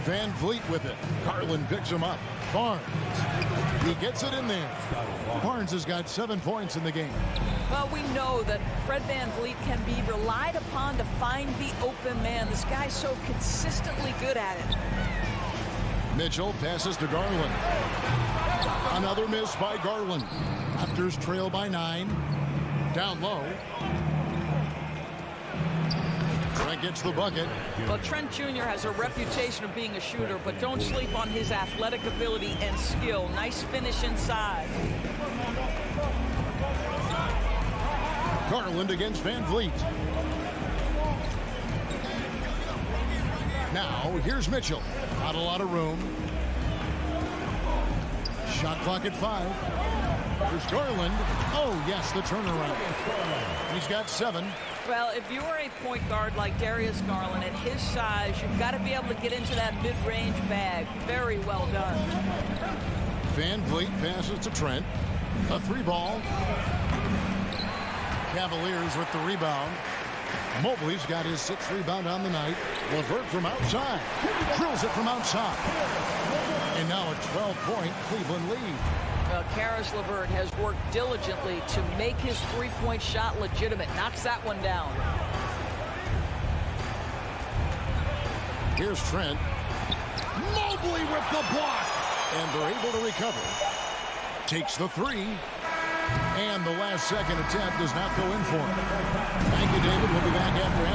Van Vliet with it. Garland picks him up. Barnes. He gets it in there. Barnes has got 7 points in the game. Well, we know that Fred Van Vliet can be relied upon to find the open man. This guy's so consistently good at it. Mitchell passes to Garland. Another miss by Garland. Raptors trail by 9. Down low. Trent gets the bucket. Well, Trent Jr. has a reputation of being a shooter, but don't sleep on his athletic ability and skill. Nice finish inside. Garland against Van Vliet. Now, here's Mitchell. Not a lot of room. Shot clock at 5. Here's Garland. Oh, yes, the turnaround. He's got 7. Well, if you are a point guard like Darius Garland, at his size, you've got to be able to get into that mid-range bag. Very well done. Van Vliet passes to Trent. A 3-ball. Cavaliers with the rebound. Mobley's got his 6th rebound on the night. LeVert from outside. Drills it from outside. And now a 12-point Cleveland lead. Well, Karis LeVert has worked diligently to make his three-point shot legitimate. Knocks that one down. Here's Trent. Mobley with the block. And they're able to recover. Takes the 3. And the last second attempt does not go in for him. Thank you, David. We'll be back after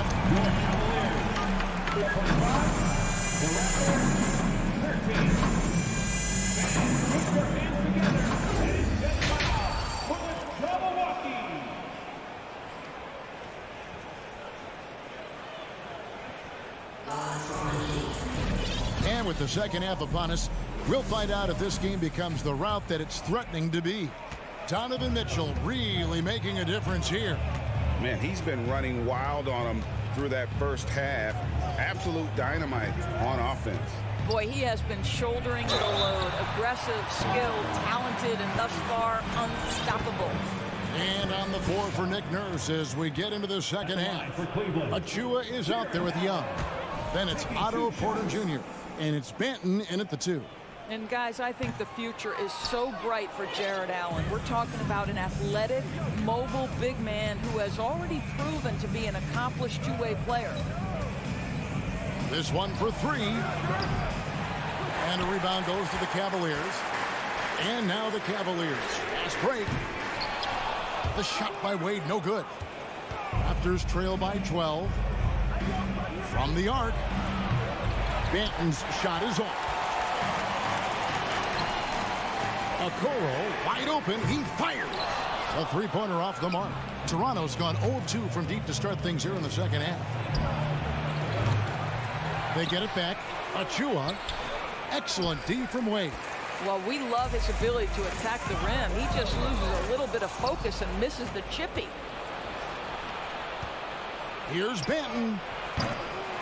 And with the second half upon us, we'll find out if this game becomes the rout that it's threatening to be. Donovan Mitchell really making a difference here. Man, he's been running wild on him through that first half. Absolute dynamite on offense. Boy, he has been shouldering the load. Aggressive, skilled, talented, and thus far unstoppable. And on the floor for Nick Nurse as we get into the second half. Achua is out there with Young. Then it's Otto Porter Jr. And it's Banton in at the 2. And guys, I think the future is so bright for Jared Allen. We're talking about an athletic, mobile big man who has already proven to be an accomplished two-way player. This one for 3. And a rebound goes to the Cavaliers. And now the Cavaliers. Fast break. The shot by Wade, no good. Raptors trail by 12. From the arc. Banton's shot is off. Okoro wide open. He fires. A 3-pointer off the mark. Toronto's gone 0 of 2 from deep to start things here in the second half. They get it back. Achua. Excellent D from Wade. Well, we love his ability to attack the rim. He just loses a little bit of focus and misses the chippy. Here's Banton.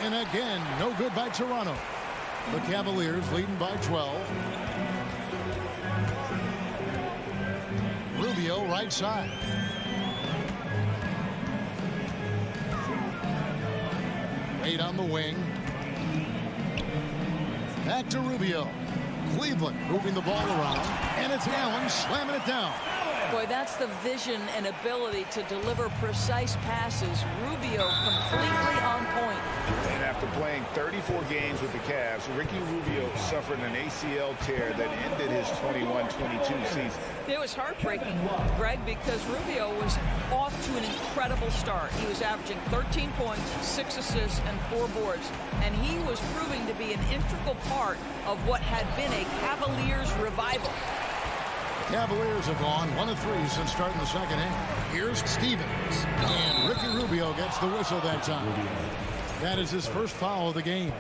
And again, no good by Toronto. The Cavaliers leading by 12. Rubio right side. Wade on the wing. Back to Rubio. Cleveland moving the ball around. And it's Allen slamming it down. Boy, that's the vision and ability to deliver precise passes. Rubio completely on point. And after playing 34 games with the Cavs, Ricky Rubio suffered an ACL tear that ended his 21-22 season. It was heartbreaking, Greg, because Rubio was off to an incredible start. He was averaging 13 points, 6 assists, and 4 boards. And he was proving to be an integral part of what had been a Cavaliers revival. Cavaliers have gone 1 of 3 since starting the second half. Here's Stevens. And Ricky Rubio gets the whistle that time. That is his first foul of the game.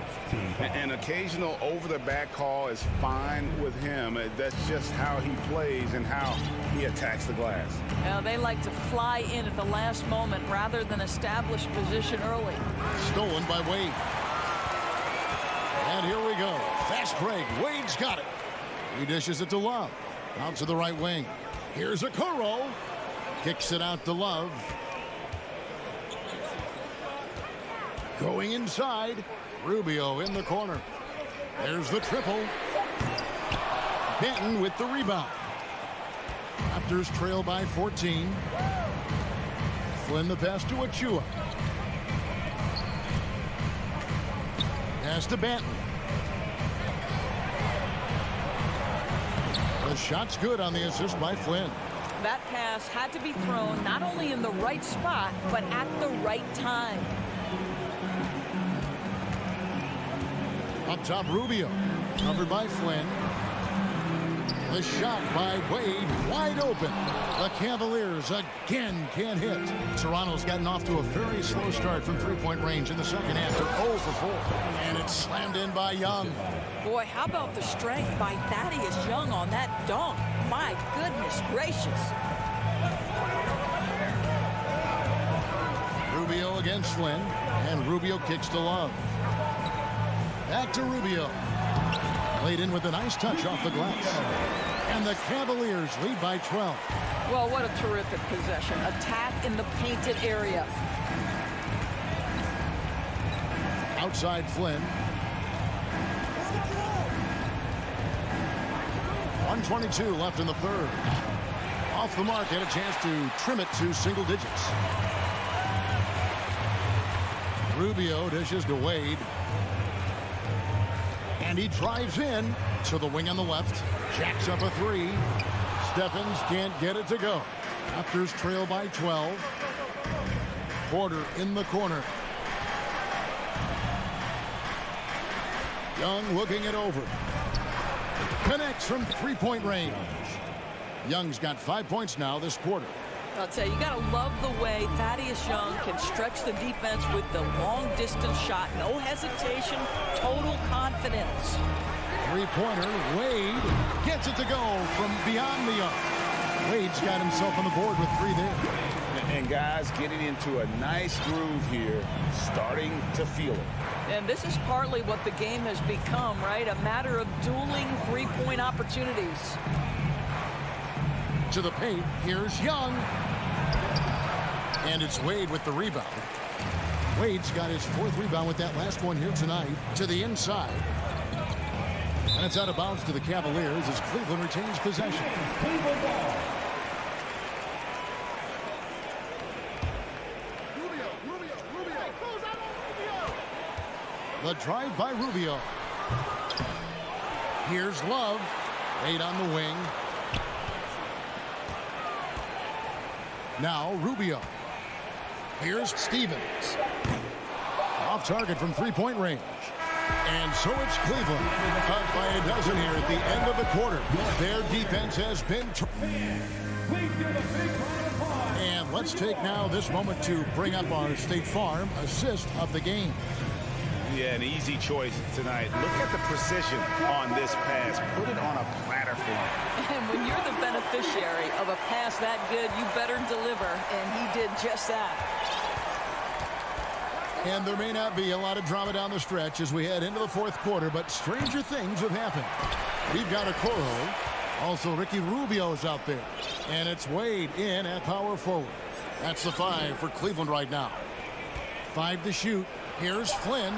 An occasional over-the-back call is fine with him. That's just how he plays and how he attacks the glass. Now, they like to fly in at the last moment rather than establish position early. Stolen by Wade. And here we go. Fast break. Wade's got it. He dishes it to Love. Out to the right wing. Here's Okoro. Kicks it out to Love. Going inside. Rubio in the corner. There's the triple. Benton with the rebound. Raptors trail by 14. Flynn the pass to Achua. Pass to Benton. The shot's good on the assist by Flynn. That pass had to be thrown not only in the right spot, but at the right time. Up top, Rubio. Covered by Flynn. The shot by Wade, wide open. The Cavaliers again can't hit. Toronto's gotten off to a very slow start from three-point range in the second half. They're 0 for 4. And it's slammed in by Young. Boy, how about the strength by Thaddeus Young on that dunk? My goodness gracious. Rubio against Flynn, and Rubio kicks to Love. Back to Rubio. Laid in with a nice touch off the glass. And the Cavaliers lead by 12. Well, what a terrific possession. Attack in the painted area. Outside Flynn. 1:22 left in the third. Off the mark, had a chance to trim it to single digits. Rubio dishes to Wade. And he drives in to the wing on the left. Jacks up a three. Stephens can't get it to go. Raptors trail by 12. Porter in the corner. Young looking it over. Connects from three-point range. Young's got 5 points now this quarter. I'll tell you, you got to love the way Thaddeus Young can stretch the defense with the long-distance shot. No hesitation, total confidence. Three-pointer, Wade gets it to go from beyond the arc. Wade's got himself on the board with 3 there. And guys getting into a nice groove here, starting to feel it. And this is partly what the game has become, right? A matter of dueling three-point opportunities. To the paint, here's Young. And it's Wade with the rebound. Wade's got his 4th rebound with that last one here tonight. To the inside. And it's out of bounds to the Cavaliers as Cleveland retains possession. Cleveland ball. The drive by Rubio. Here's Love. Wade on the wing. Now Rubio. Here's Stevens. Off target from three-point range. And so it's Cleveland. Up by a dozen here at the end of the quarter. Their defense has been... And let's take now this moment to bring up our State Farm assist of the game. Yeah, an easy choice tonight. Look at the precision on this pass. Put it on a platter for him. And when you're the beneficiary of a pass that good, you better deliver. And he did just that. And there may not be a lot of drama down the stretch as we head into the 4th quarter, but stranger things have happened. We've got a Coro. Also, Ricky Rubio's out there. And it's Wade in at power forward. That's the 5 for Cleveland right now. 5 to shoot. Here's Flynn.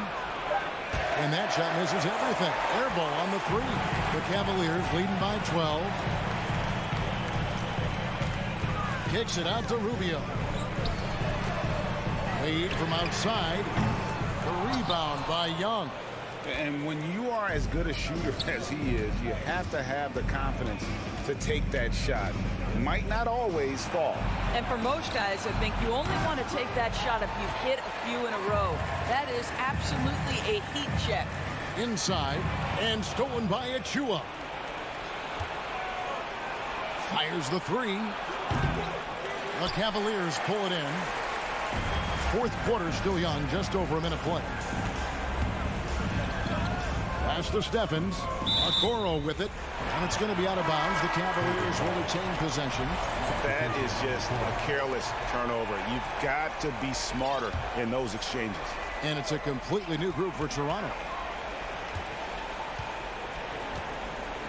And that shot misses everything. Air ball on the 3. The Cavaliers leading by 12. Kicks it out to Rubio. Wade from outside. The rebound by Young. And when you are as good a shooter as he is, you have to have the confidence to take that shot. Might not always fall. And for most guys, I think you only want to take that shot if you've hit a few in a row. That is absolutely a heat check. Inside and stolen by Achua. Fires the 3. The Cavaliers pull it in. 4th quarter still young, just over a minute play. Pass to Stephens. Okoro with it. And it's going to be out of bounds. The Cavaliers will retain possession. That is just a careless turnover. You've got to be smarter in those exchanges. And it's a completely new group for Toronto.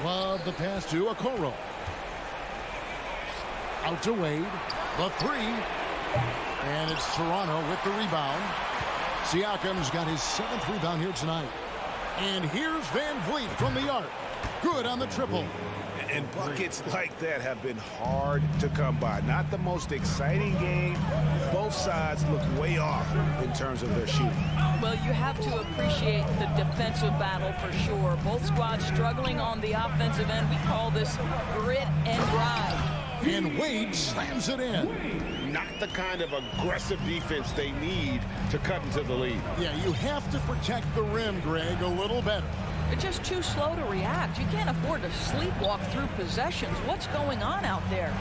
Love the pass to Okoro. Out to Wade. The 3. And it's Toronto with the rebound. Siakam's got his 7th rebound here tonight. And here's Van Vliet from the arc. Good on the triple. And buckets like that have been hard to come by. Not the most exciting game. Both sides look way off in terms of their shooting. Well, you have to appreciate the defensive battle for sure. Both squads struggling on the offensive end. We call this grit and grind. And Wade slams it in. Not the kind of aggressive defense they need to cut into the lead. Yeah, you have to protect the rim, Greg, a little better. They're just too slow to react. You can't afford to sleepwalk through possessions. What's going on out there?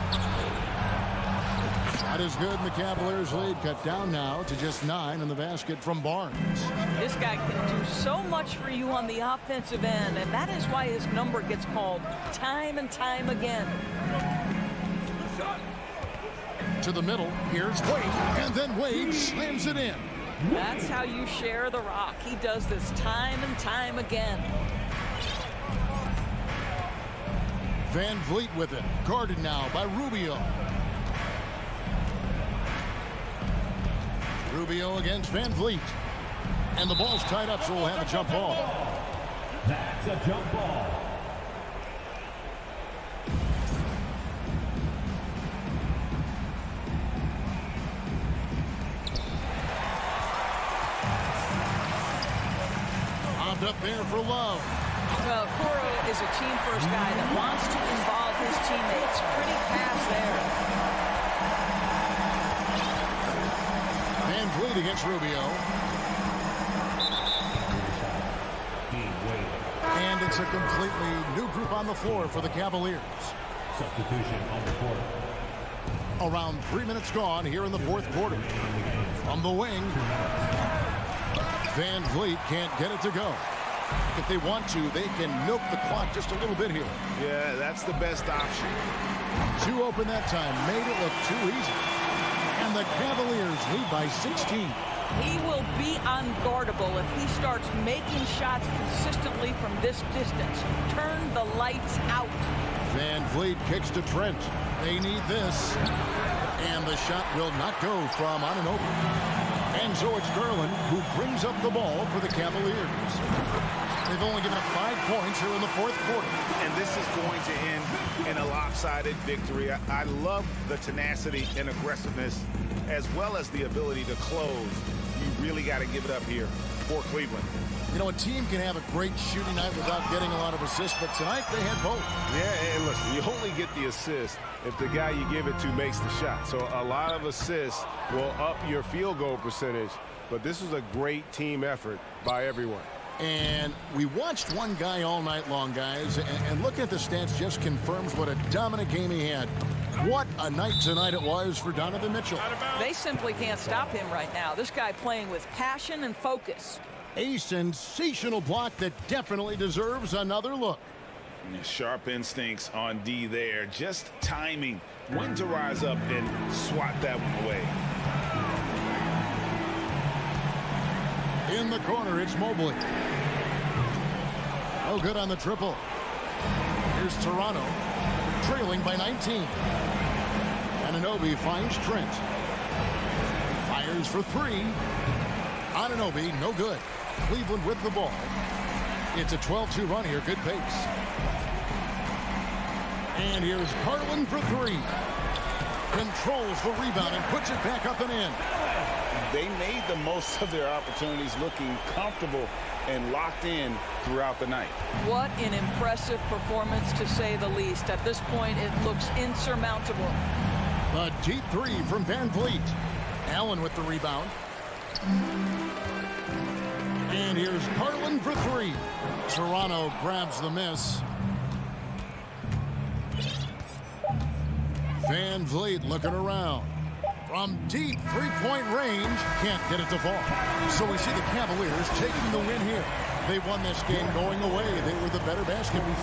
That is good, and the Cavaliers lead cut down now to just 9 in the basket from Barnes. This guy can do so much for you on the offensive end, and that is why his number gets called time and time again. To the middle, here's Wade, and then Wade slams it in. That's how you share the rock. He does this time and time again. Van Vliet with it, guarded now by Rubio. Rubio against Van Vliet. And the ball's tied up, so we'll have a jump ball. That's a jump ball. Up there for Love. Well, Coro is a team-first guy that wants to involve his teammates. Pretty pass there. Van Vliet against Rubio. And it's a completely new group on the floor for the Cavaliers. Substitution on the court. Around 3 minutes gone here in the 4th quarter. From the wing, Van Vliet can't get it to go. If they want to, they can milk the clock just a little bit here. Yeah, that's the best option. 2 open that time, made it look too easy. And the Cavaliers lead by 16. He will be unguardable if he starts making shots consistently from this distance. Turn the lights out. Van Vliet kicks to Trent. They need this. And the shot will not go from Anunoby. And so it's Garland who brings up the ball for the Cavaliers. They've only given up 5 points here in the 4th quarter. And this is going to end in a lopsided victory. I love the tenacity and aggressiveness as well as the ability to close. You really got to give it up here for Cleveland. You know, a team can have a great shooting night without getting a lot of assists, but tonight they had both. Yeah, and listen, you only get the assist if the guy you give it to makes the shot. So a lot of assists will up your field goal percentage, but this was a great team effort by everyone. And we watched one guy all night long, guys, and looking at the stats just confirms what a dominant game he had. What a night tonight it was for Donovan Mitchell. They simply can't stop him right now. This guy playing with passion and focus. A sensational block that definitely deserves another look. Sharp instincts on D there. Just timing when to rise up and swat that one away. In the corner, it's Mobley. Oh, good on the triple. Here's Toronto, trailing by 19. Anunoby finds Trent. Fires for 3. Anunoby, no good. Cleveland with the ball. It's a 12-2 run here. Good pace. And here's Garland for 3. Controls the rebound and puts it back up and in. They made the most of their opportunities, looking comfortable and locked in throughout the night. What an impressive performance, to say the least. At this point, it looks insurmountable. A deep 3 from Van Vliet. Allen with the rebound. And here's Garland for 3. Toronto grabs the miss. Van Vliet looking around. From deep three-point range, can't get it to fall. So we see the Cavaliers taking the win here. They won this game going away. They were the better basketball.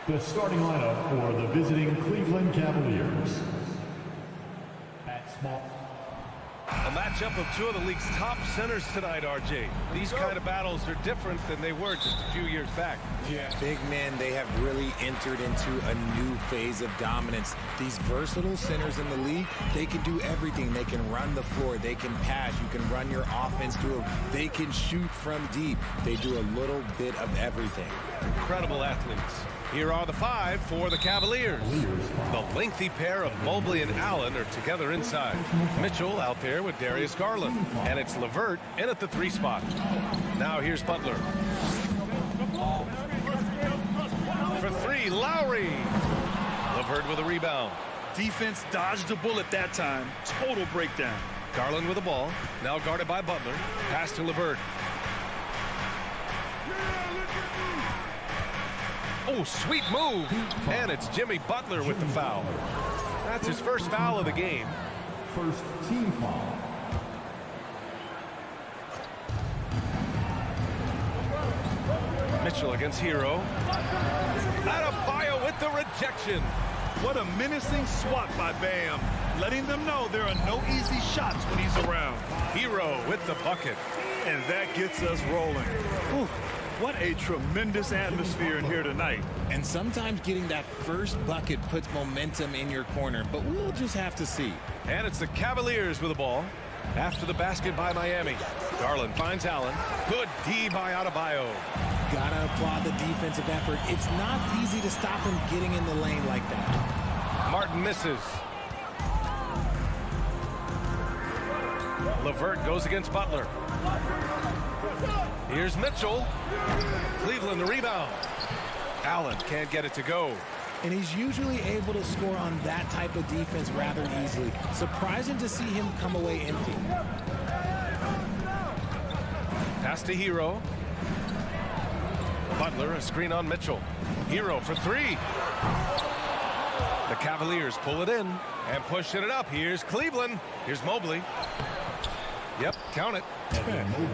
The starting lineup for the visiting Cleveland Cavaliers. At small. A matchup of two of the league's top centers tonight, RJ. These kind of battles are different than they were just a few years back. Yeah, big men, they have really entered into a new phase of dominance. These versatile centers in the league, they can do everything. They can run the floor, they can pass, you can run your offense to them, they can shoot from deep. They do a little bit of everything. Incredible athletes. Here are the five for the Cavaliers. The lengthy pair of Mobley and Allen are together inside. Mitchell out there with Darius Garland. And it's LeVert in at the 3 spot. Now here's Butler. For 3, Lowry. LeVert with a rebound. Defense dodged a bullet that time. Total breakdown. Garland with the ball. Now guarded by Butler. Pass to LeVert. Oh, sweet move. And it's Jimmy Butler with the foul. That's his first foul of the game. First team foul. Mitchell against Hero. Adebayo with the rejection. What a menacing swat by Bam. Letting them know there are no easy shots when he's around. Hero with the bucket. And that gets us rolling. Whew. What a tremendous atmosphere in here tonight. And sometimes getting that first bucket puts momentum in your corner, but we'll just have to see. And it's the Cavaliers with the ball. After the basket by Miami. Garland finds Allen. Good D by Adebayo. Gotta applaud the defensive effort. It's not easy to stop him getting in the lane like that. Martin misses. LeVert goes against Butler. Here's Mitchell. Cleveland the rebound. Allen can't get it to go. And he's usually able to score on that type of defense rather easily. Surprising to see him come away empty. Pass to Hero. Butler, a screen on Mitchell. Hero for 3. The Cavaliers pull it in and pushing it up. Here's Cleveland. Here's Mobley. Yep, count it.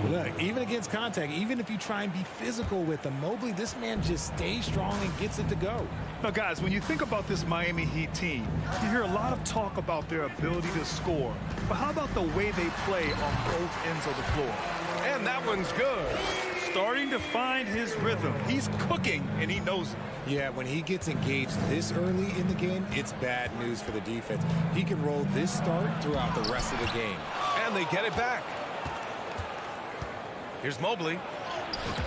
Look, even against contact, even if you try and be physical with him, Mobley, this man just stays strong and gets it to go. Now, guys, when you think about this Miami Heat team, you hear a lot of talk about their ability to score. But how about the way they play on both ends of the floor? And that one's good. Starting to find his rhythm. He's cooking, and he knows it. Yeah, when he gets engaged this early in the game, it's bad news for the defense. He can roll this start throughout the rest of the game. And they get it back. Here's Mobley.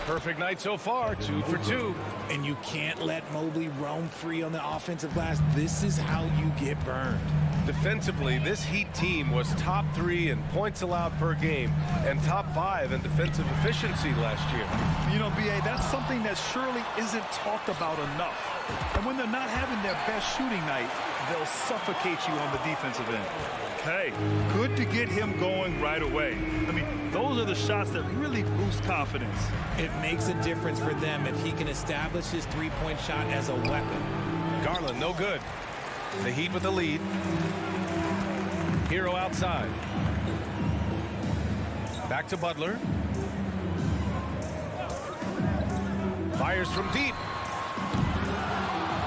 Perfect night so far, 2 for 2. And you can't let Mobley roam free on the offensive glass. This is how you get burned. Defensively, this Heat team was top 3 in points allowed per game and top 5 in defensive efficiency last year. You know, B.A., that's something that surely isn't talked about enough. And when they're not having their best shooting night, they'll suffocate you on the defensive end. Hey, good to get him going right away. I mean, those are the shots that really boost confidence. It makes a difference for them if he can establish his three-point shot as a weapon. Garland, no good. The Heat with the lead. Hero outside. Back to Butler. Fires from deep.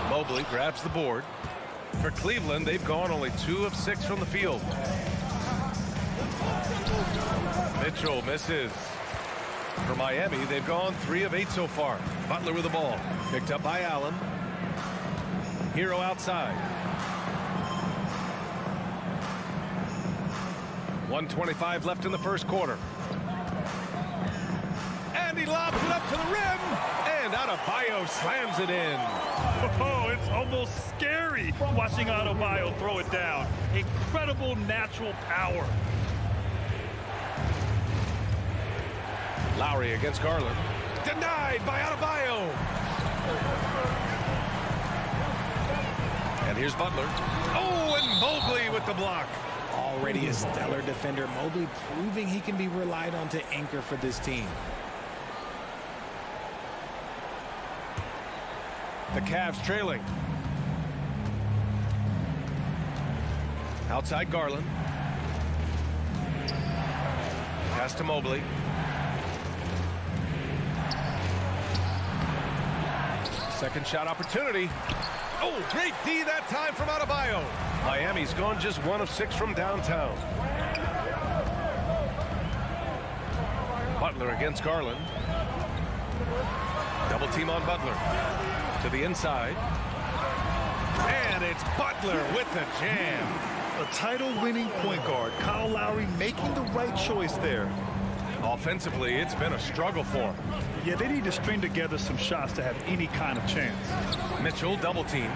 Mobley grabs the board. For Cleveland, they've gone only 2 of 6 from the field. Mitchell misses. For Miami, they've gone 3 of 8 so far. Butler with the ball. Picked up by Allen. Hero outside. 1:25 left in the first quarter. And he lobs it up to the rim. And Adebayo slams it in. Oh, it's almost scary watching Adebayo throw it down. Incredible natural power. Lowry against Garland. Denied by Adebayo. And here's Butler. Oh, and Mobley with the block. Already a stellar defender, Mobley proving he can be relied on to anchor for this team. The The Cavs trailing. Outside Garland. Pass to Mobley. Second shot opportunity. Oh, great D that time from Adebayo. Miami's gone just 1 of 6 from downtown. Butler against Garland. Double team on Butler. To the inside. And it's Butler with the jam. A title-winning point guard, Kyle Lowry making the right choice there. Offensively, it's been a struggle for him. Yeah, they need to string together some shots to have any kind of chance. Mitchell double team.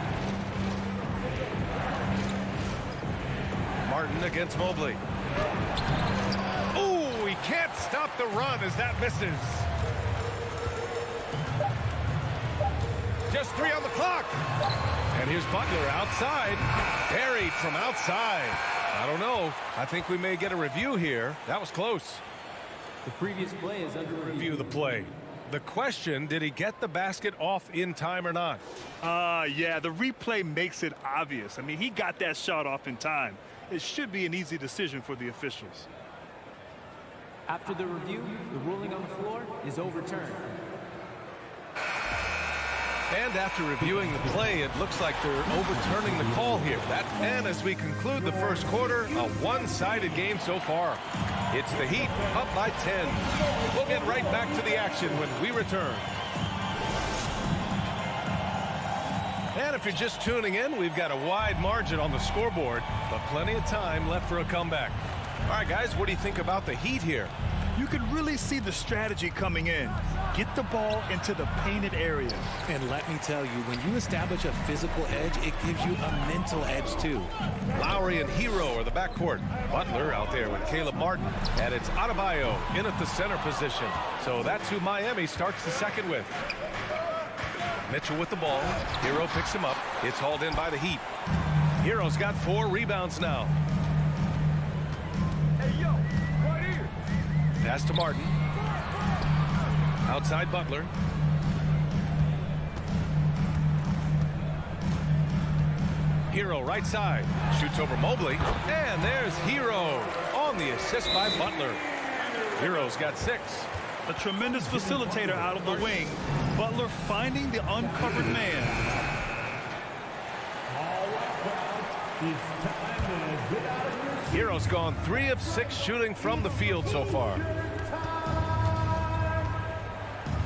Martin against Mobley. Oh, he can't stop the run as that misses. Just 3 on the clock. And here's Butler outside. Buried from outside. I don't know. I think we may get a review here. That was close. The previous play is under Review the play. The question, did he get the basket off in time or not? Yeah, the replay makes it obvious. I mean, he got that shot off in time. It should be an easy decision for the officials. After the review, the ruling on the floor is overturned. And after reviewing the play, it looks like they're overturning the call here. And as we conclude the first quarter, a one-sided game so far. It's the Heat up by 10. We'll get right back to the action when we return. And if you're just tuning in, we've got a wide margin on the scoreboard, but plenty of time left for a comeback. All right, guys, what do you think about the Heat here? You can really see the strategy coming in. Get the ball into the painted area. And let me tell you, when you establish a physical edge, it gives you a mental edge too. Lowry and Hero are the backcourt. Butler out there with Caleb Martin. And it's Adebayo in at the center position. So that's who Miami starts the second with. Mitchell with the ball. Hero picks him up. It's hauled in by the Heat. Hero's got 4 rebounds now. Pass to Martin. Outside Butler. Hero right side. Shoots over Mobley. And there's Hero on the assist by Butler. Hero's got 6. A tremendous facilitator out of the wing. Butler finding the uncovered man. Hero's gone 3 of 6 shooting from the field so far.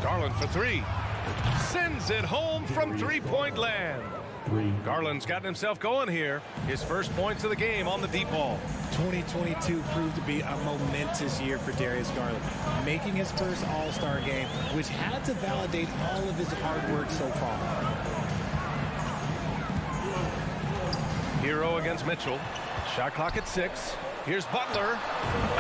Garland for 3. Sends it home from three-point land. Garland's gotten himself going here. His first points of the game on the deep ball. 2022 proved to be a momentous year for Darius Garland, making his first All-Star game, which had to validate all of his hard work so far. Hero against Mitchell. Shot clock at 6. Here's Butler.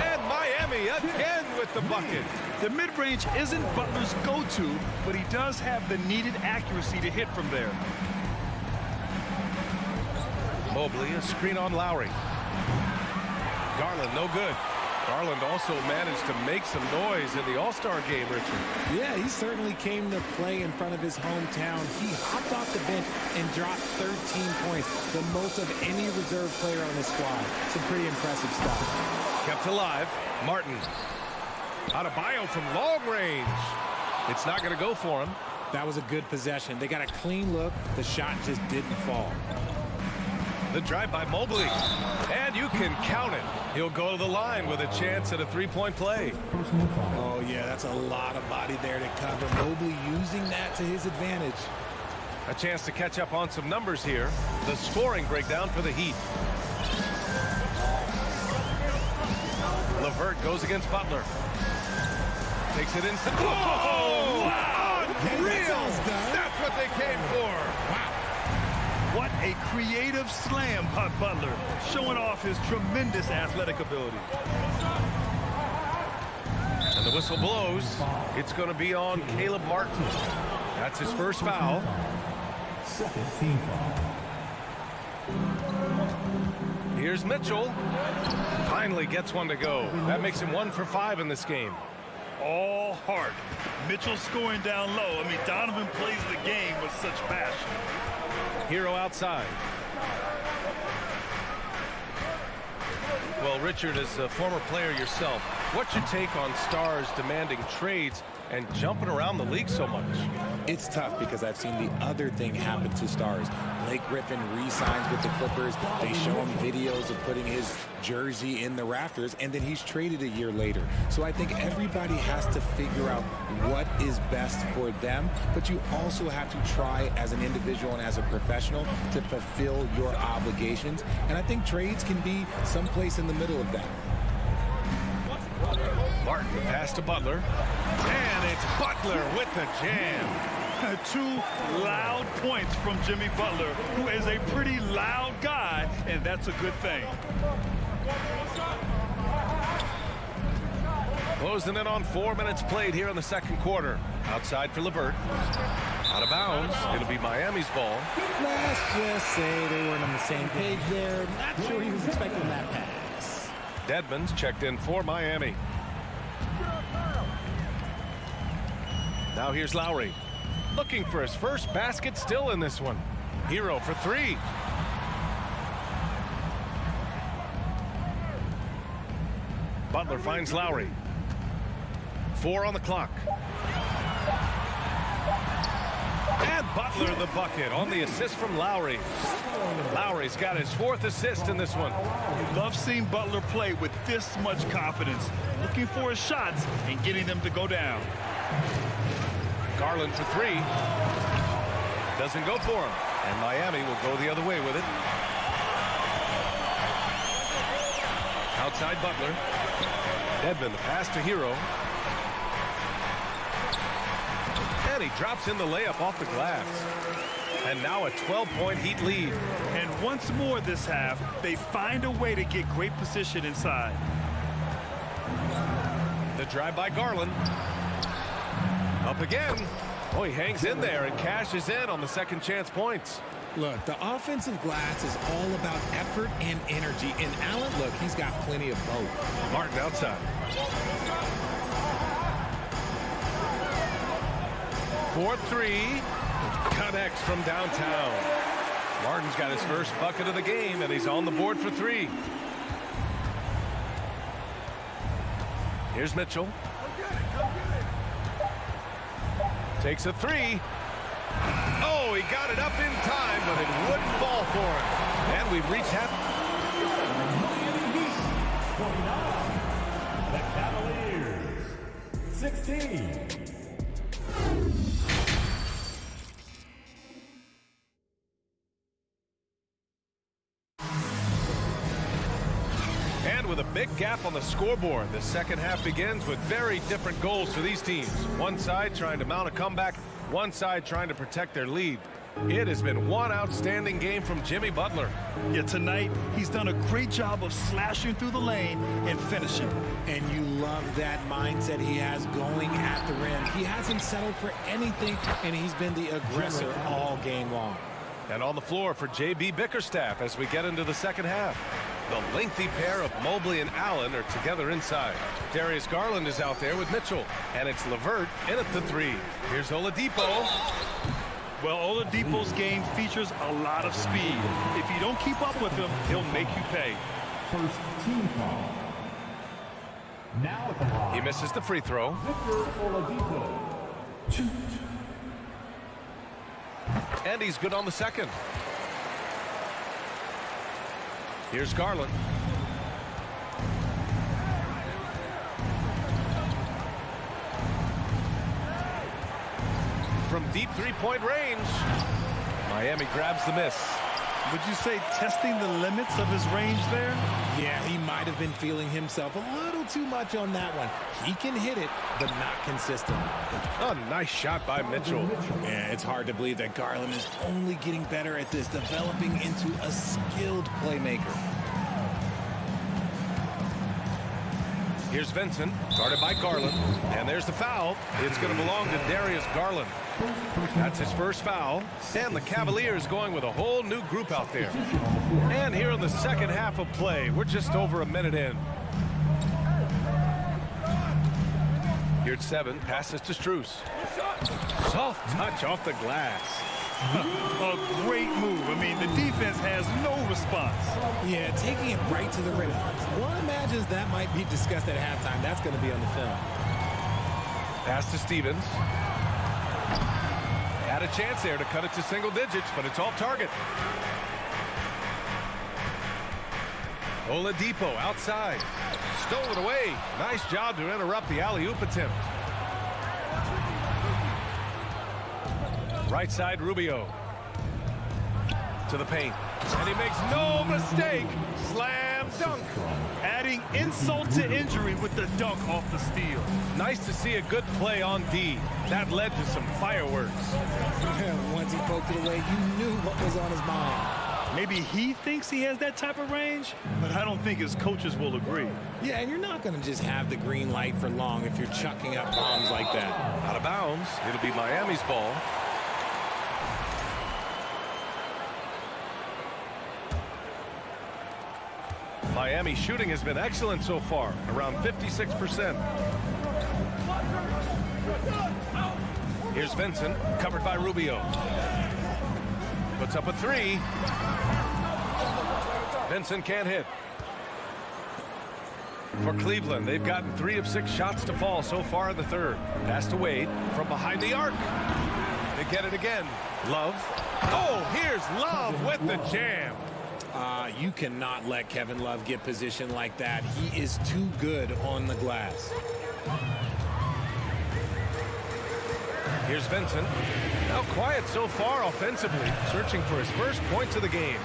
And Miami again with the bucket. The mid-range isn't Butler's go-to, but he does have the needed accuracy to hit from there. Mobley, a screen on Lowry. Garland, no good. Garland also managed to make some noise in the All-Star game, Richard. Yeah, he certainly came to play in front of his hometown. He hopped off the bench and dropped 13 points, the most of any reserve player on the squad. Some pretty impressive stuff. Kept alive. Martin. Adebayo from long range. It's not going to go for him. That was a good possession. They got a clean look. The shot just didn't fall. The drive by Mobley. And you can count it. He'll go to the line with a chance at a three-point play. Oh, yeah, that's a lot of body there to cover. Mobley using that to his advantage. A chance to catch up on some numbers here. The scoring breakdown for the Heat. LeVert goes against Butler. Takes it inside. Whoa! Wow! Unreal! That's what they came for. Wow. What a creative slam by Butler, showing off his tremendous athletic ability. And the whistle blows. It's going to be on Caleb Martin. That's his first foul. Second team foul. Here's Mitchell. Finally gets one to go. That makes him 1 for 5 in this game. all heart. Mitchell scoring down low. I mean, Donovan plays the game with such passion. Hero outside. Well, Richard, as a former player yourself, what's your take on stars demanding trades and jumping around the league so much? It's tough because I've seen the other thing happen to stars. Blake Griffin re-signs with the Clippers. They show him videos of putting his jersey in the rafters, and then he's traded a year later. So I think everybody has to figure out what is best for them, but you also have to try as an individual and as a professional to fulfill your obligations. And I think trades can be someplace in the middle of that. Martin, the pass to Butler. And it's Butler with the jam. 2 loud points from Jimmy Butler, who is a pretty loud guy, and that's a good thing. Closing in on 4 minutes played here in the second quarter. Outside for LeVert. Out of bounds. It'll be Miami's ball. Let's just say they weren't on the same page there. Not sure he was expecting that pass. Dedmon's checked in for Miami. Now here's Lowry. Looking for his first basket still in this one. Hero for 3. Butler finds Lowry. 4 on the clock. And Butler the bucket on the assist from Lowry. Lowry's got his 4th assist in this one. Love seeing Butler play with this much confidence, looking for his shots and getting them to go down. Garland for 3. Doesn't go for him. And Miami will go the other way with it. Outside Butler. Dedmon the pass to Hero. And he drops in the layup off the glass. And now a 12-point Heat lead. And once more this half, they find a way to get great position inside. The drive by Garland. Up again. Oh, he hangs in there and cashes in on the second chance points. Look, the offensive glass is all about effort and energy. And Allen, look, he's got plenty of both. Martin outside. 4-3. Connects from downtown. Martin's got his first bucket of the game, and he's on the board for 3. Here's Mitchell. Takes a 3. Oh, he got it up in time, but it wouldn't fall for him. And we've reached half. The Cavaliers, 16. And with a big gap on the scoreboard, the second half begins with very different goals for these teams. One side trying to mount a comeback, one side trying to protect their lead. It has been one outstanding game from Jimmy Butler. Yeah, tonight he's done a great job of slashing through the lane and finishing. And you love that mindset he has going at the rim. He hasn't settled for anything, and he's been the aggressor all game long. And on the floor for J.B. Bickerstaff as we get into the second half. The lengthy pair of Mobley and Allen are together inside. Darius Garland is out there with Mitchell. And it's LeVert in at the 3. Here's Oladipo. Well, Oladipo's game features a lot of speed. If you don't keep up with him, he'll make you pay. First team foul. Now at the line. He misses the free throw. Victor Oladipo. 2. And he's good on the second. Here's Garland. From deep three-point range. Miami grabs the miss. Would you say testing the limits of his range there? Yeah, he might have been feeling himself a little too much on that one. He can hit it, but not consistently. A nice shot by Mitchell. Yeah, it's hard to believe that Garland is only getting better at this, developing into a skilled playmaker. Here's Vincent, guarded by Garland. And there's the foul. It's going to belong to Darius Garland. That's his first foul. And the Cavaliers going with a whole new group out there. And here in the second half of play, we're just over a minute in. Here's 7. Passes to Strus. Soft touch off the glass. A great move. I mean, the defense has no response. Yeah, taking it right to the rim. One imagines that might be discussed at halftime. That's going to be on the film. Pass to Stevens. Had a chance there to cut it to single digits, but it's off target. Oladipo outside. Stolen away. Nice job to interrupt the alley-oop attempt. Right side, Rubio. To the paint. And he makes no mistake. Slam dunk. Adding insult to injury with the dunk off the steal. Nice to see a good play on D. That led to some fireworks. Once he poked it away, you knew what was on his mind. Maybe he thinks he has that type of range, but I don't think his coaches will agree. Yeah, and you're not going to just have the green light for long if you're chucking up bombs like that. Out of bounds. It'll be Miami's ball. Miami shooting has been excellent so far, around 56%. Here's Vincent, covered by Rubio. Puts up a 3. Vincent can't hit. For Cleveland, they've gotten 3 of 6 shots to fall so far in the third. Pass to Wade from behind the arc. They get it again. Love. Oh, here's Love with the jam. You cannot let Kevin Love get positioned like that. He is too good on the glass. Here's Vincent. Now quiet so far offensively, searching for his first points of the game.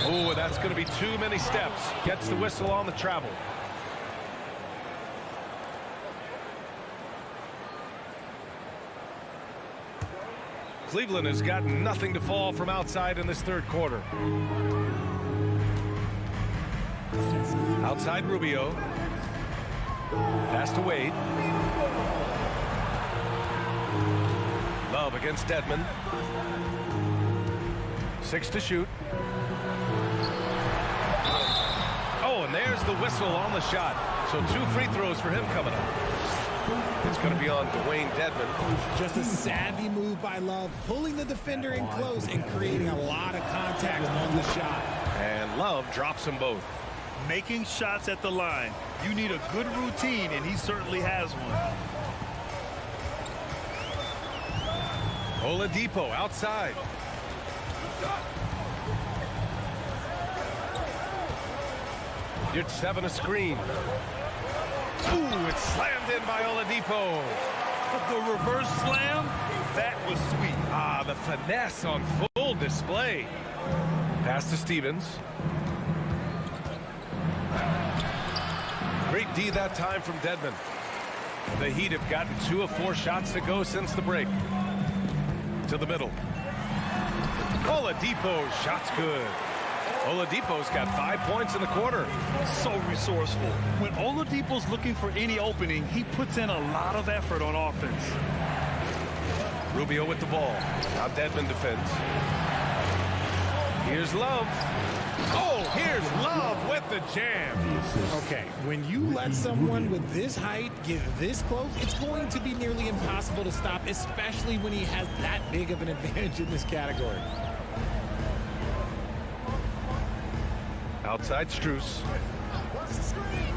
Oh, that's going to be too many steps. Gets the whistle on the travel. Cleveland has gotten nothing to fall from outside in this third quarter. Outside Rubio. Pass to Wade. Love against Dedmon. 6 to shoot. Oh, and there's the whistle on the shot. So 2 free throws for him coming up. It's going to be on Dwayne Dedmon. Just a savvy move by Love, pulling the defender in close and creating a lot of contact on the shot. And Love drops them both. Making shots at the line. You need a good routine, and he certainly has one. Oladipo outside. Here's 7 a screen. Ooh, it's slammed in by Oladipo. The reverse slam, that was sweet. Ah, the finesse on full display. Pass to Stevens. Great D that time from Dedmon. The Heat have gotten 2 of 4 shots to go since the break. To the middle. Oladipo, shot's good. Oladipo's got 5 points in the quarter. So resourceful. When Oladipo's looking for any opening, he puts in a lot of effort on offense. Rubio with the ball. Now Dedmon defends. Here's Love. Oh, here's Love with the jam. Okay, when you let someone with this height get this close, it's going to be nearly impossible to stop, especially when he has that big of an advantage in this category. Outside Strus.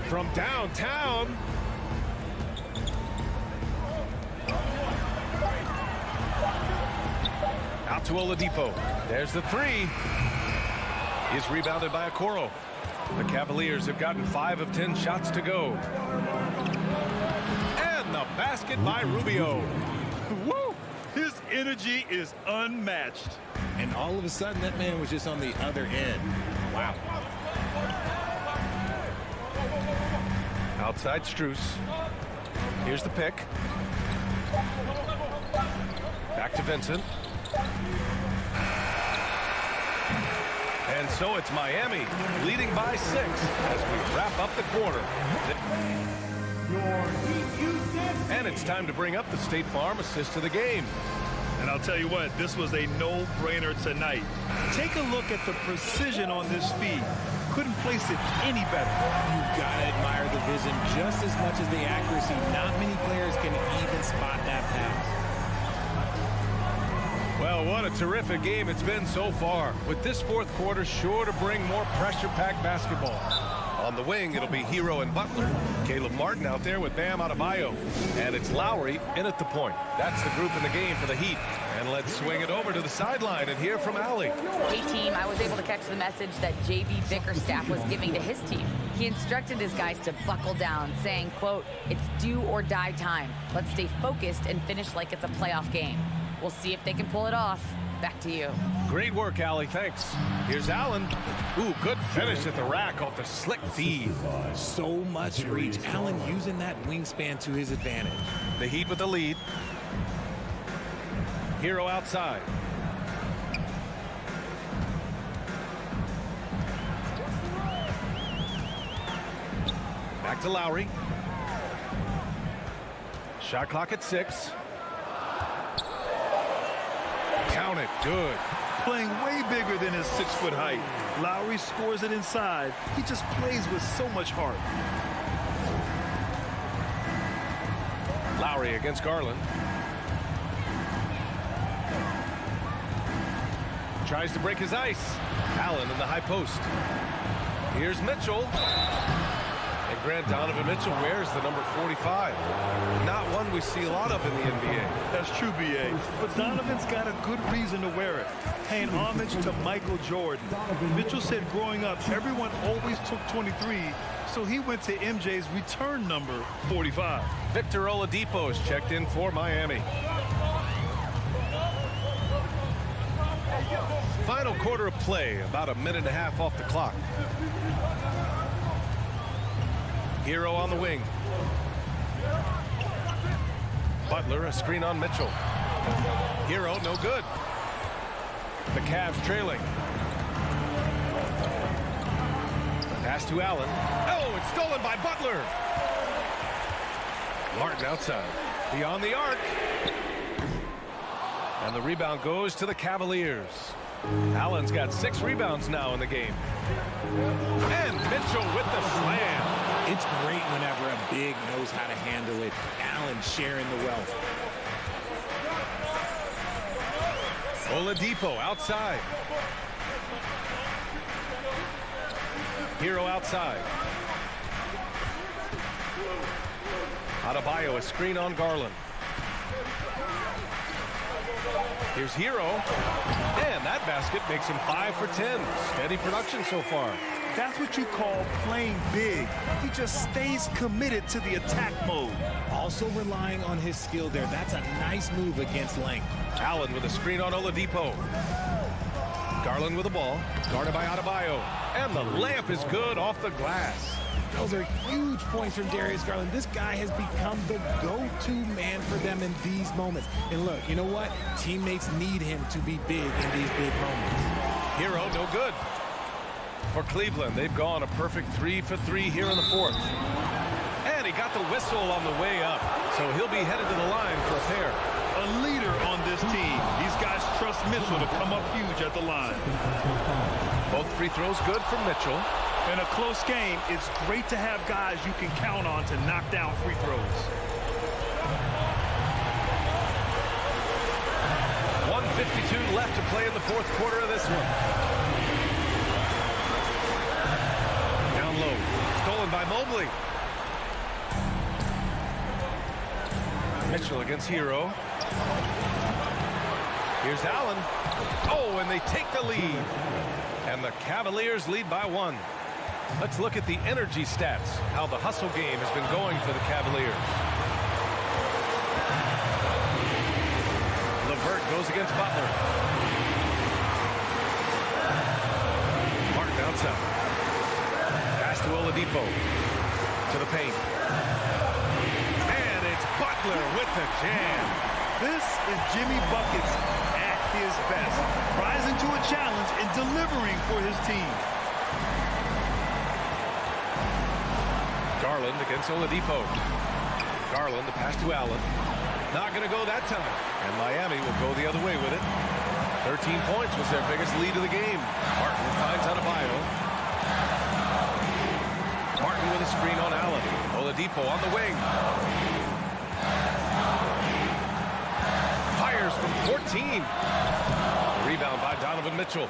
From downtown. Out to Oladipo. There's the 3. He's rebounded by Okoro. The Cavaliers have gotten 5 of 10 shots to go. And the basket by Rubio. Woo! His energy is unmatched. And all of a sudden, that man was just on the other end. Wow. Outside Strus. Here's the pick. Back to Vincent. And so it's Miami leading by 6 as we wrap up the quarter. And it's time to bring up the State Farm assist of the game. And I'll tell you what, this was a no-brainer tonight. Take a look at the precision on this feed. Couldn't place it any better. You've got to admire the vision just as much as the accuracy. Not many players can even spot that pass. Well, what a terrific game it's been so far, with this fourth quarter sure to bring more pressure-packed basketball. On the wing, it'll be Hero and Butler. Caleb Martin out there with Bam Adebayo. And it's Lowry in at the point. That's the group in the game for the Heat. And let's swing it over to the sideline and hear from Allie. Hey, team, I was able to catch the message that J.B. Bickerstaff was giving to his team. He instructed his guys to buckle down, saying, quote, "It's do or die time. Let's stay focused and finish like it's a playoff game." We'll see if they can pull it off. Back to you. Great work, Allie. Thanks. Here's Allen. Ooh, good finish at the rack off the slick feed. So much reach. Allen using that wingspan to his advantage. The Heat with the lead. Hero outside. Back to Lowry. Shot clock at 6. Count it. Good. Playing way bigger than his 6-foot height. Lowry scores it inside. He just plays with so much heart. Lowry against Garland. Tries to break his ice. Allen in the high post. Here's Mitchell. And Grant Donovan Mitchell wears the number 45. Not one we see a lot of in the NBA. That's true, B.A. But Donovan's got a good reason to wear it. Paying homage to Michael Jordan. Mitchell said growing up, everyone always took 23, so he went to MJ's return number 45. Victor Oladipo is checked in for Miami. Final quarter of play, about a minute and a half off the clock. Hero on the wing. Butler, a screen on Mitchell. Hero, no good. The Cavs trailing. Pass to Allen. Oh, it's stolen by Butler. Martin outside. Beyond the arc. And the rebound goes to the Cavaliers. Allen's got 6 rebounds now in the game. And Mitchell with the slam. It's great whenever a big knows how to handle it. Allen sharing the wealth. Oladipo outside. Hero outside. Adebayo, a screen on Garland. Here's Hero. And that basket makes him 5 for 10. Steady production so far. That's what you call playing big. He just stays committed to the attack mode. Also relying on his skill there. That's a nice move against length. Allen with a screen on Oladipo. Garland with the ball. Guarded by Adebayo. And the layup is good off the glass. Those are huge points from Darius Garland. This guy has become the go-to man for them in these moments. And look, you know what? Teammates need him to be big in these big moments. Hero, no good. For Cleveland, they've gone a perfect 3 for 3 here in the fourth. And he got the whistle on the way up. So he'll be headed to the line for a pair. A leader on this team. These guys trust Mitchell to come up huge at the line. Both free throws good from Mitchell. In a close game, it's great to have guys you can count on to knock down free throws. 1:52 left to play in the fourth quarter of this one. Down low. Stolen by Mobley. Mitchell against Hero. Here's Allen. Oh, and they take the lead. And the Cavaliers lead by 1. Let's look at the energy stats, how the hustle game has been going for the Cavaliers. LeVert goes against Butler. Martin outside. Pass to Oladipo. To the paint. And it's Butler with the jam. This is Jimmy Buckets at his best. Rising to a challenge and delivering for his team. Garland against Oladipo. Garland, the pass to Allen. Not going to go that time. And Miami will go the other way with it. 13 points was their biggest lead of the game. Martin finds Adebayo. Martin with a screen on Allen. Oladipo on the wing. Fires from 14. Rebound by Donovan Mitchell.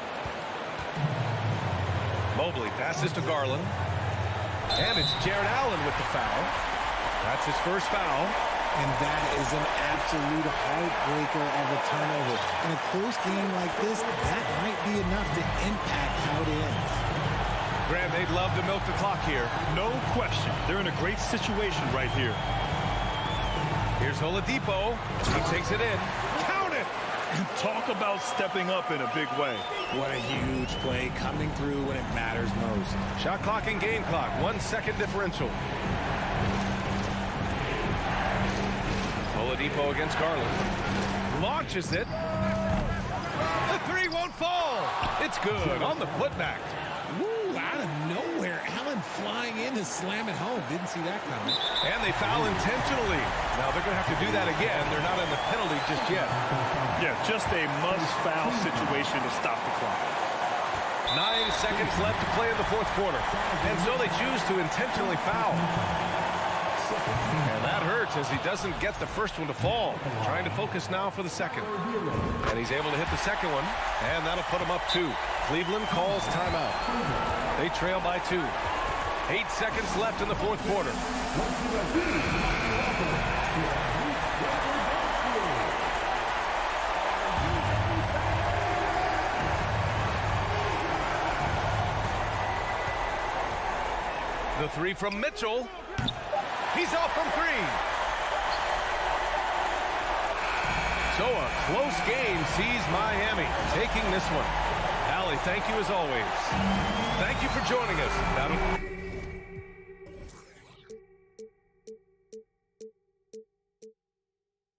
Mobley passes to Garland. And it's Jared Allen with the foul. That's his first foul. And that is an absolute heartbreaker of a turnover. In a close game like this, that might be enough to impact how it ends. Graham, they'd love to milk the clock here. No question. They're in a great situation right here. Here's Oladipo. He takes it in. Count it! Talk about stepping up in a big way. What a huge play coming through when it matters most. Shot clock and game clock. 1 second differential. Oladipo against Garland. Launches it. The three won't fall. It's good on the putback. Woo, out of nowhere. Allen flying in to slam it home. Didn't see that coming. And they foul intentionally. Now they're going to have to do that again. They're not in the penalty just yet. Yeah, just a must-foul situation to stop the clock. 9 seconds left to play in the fourth quarter. And so they choose to intentionally foul. And that hurts as he doesn't get the first one to fall. Trying to focus now for the second. And he's able to hit the second one. And that'll put him up 2. Cleveland calls timeout. They trail by 2. 8 seconds left in the fourth quarter. The three from Mitchell. He's off from 3. So a close game sees Miami taking this one. Allie, thank you as always. Thank you for joining us.